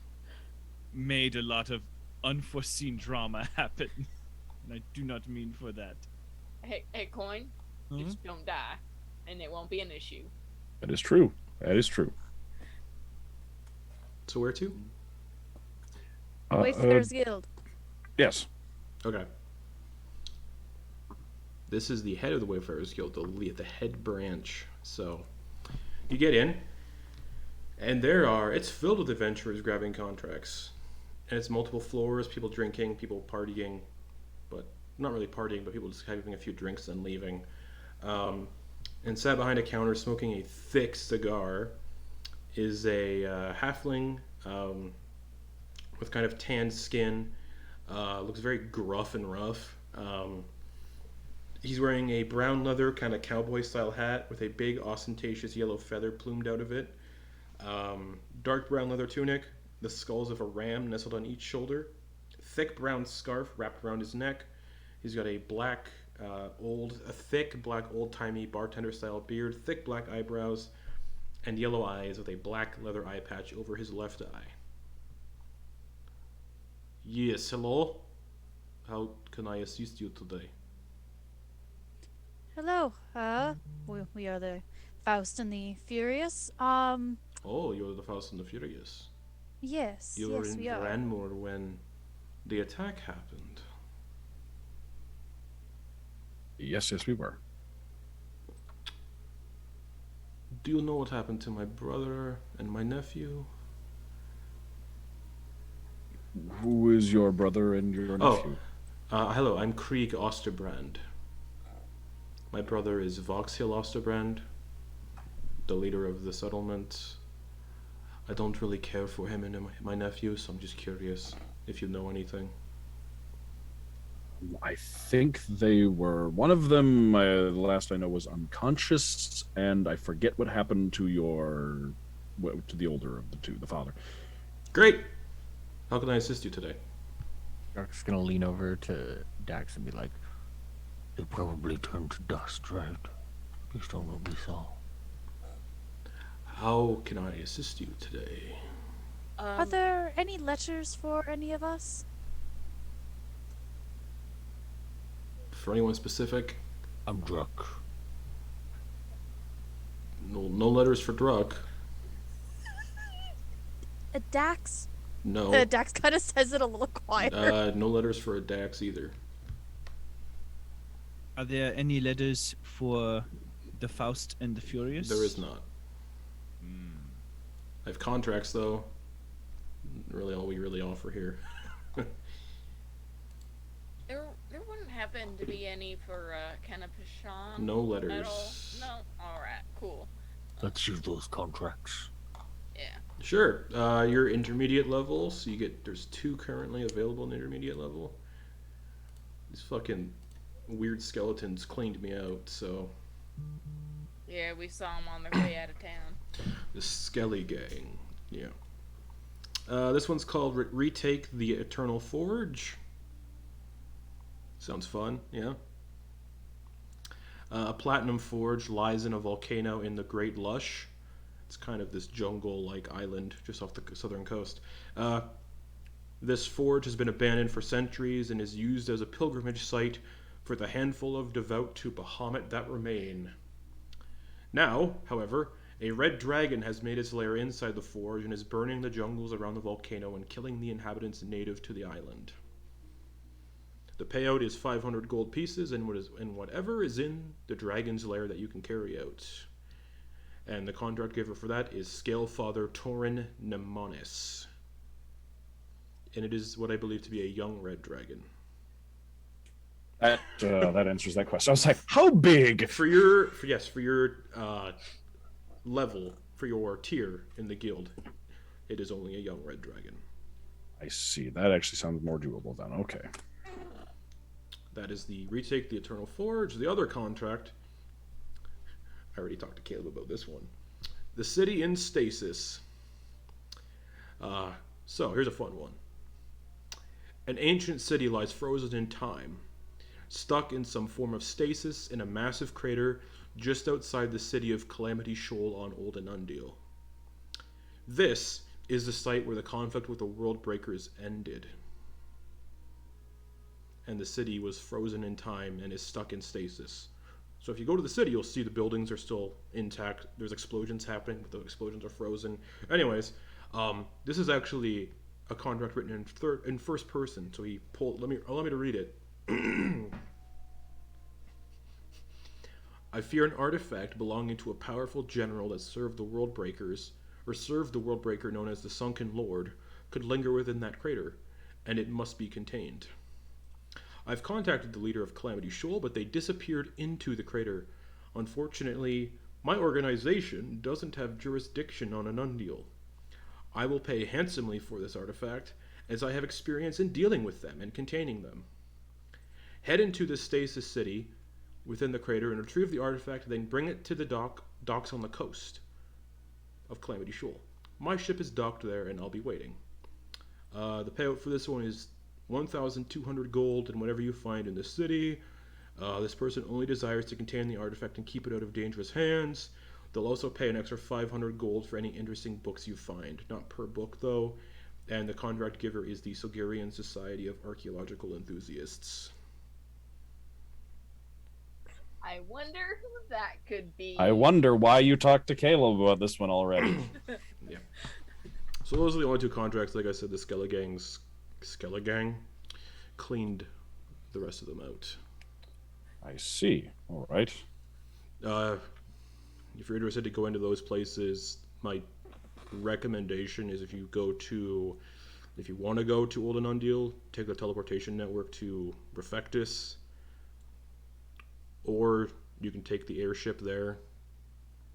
made a lot of unforeseen drama happen. And I do not mean for that. Hey, Quoin, just don't die, and it won't be an issue. That is true. So where to? Wayfarer's Guild. Yes. Okay. This is the head of the Wayfarers Guild, the head branch. So you get in, and it's filled with adventurers grabbing contracts. And it's multiple floors, people drinking, people partying, but not really partying, but people just having a few drinks and leaving. And sat behind a counter smoking a thick cigar is a halfling with kind of tanned skin. Looks very gruff and rough. He's wearing a brown leather kind of cowboy style hat with a big ostentatious yellow feather plumed out of it. Dark brown leather tunic, the skulls of a ram nestled on each shoulder, thick brown scarf wrapped around his neck. He's got a thick black old-timey bartender-style beard, thick black eyebrows, and yellow eyes with a black leather eye patch over his left eye. Yes, hello? How can I assist you today? Hello. We are the Faust and the Furious. Oh, you're the Faust and the Furious. Yes, You were yes, in we are. Branmore when the attack happened. Yes, we were. Do you know what happened to my brother and my nephew? Who is your brother and your nephew? Hello, I'm Krieg Osterbrand. My brother is Voxhill Osterbrand, the leader of the settlement. I don't really care for him and my nephew, so I'm just curious if you know anything. I think they were. One of them, the last I know, was unconscious, and I forget what happened to to the older of the two, the father. Great! How can I assist you today? Dark's gonna lean over to Dax and be like, They probably turned to dust, right? Based on what we saw. How can I assist you today? Are there any letters for any of us? For anyone specific? I'm drunk. No letters for Druck. Dax? No. Dax kind of says it a little quieter. No letters for a Dax either. Are there any letters for the Faust and the Furious? There is not. I have contracts though. Really, all we really offer here. There wouldn't happen to be any for kind of Peshan. No letters. At all? No. All right. Cool. Let's use those contracts. Yeah. Sure. You're intermediate level, so there's 2 currently available in intermediate level. These fucking weird skeletons cleaned me out, so. Yeah, we saw them on their way out of town. The Skelegang. Yeah. This one's called Retake the Eternal Forge. Sounds fun, yeah. A platinum forge lies in a volcano in the Great Lush. It's kind of this jungle-like island just off the southern coast. This forge has been abandoned for centuries and is used as a pilgrimage site for the handful of devout to Bahamut that remain. Now, however, a red dragon has made its lair inside the forge and is burning the jungles around the volcano and killing the inhabitants native to the island. The payout is 500 gold pieces and whatever is in the dragon's lair that you can carry out. And the contract giver for that is Scalefather Torin Nemonis. And it is what I believe to be a young red dragon. That answers that question. I was like, how big? For your level, for your tier in the guild, it is only a young red dragon. I see. That actually sounds more doable then. Okay. That is the Retake the Eternal Forge. The other contract, I already talked to Caleb about this one. The City in Stasis. So, here's a fun one. An ancient city lies frozen in time, stuck in some form of stasis in a massive crater just outside the city of Calamity Shoal on Old Anundiel. This is the site where the conflict with the World Breakers ended. And the city was frozen in time and is stuck in stasis. So if you go to the city, you'll see the buildings are still intact. There's explosions happening, but the explosions are frozen. Anyways, this is actually a contract written in first person. So allow me to read it. I fear an artifact belonging to a powerful general that served the World Breakers, or served the World Breaker known as the Sunken Lord, could linger within that crater, and it must be contained. I've contacted the leader of Calamity Shoal, but they disappeared into the crater. Unfortunately, my organization doesn't have jurisdiction on Anundiel. I will pay handsomely for this artifact, as I have experience in dealing with them and containing them. Head into the stasis city within the crater and retrieve the artifact, then bring it to the docks on the coast of Calamity Shoal. My ship is docked there, and I'll be waiting. The payout for this one is 1,200 gold and whatever you find in the city. This person only desires to contain the artifact and keep it out of dangerous hands. They'll also pay an extra 500 gold for any interesting books you find. Not per book, though. And the contract giver is the Silgarian Society of Archaeological Enthusiasts. I wonder who that could be. I wonder why you talked to Caleb about this one already. Yeah. So those are the only two contracts. Like I said, the Skelegang cleaned the rest of them out. I see. All right. If you're interested to go into those places, my recommendation is if you want to go to Old Anundiel, take the Teleportation Network to Refectus, or you can take the airship there,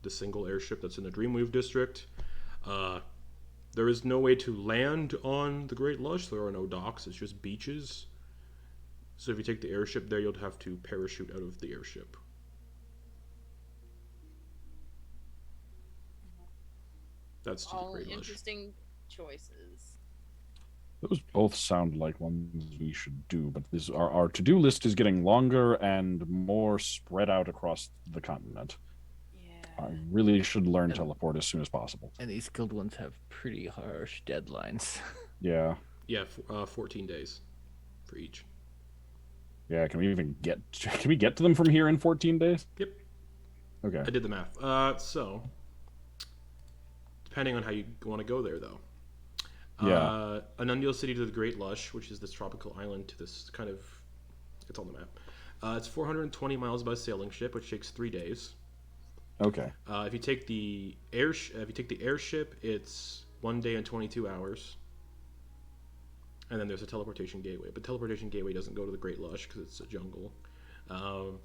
the single airship that's in the Dreamweave district. There is no way to land on the Great Lush. There are no docks. It's just beaches. So if you take the airship there, you'll have to parachute out of the airship. That's to All the Great Lush. interesting choices. Those both sound like ones we should do, but our to-do list is getting longer and more spread out across the continent. Yeah. I really should learn teleport as soon as possible. And these guild ones have pretty harsh deadlines. Yeah. Yeah, 14 days for each. Yeah, can we get to them from here in 14 days? Yep. Okay. I did the math. So, depending on how you want to go there, though. Yeah. Anundiel City to the Great Lush, which is this tropical island to this kind of... It's on the map. It's 420 miles by sailing ship, which takes 3 days. Okay. If you take the airship, it's 1 day and 22 hours. And then there's a teleportation gateway. But teleportation gateway doesn't go to the Great Lush because it's a jungle. And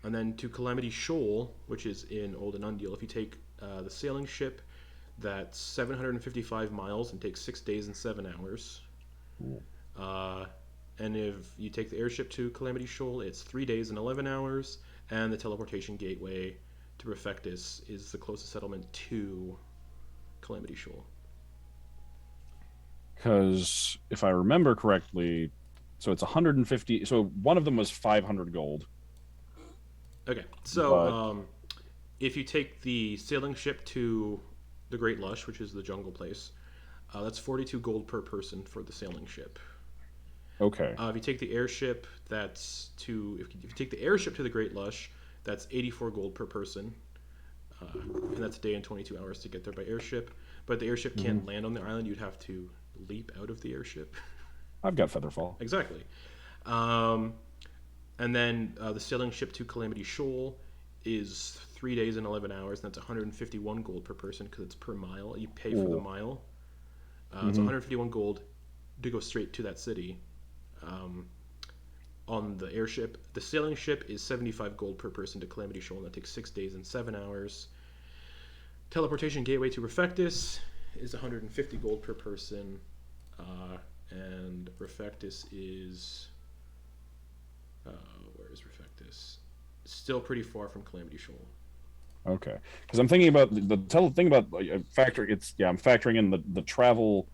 then to Calamity Shoal, which is in Old Anundiel, if you take the sailing ship, that's 755 miles and takes 6 days and 7 hours. And if you take the airship to Calamity Shoal, it's 3 days and 11 hours. And the teleportation gateway to Refectus is the closest settlement to Calamity Shoal. Because if I remember correctly, so it's 150. So one of them was 500 gold. Okay, so if you take the sailing ship to the Great Lush, which is the jungle place, that's 42 gold per person for the sailing ship. Okay. If you take the airship, if you take the airship to the Great Lush, that's 84 gold per person, and that's a day and 22 hours to get there by airship. But the airship can't land on the island; you'd have to leap out of the airship. I've got Featherfall. Exactly. And then the sailing ship to Calamity Shoal is 3 days and 11 hours, and that's 151 gold per person because it's per mile. You pay for the mile. It's 151 gold to go straight to that city. On the airship, the sailing ship is 75 gold per person to Calamity Shoal, and that takes 6 days and 7 hours. Teleportation gateway to Refectus is 150 gold per person, and Refectus is where is Refectus? Still pretty far from Calamity Shoal. Okay, because I'm thinking about the thing about I'm factoring in the travel,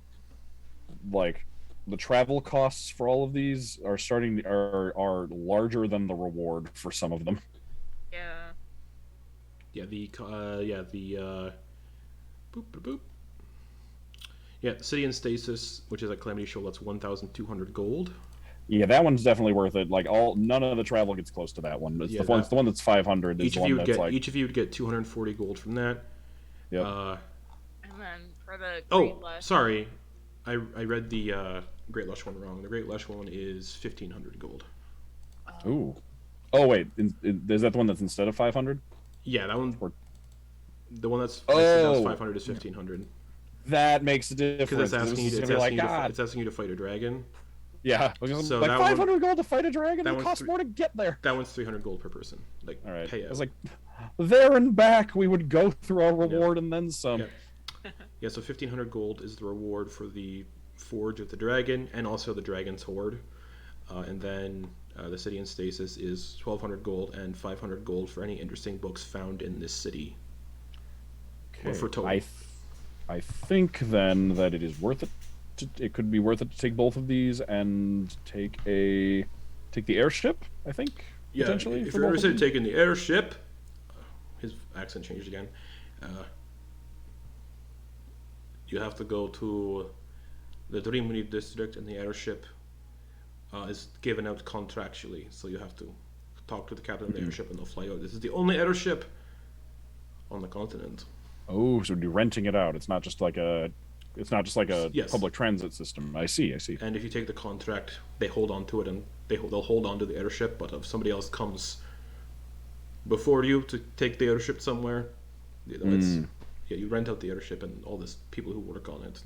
like the travel costs for all of these are larger than the reward for some of them. Yeah. Yeah, the City in Stasis, which is at Calamity Shoal, that's 1,200 gold. Yeah, that one's definitely worth it. Like none of the travel gets close to that one. It's the one that's 500. Each of you would get 240 gold from that. Yeah. And then for the Great Lush. Sorry, I read the Great Lush one wrong. The Great Lush one is 1,500 gold. Ooh. Oh wait, is that the one that's instead of 500? Yeah, that one. The one that's 500 is 1,500. That makes a difference. Because it's asking you to fight a dragon. Yeah, so like 500 gold to fight a dragon. It costs more to get there. That one's 300 gold per person. Like, all right. Payout. I was like, there and back. We would go through our reward and then some. Yeah, so 1,500 gold is the reward for the Forge of the Dragon and also the Dragon's Hoard. And then the City in Stasis is 1,200 gold and 500 gold for any interesting books found in this city. Okay. Or for total. I think then that it is worth it it could be worth it to take both of these and take the airship. I think potentially. If you're interested in taking the airship, his accent changed again. You have to go to the Dreamweave district, and the airship is given out contractually. So you have to talk to the captain of the airship, and they'll fly out. This is the only airship on the continent. Oh, so you're renting it out. It's not just like a Yes. public transit system. I see. And if you take the contract, they hold on to it, and they'll hold on to the airship. But if somebody else comes before you to take the airship somewhere, you rent out the airship and all these people who work on it.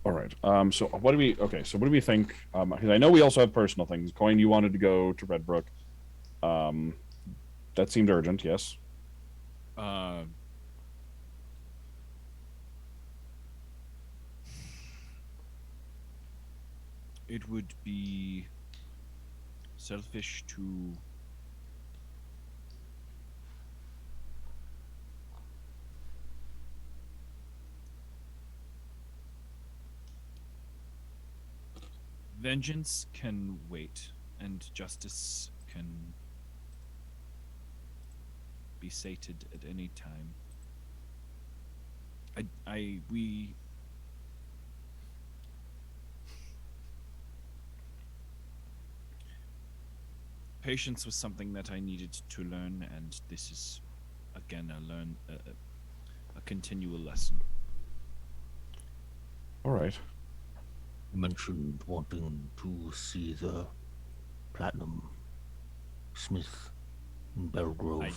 All right. So what do we think? Because I know we also have personal things. Quoin, you wanted to go to Redbrook. That seemed urgent. Yes. It would be selfish to vengeance can wait, and justice can be sated at any time. Patience was something that I needed to learn, and this is, again, a continual lesson. All right. You mentioned wanting to see the Platinum Smith in Belgrove.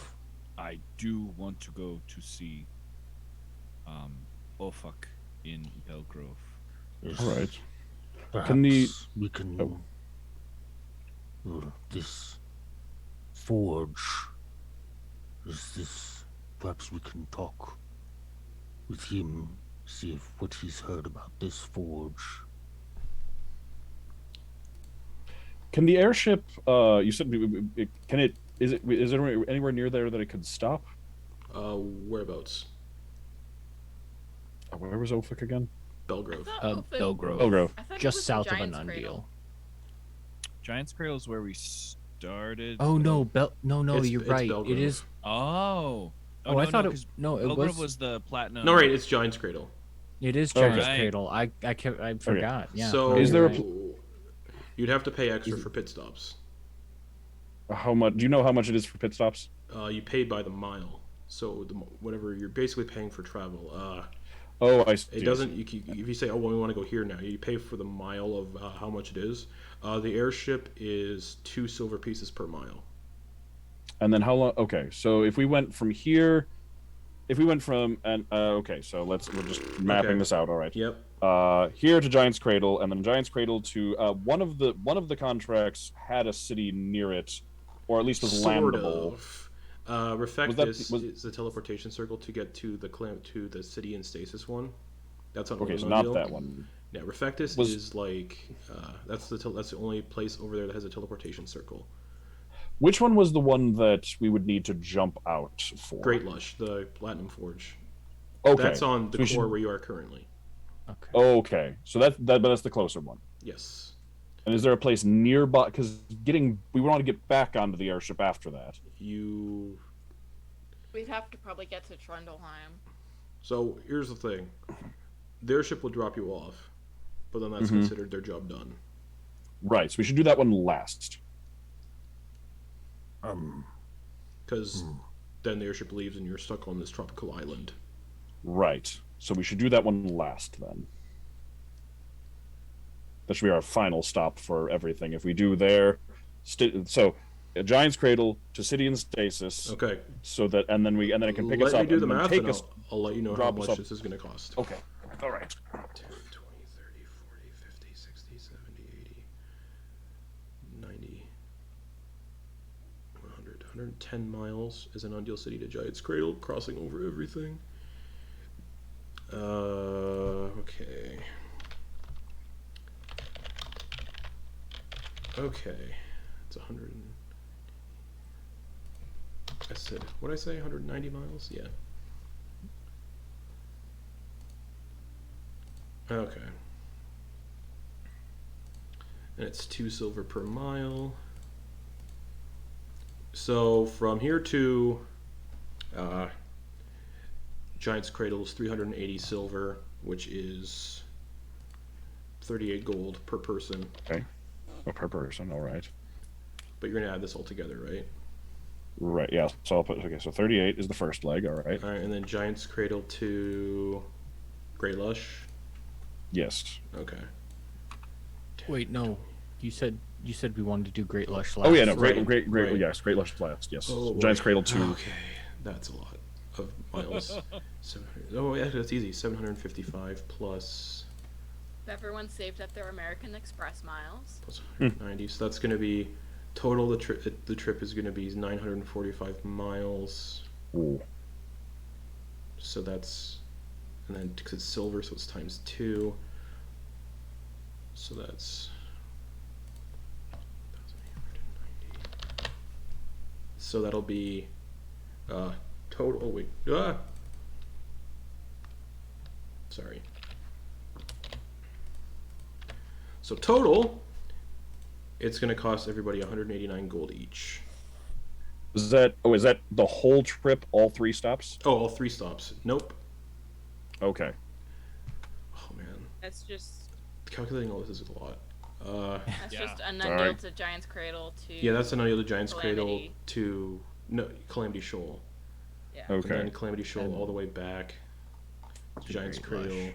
I do want to go to see Ofak in Belgrove. Yes. All right. Perhaps we can... this forge... Perhaps we can talk with him, see what he's heard about this forge. Can the airship? You said can it? Is it anywhere near there that it could stop? Whereabouts? Where was Ofik again? Belgrove. Belgrove. Belgrove. Just south of Anundiel. Giant's Cradle is where we started. Oh no, you're it's right. Belgrove. It is. Oh, I thought it Belgrove was the platinum. No, right, it's Giant's Cradle. It is Giant's Right. Cradle. I forgot. Yeah. So Is there a you'd have to pay extra for pit stops. How much? Do you know how much it is for pit stops? You pay by the mile. So whatever you're basically paying for travel. Oh, I see. It doesn't. If you say, "Oh, well, we want to go here now," you pay for the mile of how much it is. The airship is 2 silver pieces per mile. And then how long? Okay, so if we went from here, okay, so we're just mapping this out. All right. Yep. Here to Giant's Cradle, and then Giant's Cradle to one of the contracts had a city near it, or at least was Sort landable. of. Refectus is the teleportation circle to get to the city in stasis one. That's on. Okay, so not that one. Yeah, Refectus is like that's the only place over there that has a teleportation circle. Which one was the one that we would need to jump out for? Great Lush, the Platinum Forge. Okay, That's on the so core where you are currently. Okay, so that's the closer one. Yes. And is there a place nearby? Because we want to get back onto the airship after that. We'd have to probably get to Trundleheim. So here's the thing: the airship will drop you off, but then that's considered their job done. Right. So we should do that one last. Because then the airship leaves and you're stuck on this tropical island. Right. So we should do that one last then. That should be our final stop for everything. If we do there, so a Giant's Cradle to City in Stasis. Okay. So that and then it can pick us up. Let me do the and math, take and us. I'll let you know how much this is going to cost. Okay. All right. 10, 20, 30, 40, 50, 60, 70, 80, 90, 100. 110 miles is Anundiel City to Giant's Cradle, crossing over everything. Okay. Okay. It's 100. I said, what did I say? 190 miles? Yeah. Okay. And it's 2 silver per mile. So from here to Giant's Cradle is 380 silver, which is 38 gold per person. Okay. Oh, per person, all right. But you're gonna add this all together, right? Right, yeah. So I'll put, okay, so 38 is the first leg, all right. All right, and then Giant's Cradle to Great Lush. Yes. Okay. Wait, no. You said we wanted to do Great Lush last. Oh yeah, no, Right, great, right. yes, Great Lush last, yes. Oh, Giant's boy. Cradle 2. Okay, that's a lot of miles. 700. Oh yeah, that's easy. 755 plus Everyone saved up their American Express miles. 190. So that's gonna be total. The trip is gonna be 945 miles. Ooh. So that's, and then because it's silver, so it's times 2. So that's 1,890. So that'll be total. Oh wait, sorry. So total, it's gonna cost everybody 189 gold each. Is that the whole trip, all 3 stops? Oh, all 3 stops. Nope. Okay. Oh man, That's just calculating all this is a lot. that's Yeah. just Sorry. Anundiel to Giant's Cradle to Yeah, that's another the Giant's Cradle Calamity. to Calamity Shoal. Yeah. And Okay. then Calamity Shoal And all the way back. to Giant's Great Cradle Lush.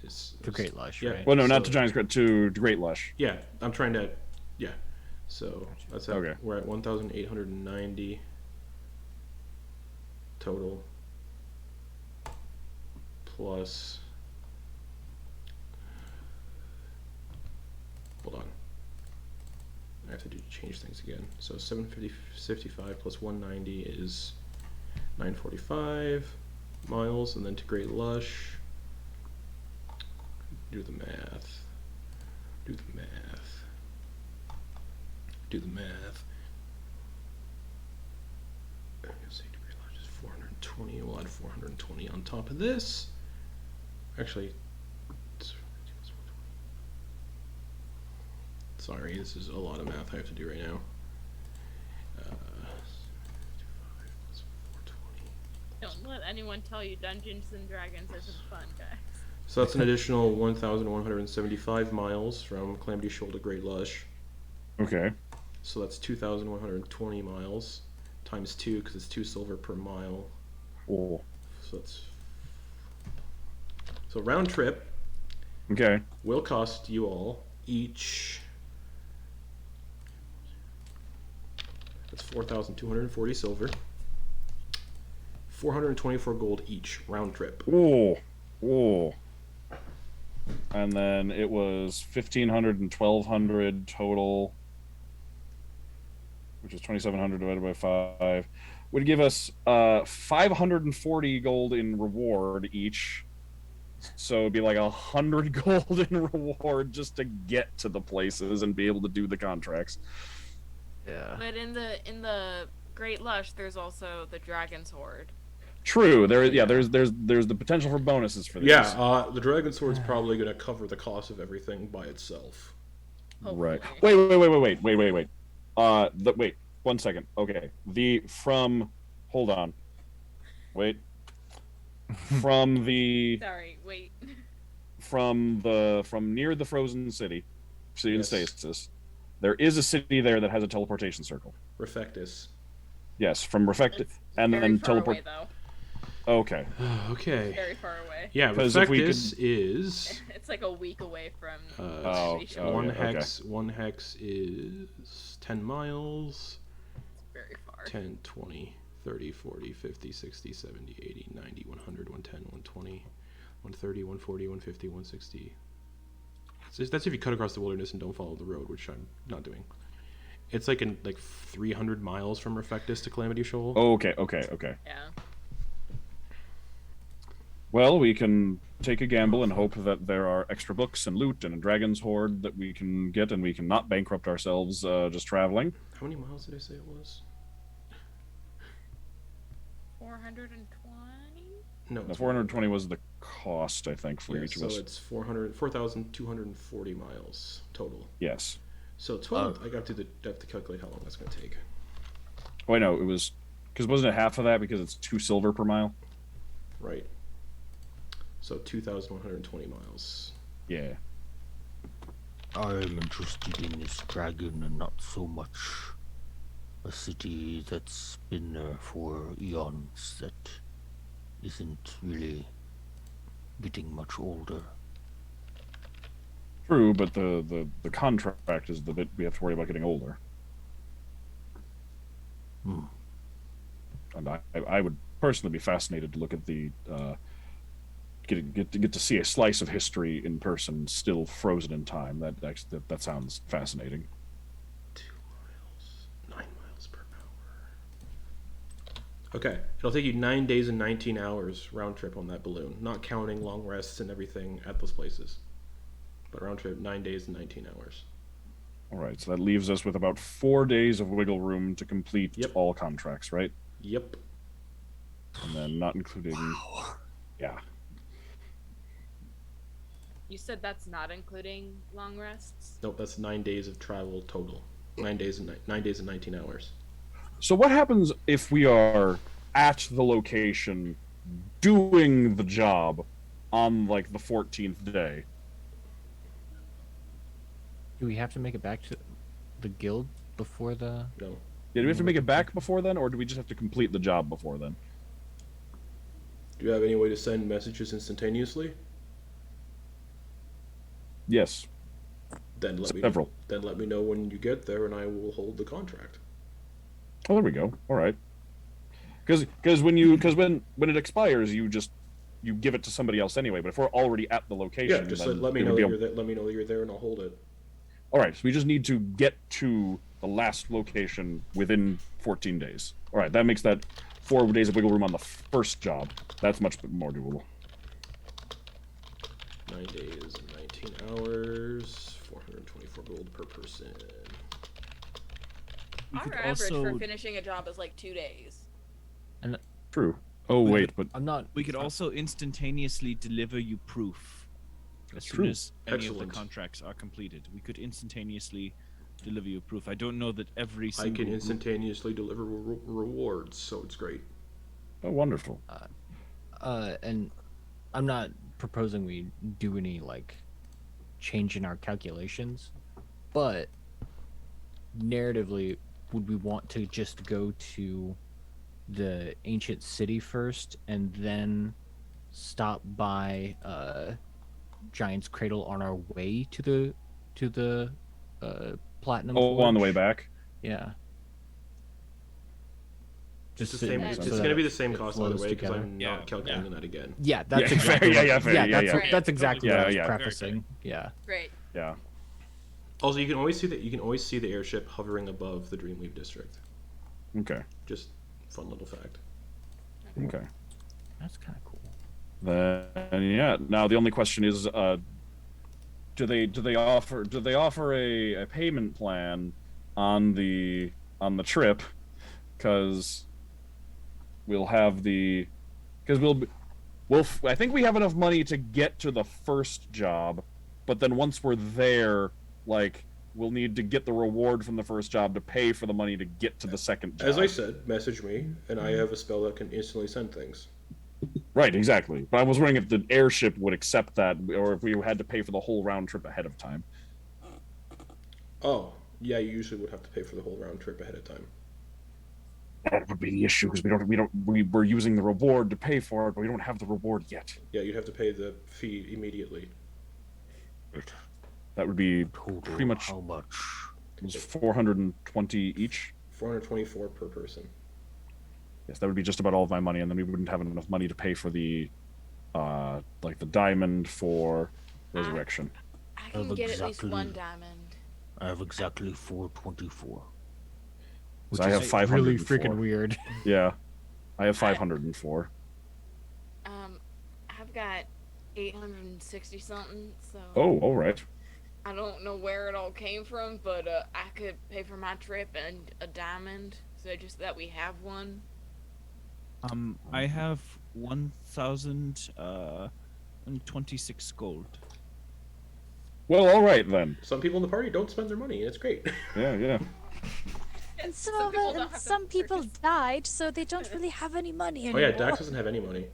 is To Great Lush, yeah. right? Well, no, not So- to Giant's Cradle, to Great Lush. Yeah, I'm trying to. Yeah, so that's Okay. We're at 1,890 total plus. Hold on. I have to change things again. So 755 plus 190 is 945 miles, and then to Great Lush. Do the math. Do the math. Do the math. I'm gonna say to Great Lush is 420. We'll add 420 on top of this. Actually, sorry, this is a lot of math I have to do right now. 55 plus 420. Don't let anyone tell you Dungeons and Dragons isn't fun, guys. So that's an additional 1,175 miles from Calamity Shoal to Great Lush. Okay. So that's 2,120 miles times 2 because it's 2 silver per mile. Oh. So that's round trip Okay. will cost you all each. That's 4,240 silver. 424 gold each round trip. Ooh. Ooh. And then it was 1,500 and 1,200 total, which is 2,700 divided by 5. Would give us 540 gold in reward each. So it'd be like 100 gold in reward just to get to the places and be able to do the contracts. Yeah. But in the Great Lush, there's also the Dragon's Horde. True. There's the potential for bonuses for these. Yeah, the Dragon Sword's probably going to cover the cost of everything by itself. Right. Hopefully. Wait. Wait. 1 second. Okay. Hold on. Wait. From the Sorry, wait. from near the frozen city in Yes. stasis, there is a city there that has a teleportation circle. Refectus. Yes, from Refect It's and very then far teleport. away, though. Okay. Okay. Very far away. Yeah, 'Cause if we Refectus is It's like a week away from. Oh, Mishaps. oh, one yeah, okay. hex. One hex is 10 miles. It's very far. 10, 20, 30, 40, 50, 60, 70, 80, 90, 100, 110, 120, 130, 140, 150, 160. That's if you cut across the wilderness and don't follow the road, which I'm not doing. It's like 300 miles from Refectus to Calamity Shoal. Okay. Yeah. Well, we can take a gamble and hope that there are extra books and loot and a dragon's horde that we can get, and we can not bankrupt ourselves just traveling. How many miles did I say it was? 420. No, The 420 was the cost, I think, for each of us. So it's 4,240 miles total. Yes. So 12. I have to calculate how long that's going to take. Oh, I know it was because wasn't it half of that because it's 2 silver per mile? Right. So 2,120 miles. Yeah. I'm interested in this dragon and not so much a city that's been there for eons that isn't really getting much older. True, but the contract is the bit we have to worry about getting older. And I would personally be fascinated to look at the get to see a slice of history in person, still frozen in time. That sounds fascinating. 2 miles, 9 miles per hour. Okay, it'll take you 9 days and 19 hours round trip on that balloon, not counting long rests and everything at those places. But round trip 9 days and 19 hours. All right, so that leaves us with about 4 days of wiggle room to complete Yep. all contracts, right? Yep. And then not including. Wow. Yeah. You said that's not including long rests? Nope, that's 9 days of travel total. 9 days and 19 hours. So what happens if we are at the location doing the job on like the 14th day? Do we have to make it back to the guild before the? No. Yeah, do we have to make it back before then, or do we just have to complete the job before then? Do you have any way to send messages instantaneously? Yes. Then let me Several. Then let me know when you get there, and I will hold the contract. Oh, there we go. All right. Because when it expires, you give it to somebody else anyway. But if we're already at the location, Yeah, just then let me it would know be that you're there. Let me know that you're there, and I'll hold it. All right. So we just need to get to the last location within 14 days. All right. That makes that 4 days of wiggle room on the first job. That's much more doable. 9 days and 19 hours, 424 gold per person. We Our could average also for finishing a job is like 2 days. True. Oh We wait, could- but I'm not. we could also instantaneously deliver you proof as soon True. as any of Excellent. the contracts are completed. We could instantaneously deliver you proof. I don't know that every I single can group- instantaneously deliver rewards, so it's great. oh wonderful. And I'm not proposing we do any like change in our calculations, but narratively, would we want to just go to the ancient city first and then stop by Giant's Cradle on our way to the Platinum Oh, on the way Forge? back. Yeah. It's the sit same. there It's so going that to be the it same cost either flows way because together. I'm Yeah, not calculating that again. Yeah, that's Yeah, exactly fair, what, yeah, fair, yeah, yeah, that's, yeah. that's exactly what I was Yeah, yeah. prefacing. Yeah. Great. Yeah. Also, you can always see the airship hovering above the Dreamweave district. Okay. Just fun little fact. Okay. That's kind of cool. Then yeah. Now the only question is, do they offer a payment plan on the trip? Because we'll have I think we have enough money to get to the first job, but then once we're there, like we'll need to get the reward from the first job to pay for the money to get to the second job. As I said, message me, and I have a spell that can instantly send things. Right, exactly. But I was wondering if the airship would accept that, or if we had to pay for the whole round trip ahead of time. Oh, yeah, you usually would have to pay for the whole round trip ahead of time. That would be the issue because we're using the reward to pay for it, but we don't have the reward yet. Yeah, you'd have to pay the fee immediately. That would be Total, pretty much how much? it was 420 each. 424 per person. Yes, that would be just about all of my money, and then we wouldn't have enough money to pay for the like the diamond for resurrection. I can get at least Exactly. 1 diamond. I have exactly 424. So I have 504. Really freaking weird. Yeah, I have 504. I've got 860 something, so Oh, all right. I don't know where it all came from, but I could pay for my trip and a diamond, so just that we have one. I have 1,000 and 26 gold. Well, all right then. Some people in the party don't spend their money, and it's great. Yeah. And Some people died, so they don't really have any money Oh anymore. yeah, Dax doesn't have any money.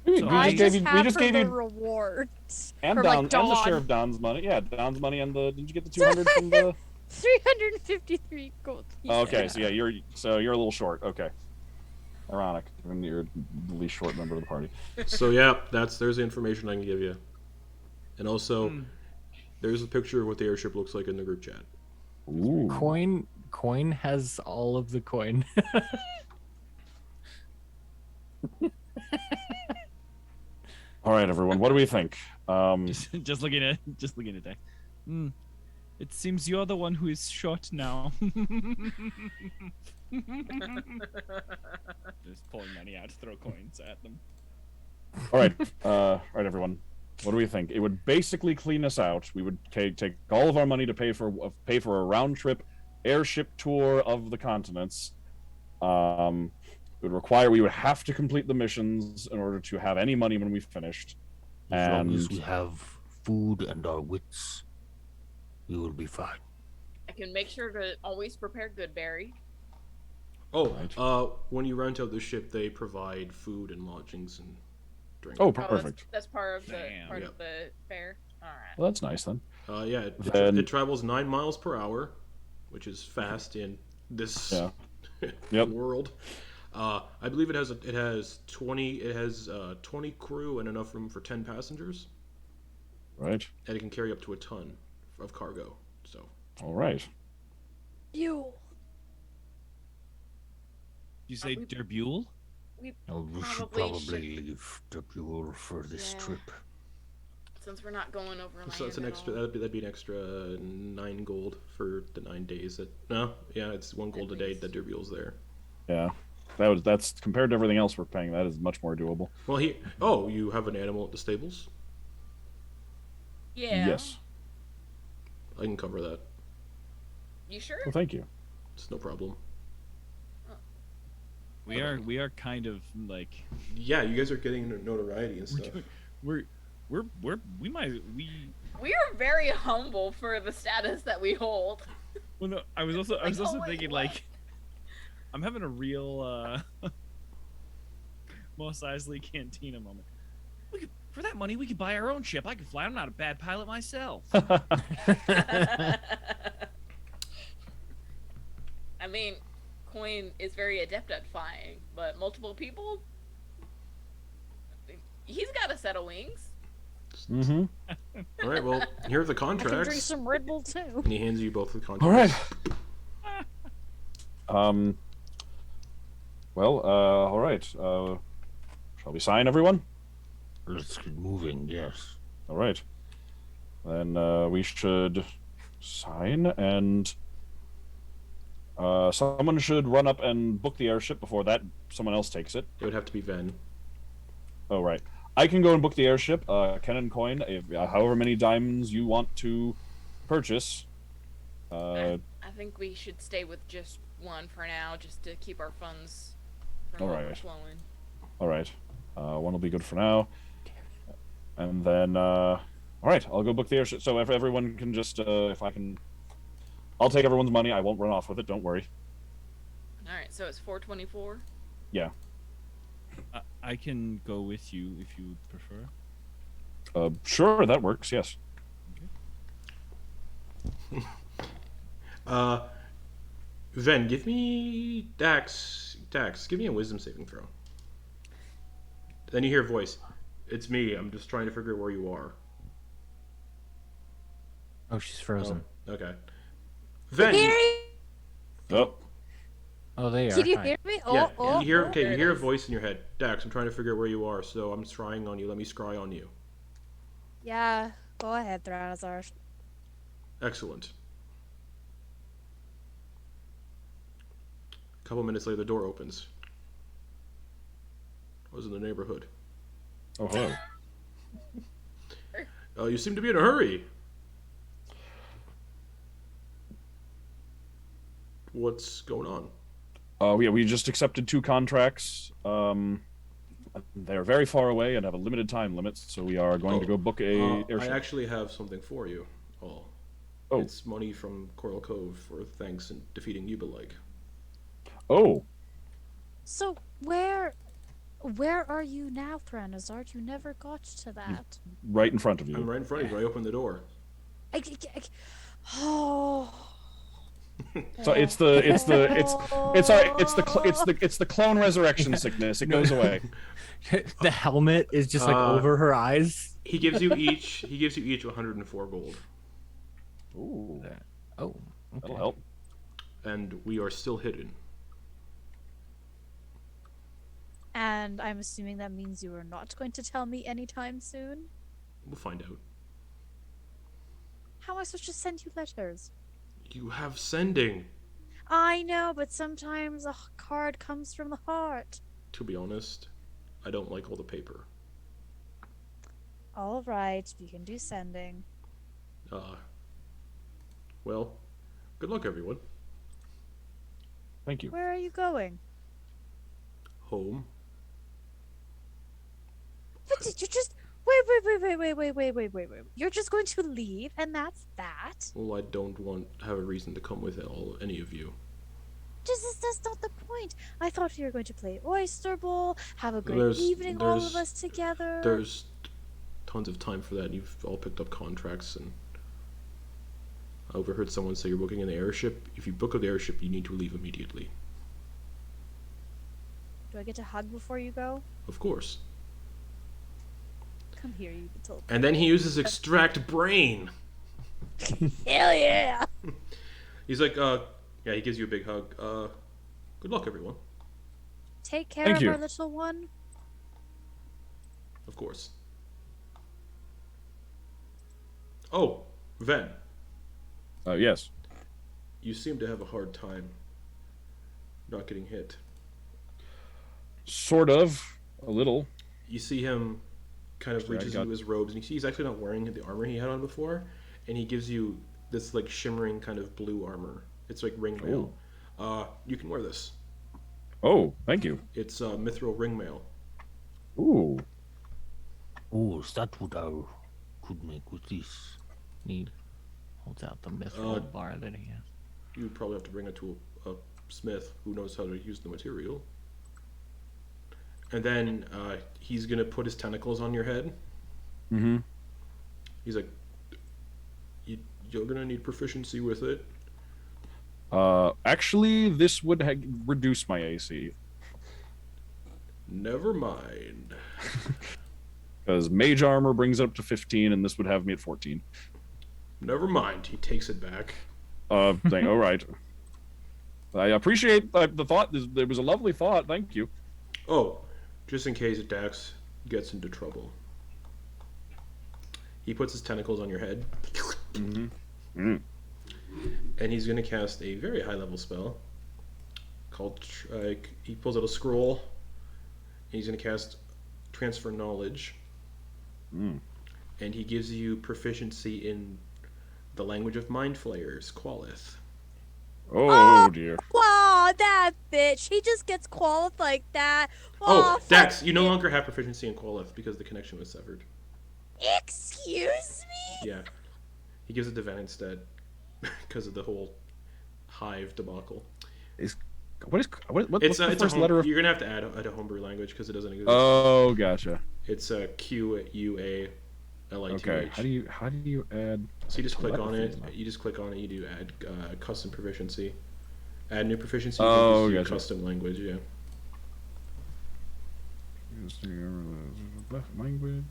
We So I just just have gave for the you rewards. and Or, Don, like, and the Dawn. Sheriff Don's money. Yeah, Don's money and the. Did you get the 200 from the? 353 gold. Okay, so yeah, you're a little short. Okay. Ironic, when you're the least short member of the party. So yeah, there's the information I can give you. And also, there's a picture of what the airship looks like in the group chat. Ooh. Quoin has all of the coin. All right, everyone. What do we think? Just looking at that. It seems you're the one who is short now. Just pulling money out to throw coins at them. All right, right, everyone. What do we think? It would basically clean us out. We would take all of our money to pay for a round trip airship tour of the continents. It would we would have to complete the missions in order to have any money when we finished. As long And as we have food and our wits, we will be fine. I can make sure to always prepare Goodberry. Oh, when you rent out the ship, they provide food and lodgings and drink. oh, Oh, perfect. that's part of the Damn. of the fare. All right. Well, that's nice then. Yeah, Then- it travels 9 miles per hour, which is fast in this Yeah. Yep. world. I believe it has 20 crew and enough room for 10 passengers, Right. and it can carry up to a ton of cargo. So All right. You. You say we- Derbule? We We should Probably should- probably leave the Buell for this Yeah. trip. since we're not going over land. So it's an at extra. all. That'd be an extra 9 gold for the 9 days. It's 1 gold a day that Derbule's there. Yeah. That's compared to everything else we're paying. That is much more doable. Well, you have an animal at the stables. Yeah. Yes. I can cover that. You sure? Well, thank you. It's no problem. We are kind of like Yeah, you guys are getting notoriety and stuff. we We are very humble for the status that we hold. well no I was also Like, oh, wait, thinking what? like I'm having a real Mos Eisley Cantina moment. For that money we could buy our own ship. I could fly. I'm not a bad pilot myself. I mean, Quoin is very adept at flying, but multiple people? He's got a set of wings. Mm-hmm. All right, well, here are the I can drink contracts. some Red Bull too. And he hands you both the contracts. All right. Well, all right. Shall we sign, everyone? Let's get moving, yes. All right. Then we should sign, and someone should run up and book the airship before someone else takes it. It would have to be Ven. Oh, right. I can go and book the airship. Ken and Quoin, however many diamonds you want to purchase. I think we should stay with just one for now, just to keep our funds from All right. overflowing. All right. One will be good for now. And then, all right, I'll go book the airship. So if everyone can just, I'll take everyone's money. I won't run off with it. Don't worry. All right, so it's 424. Yeah. I can go with you if you prefer. Sure, that works. Yes. Ven, give me Dax, give me a wisdom saving throw. Then you hear a voice. It's me. I'm just trying to figure out where you are. Oh, she's frozen. Okay. Ven, Oh. Oh, they are. Did you Hi. hear me? yeah, Oh, you hear. Okay, there you it hear a is. voice in your head. Dax, I'm trying to figure out where you are, so I'm scrying on you. Let me scry on you. Yeah, go ahead, Thranazar. Excellent. A couple minutes later, the door opens. I was in the neighborhood. Oh, hello. You seem to be in a hurry. What's going on? Yeah, we just accepted 2 contracts. They're very far away and have a limited time limit, so we are going to go book a I airship. actually have something for you all. Oh. It's money from Coral Cove for thanks in defeating Ubeliek. Oh, So where are you now, Thranazard? You never got to that. right in front of you. I'm right in front of you. I opened the door. Oh. So it's the clone resurrection sickness. It goes away. The helmet is just like over her eyes. He gives you each 104 gold. Ooh, Oh, that'll help. And we are still hidden. And I'm assuming that means you are not going to tell me anytime soon? We'll find out. How am I supposed to send you letters? You have sending. I know, but sometimes a card comes from the heart. To be honest, I don't like all the paper. All right, we can do sending. Well, good luck, everyone. Thank you. Where are you going? Home. But you're just wait. You're just going to leave, and that's that? Well, I don't have a reason to come with any of you. That's not the point. I thought we were going to play Oyster Bowl, have a great evening, all of us together. There's tons of time for that. You've all picked up contracts, and I overheard someone say you're booking an airship. If you book an airship, you need to leave immediately. Do I get to hug before you go? Of course. Come here, you little. And then he uses extract brain. Hell yeah! He's like, yeah, he gives you a big hug. Good luck, everyone. Take care Thank of you. our little one. Of course. Oh, Ven, Yes. you seem to have a hard time not getting hit. Sort of. A little. You see him kind of reaches into his robes, and you see he's actually not wearing the armor he had on before, and he gives you this like shimmering kind of blue armor. It's like ringmail. You can wear this. Oh, thank you. It's mithril ringmail. Ooh. Oh, is that what I could make with this? He holds out the mithril bar that he has. You probably have to bring it to a smith who knows how to use the material. And then he's gonna put his tentacles on your head. Mm-hmm. He's like, you're gonna need proficiency with it. Actually, this would reduce my AC. Never mind. Because mage armor brings it up to 15, and this would have me at 14. Never mind. He takes it back. All right. I appreciate the thought. There was a lovely thought. Thank you. Oh, just in case Dax gets into trouble. He puts his tentacles on your head. Mm-hmm. Mm. And he's going to cast a very high-level spell called... he pulls out a scroll. And he's going to cast Transfer Knowledge. Mm. And he gives you proficiency in the language of Mind Flayers, Goliath. Oh dear. Wow, that bitch. He just gets qualified like that. Oh, fuck Dax, you no him. longer have proficiency in Goliath because the connection was severed. Excuse me? Yeah. He gives it to Van instead because of the whole hive debacle. What's It's the a first letter of... You're going to have to add a homebrew language because it doesn't exist. Oh, gotcha. It's Quailith. Okay. How do you add? So you just click on it. telepathy? You just click on it. You do add custom proficiency. Add new proficiency. Oh, you gotcha. Custom language. Yeah. Language.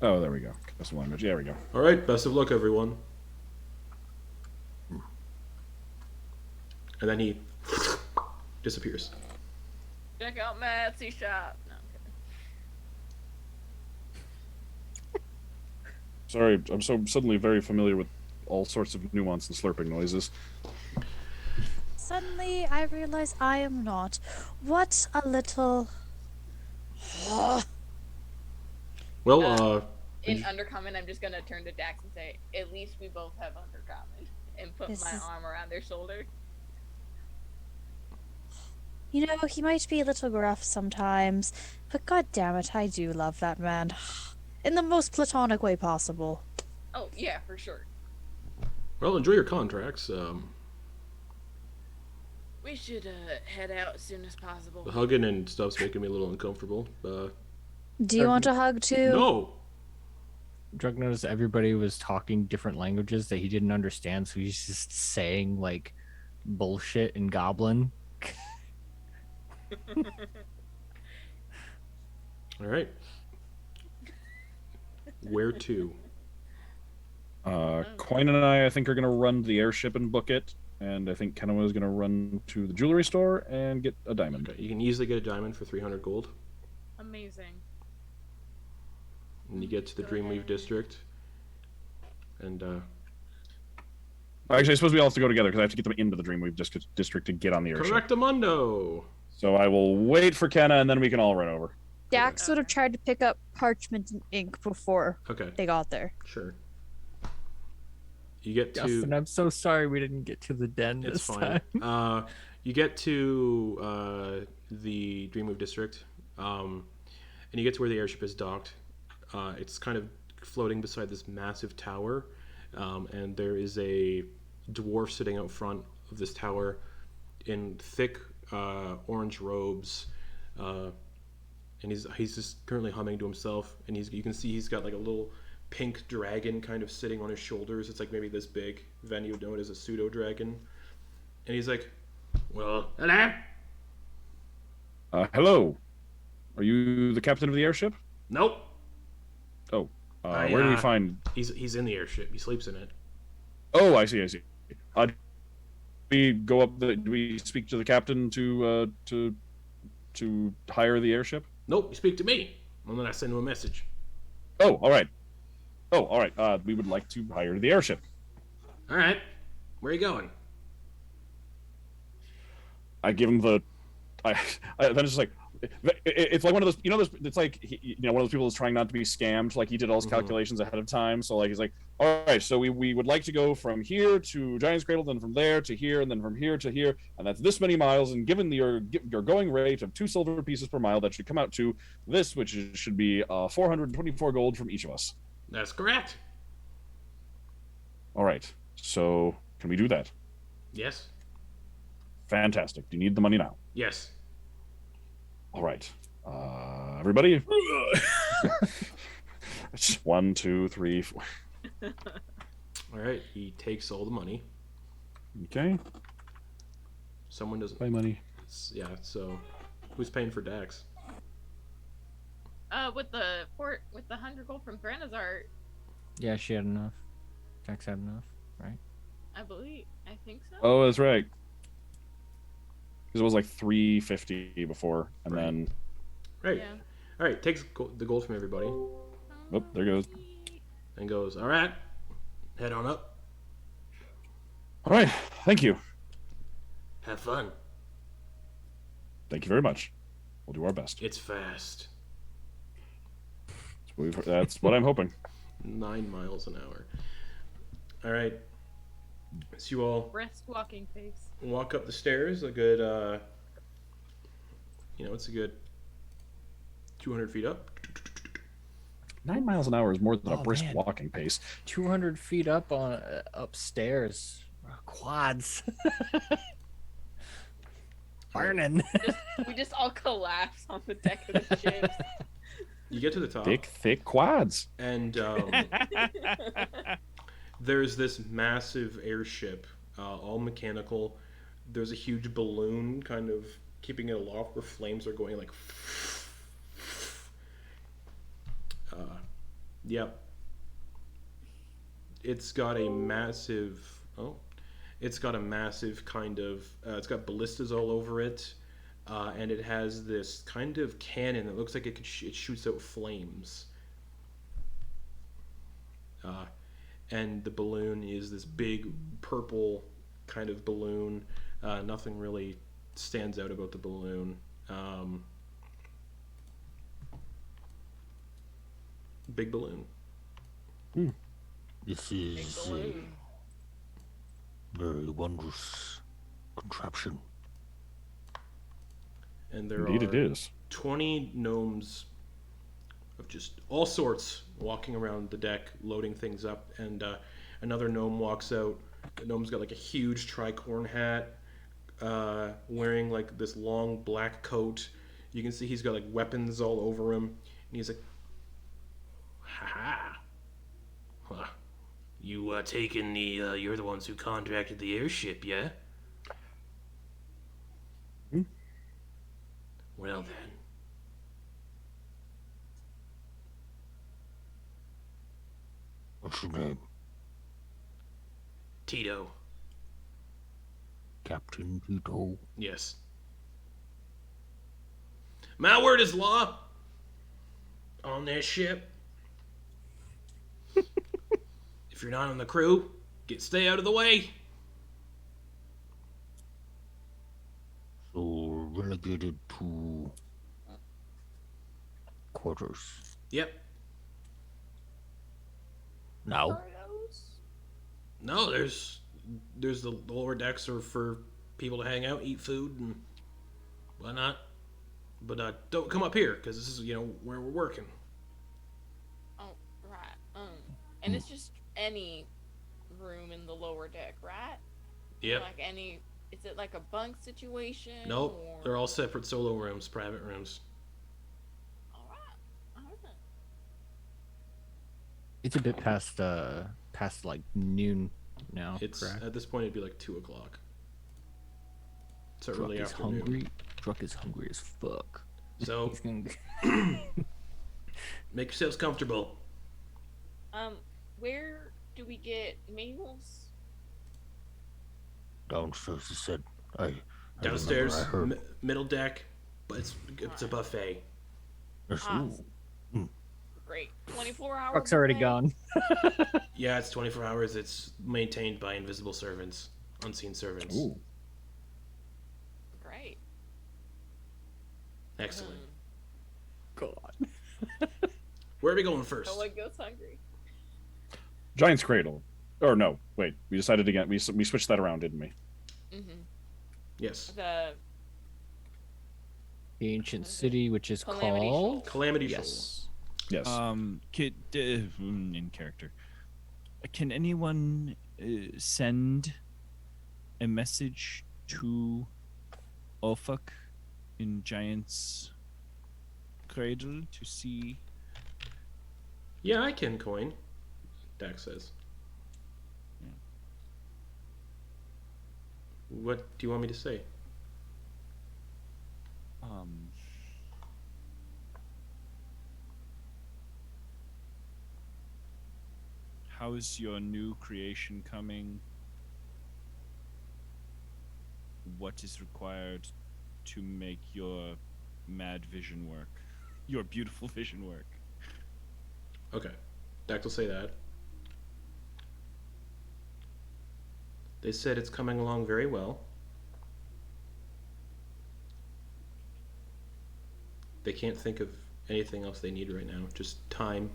Oh, there we go. Custom language. There we go. All right. Best of luck, everyone. And then he disappears. Check out my Etsy shop. No, I'm kidding. Sorry, I'm so suddenly very familiar with all sorts of nuance and slurping noises. Suddenly, I realize I am not. What a little... Well, In Undercommon, I'm just gonna turn to Dax and say, at least we both have Undercommon. And put This my is- arm around their shoulder. You know, he might be a little gruff sometimes, but god damn it, I do love that man. In the most platonic way possible. Oh yeah, for sure. Well, enjoy your contracts. We should head out as soon as possible. The hugging and stuff's making me a little uncomfortable. Do you want a hug too? No! Drug noticed everybody was talking different languages that he didn't understand, so he's just saying like bullshit in Goblin. Alright. Where to? Quoin and I think, are going to run to the airship and book it. And I think Kenua is going to run to the jewelry store and get a diamond. Okay, you can easily get a diamond for 300 gold. Amazing. And you get to the Dreamweave district. And, Actually, I suppose we all have to go together because I have to get them into the Dreamweave district to get on the airship. Correctamundo! So I will wait for Kenna and then we can all run over. Dax would have tried to pick up parchment and ink before they got there. Sure. You get to... Justin, I'm so sorry we didn't get to the den It's this fine. time. You get to the Dreamweave district, and you get to where the airship is docked. It's kind of floating beside this massive tower, and there is a dwarf sitting out front of this tower in thick orange robes, and he's just currently humming to himself. And you can see he's got like a little pink dragon kind of sitting on his shoulders. It's like maybe this big. Then you would know it as a pseudo dragon. And he's like, "Well, hello." Hello. Are you the captain of the airship? Nope. Oh. Where do we find... He's in the airship. He sleeps in it. Oh, I see. We go up do we speak to the captain to hire the airship? Nope. You speak to me, and then I send him a message. Oh, all right. We would like to hire the airship. All right. Where are you going? I give him the... then it's just like... It's like one of those, it's like, one of those people who's trying not to be scammed. Like, he did all his calculations ahead of time. So, like, he's like, all right, so we would like to go from here to Giant's Cradle, then from there to here, and then from here to here. And that's this many miles. And given your going rate of 2 silver pieces per mile, that should come out to this, which should be 424 gold from each of us. That's correct. All right. So, can we do that? Yes. Fantastic. Do you need the money now? Yes. All right. Everybody? 1, 2, 3, 4. All right. He takes all the money. Okay. Someone doesn't... Buy money. Yeah, so... Who's paying for Dax? With the 100 gold from Thranazar, Yeah, she had enough. Jax had enough, right? I think so. Oh, that's right. Because it was like 350 before, and then... Right. Yeah. All right. Takes the gold from everybody. Oh, there goes. And goes, all right. Head on up. All right. Thank you. Have fun. Thank you very much. We'll do our best. It's fast. That's what I'm hoping. 9 miles an hour. All right. So you all Brisk walking pace. walk up the stairs a good, it's a good 200 feet up. 9 miles an hour is more than a Oh, brisk man. walking pace. 200 feet up on upstairs. Quads. Burning. We just all collapse on the deck of the ships. You get to the top. Thick quads. And there's this massive airship, all mechanical. There's a huge balloon kind of keeping it aloft where flames are going like... Yep. It's got a massive... It's got a massive kind of... it's got ballistas all over it. And it has this kind of cannon that looks like it shoots out flames. And the balloon is this big purple kind of balloon. Nothing really stands out about the balloon. Big balloon. This is a very wondrous contraption. and there Indeed, are it is. 20 gnomes of just all sorts walking around the deck, loading things up, and another gnome walks out. The gnome's got like a huge tricorn hat, wearing like this long black coat. You can see he's got like weapons all over him, and he's like, "Ha ha! You taking the? You're the ones who contracted the airship, yeah? Hmm? Well then." What's your name? Tito. Captain Tito. Yes. My word is law. On this ship. If you're not on the crew, stay out of the way. So relegated to quarters. Yep. Now? No, there's the lower decks are for people to hang out, eat food, and whatnot. But don't come up here, because this is, where we're working. Oh, right. And it's just any room in the lower deck, right? Yep. Like any, is it like a bunk situation? Nope. Or... They're all separate solo rooms, private rooms. Alright. It's a bit past like noon now. It's correct? at this point it'd be like 2 o'clock. It's Truck early is afternoon. hungry. Truck is hungry as fuck. So He's gonna... make yourselves comfortable. Where do we get meals? Downstairs, he said. I Downstairs, remember I heard. middle deck, but it's a buffet. Yes, Awesome. ooh. Great. 24-hour Truck's already buffet? gone. Yeah, it's 24 hours. It's maintained by invisible servants, unseen servants. Ooh. Great. Excellent. God. Where are we going first? No one goes hungry. Giant's Cradle. Or no, wait. We decided again. We switched that around, didn't we? Mm-hmm. Yes. The Ancient city, which is Calamity called... Calamity Yes. Yes. In character, can anyone send a message to Ofak in Giant's Cradle to see? Yeah, I can, Quoin. Dax says. Yeah. What do you want me to say? How's your new creation coming? What is required to make your mad vision work? Your beautiful vision work? Okay. Dax will say that. They said it's coming along very well. They can't think of anything else they need right now. Just time.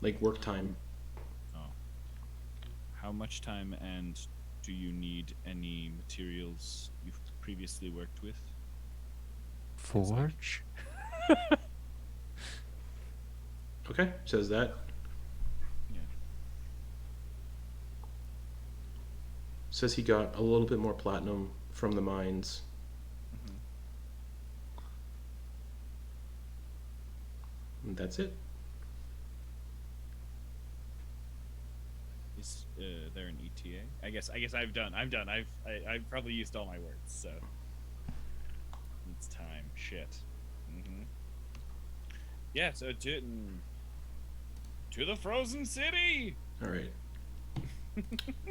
Like work time. Oh. How much time, and do you need any materials you've previously worked with? Forge? Okay, says that. Yeah. Says he got a little bit more platinum from the mines. And that's it. Is there an ETA? I guess I've done. I've probably used all my words, so it's time. Shit. Yeah. So to the Frozen City. All right.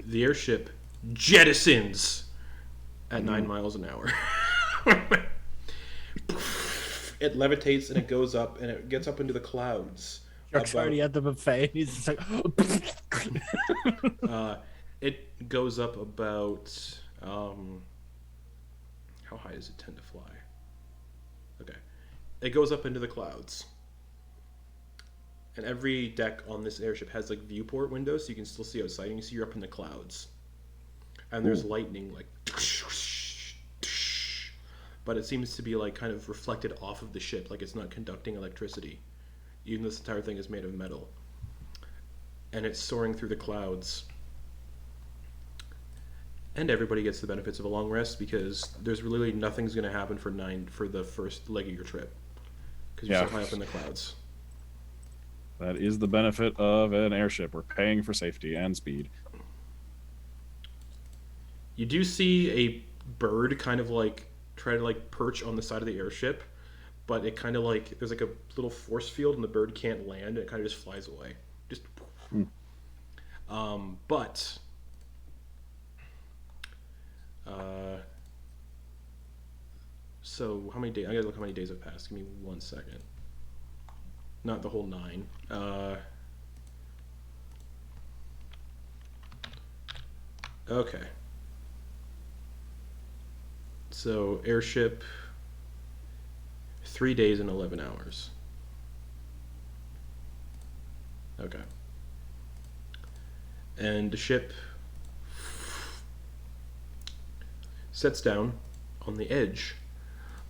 The airship jettisons at 9 miles an hour. It levitates and it goes up and it gets up into the clouds. Truck's already at the buffet, and he's just like... It goes up about how high does it tend to fly? Okay, it goes up into the clouds, and every deck on this airship has like viewport windows, so you can still see outside. And you see you're up in the clouds. and there's lightning like, but it seems to be like kind of reflected off of the ship, like it's not conducting electricity, even though this entire thing is made of metal, and it's soaring through the clouds. And everybody gets the benefits of a long rest because there's really nothing's going to happen for the first leg of your trip because you're so high up in the clouds. That is the benefit of an airship. We're paying for safety and speed. You do see a bird kind of like try to like perch on the side of the airship, but it kind of like there's like a little force field and the bird can't land and it kind of just flies away. Just but so how many days? I gotta look how many days have passed. Give me 1 second. Not the whole 9. Okay. So airship, 3 days and 11 hours. Okay. And the ship sets down on the edge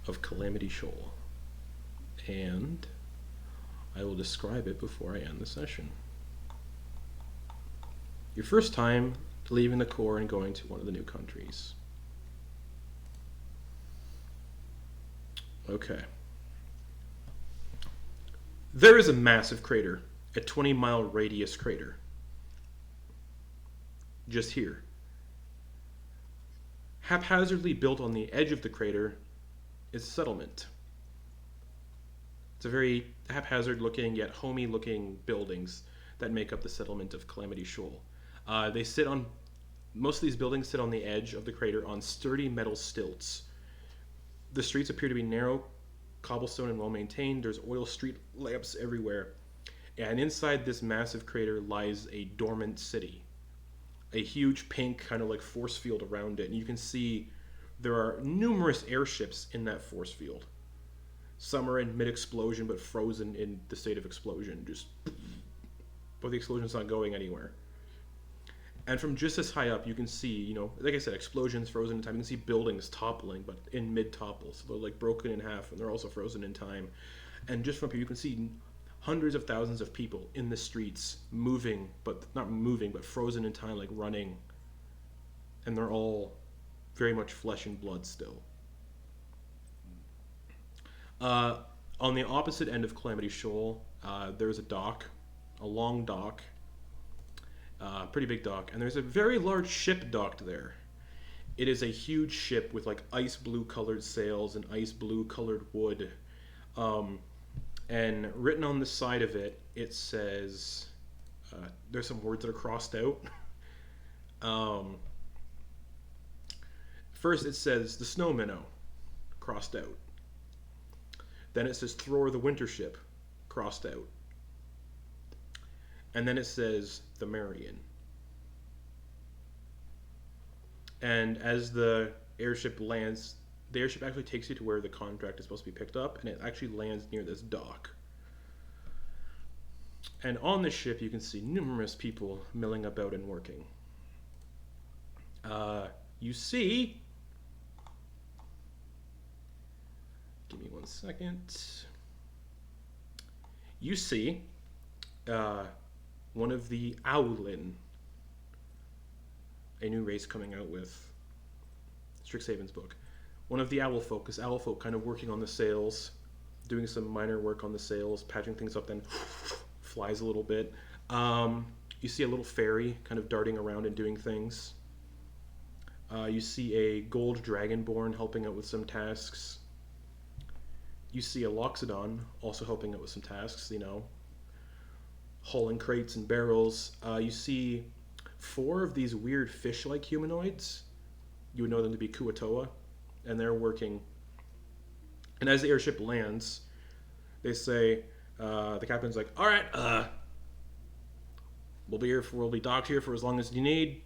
of Calamity Shoal. And I will describe it before I end the session. Your first time leaving the core and going to one of the new countries. Okay. There is a massive crater, a 20-mile radius crater. Just here. Haphazardly built on the edge of the crater is a settlement. It's a very haphazard looking yet homey looking buildings that make up the settlement of Calamity Shoal. Most of these buildings sit on the edge of the crater on sturdy metal stilts. The streets appear to be narrow, cobblestone, and well maintained. There's oil street lamps everywhere. And inside this massive crater lies a dormant city. A huge pink kind of like force field around it. And you can see there are numerous airships in that force field. Some are in mid-explosion but frozen in the state of explosion. But the explosion's not going anywhere. And from just as high up, you can see, like I said, explosions frozen in time. You can see buildings toppling, but in mid-topple. So they're like broken in half, and they're also frozen in time. And just from here, you can see hundreds of thousands of people in the streets, moving, but not moving, but frozen in time, like running. And they're all very much flesh and blood still. On the opposite end of Calamity Shoal, there's a dock, a long dock. Pretty big dock, and there's a very large ship docked there. It is a huge ship with like ice blue colored sails and ice blue colored wood, and written on the side of it, it says there's some words that are crossed out. First it says the Snow Minnow, crossed out. Then it says Thror the Winter Ship, crossed out. And then it says the Marion. And as the airship lands, the airship actually takes you to where the contract is supposed to be picked up, and it actually lands near this dock. And on the ship, you can see numerous people milling about and working. You see... Give me 1 second. You see... one of the Owlin, a new race coming out with Strixhaven's book. One of the owl folk is owl folk kind of working on the sails, doing some minor work on the sails, patching things up, then flies a little bit. You see a little fairy kind of darting around and doing things. You see a gold dragonborn helping out with some tasks. You see a Loxodon also helping out with some tasks, hauling crates and barrels. You see 4 of these weird fish-like humanoids. You would know them to be Kuatoa, and they're working. And as the airship lands, they say, the captain's like, "All right, we'll be docked here for as long as you need.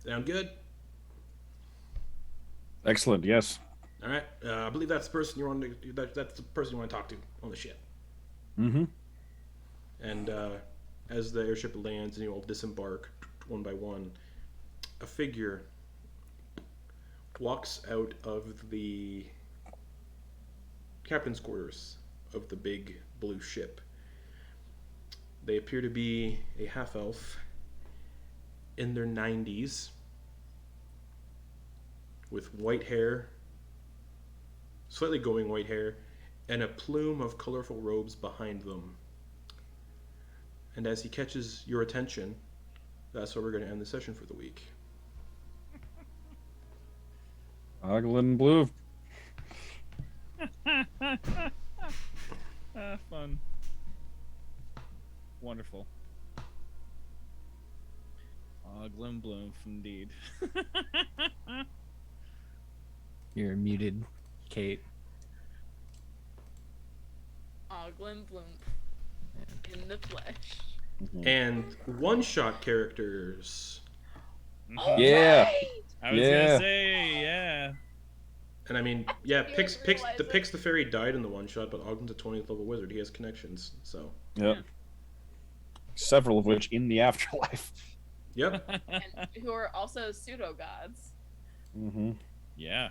Sound good?" Excellent. Yes. All right. I believe that's the person you want to. That's the person you want to talk to on the ship. Mm-hmm. And as the airship lands and you all disembark, one by one, a figure walks out of the captain's quarters of the big blue ship. They appear to be a half-elf in their 90s with white hair, slightly going white hair, and a plume of colorful robes behind them. And as he catches your attention, that's where we're going to end the session for the week. Oglen Blue. Fun. Wonderful. Oglen Bloom, indeed. You're muted, Kate. Oglen Bloom. In the flesh. And one-shot characters. All Yeah. right! I was gonna say, yeah. And I mean, yeah, didn't Pix realize the it. Pix the Fairy died in the one-shot, but Ogden's a 20th level wizard. He has connections, so... Yep. Several of which in the afterlife. Yep. And who are also pseudo gods. Mm-hmm. Yeah.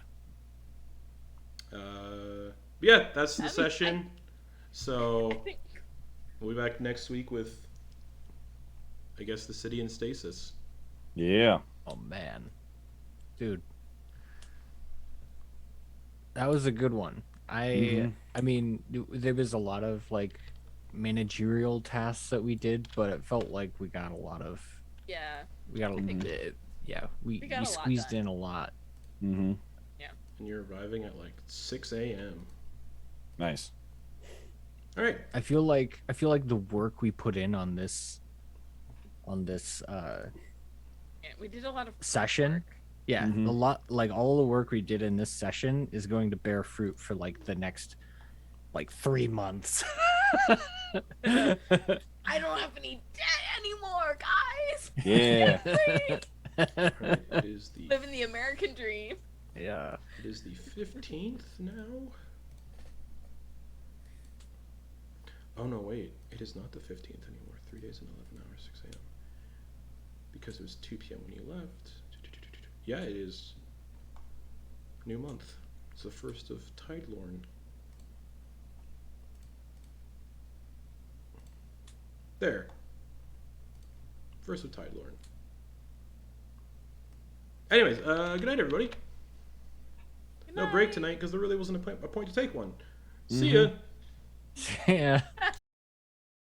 Yeah, that's the I mean, session. I So, think we'll be back next week with, I guess, the city in stasis. Yeah. Oh man, dude, that was a good one. I mean, there was a lot of like managerial tasks that we did, but it felt like we got a lot of yeah. we got a think we we got a lot squeezed done. in a lot. Mm-hmm. And you're arriving at like 6 a.m. Nice. All right. I feel like the work we put in on this Yeah, we did a lot of session, work. yeah, Mhm. a lot, like all the work we did in this session is going to bear fruit for like the next like 3 months. I don't have any debt anymore, guys. Yeah. Right, it is the Living the American dream. Yeah. it is the 15th now. Oh no, wait, it is not the 15th anymore. 3 days and 11 hours, 6 a.m. Because it was 2 p.m. when you left. Yeah, it is new month. It's the 1st of Tidelorn. There. 1st of Tidelorn. Anyways, good night, everybody. Good No break night. tonight because there really wasn't a point to take one. See ya. Yeah.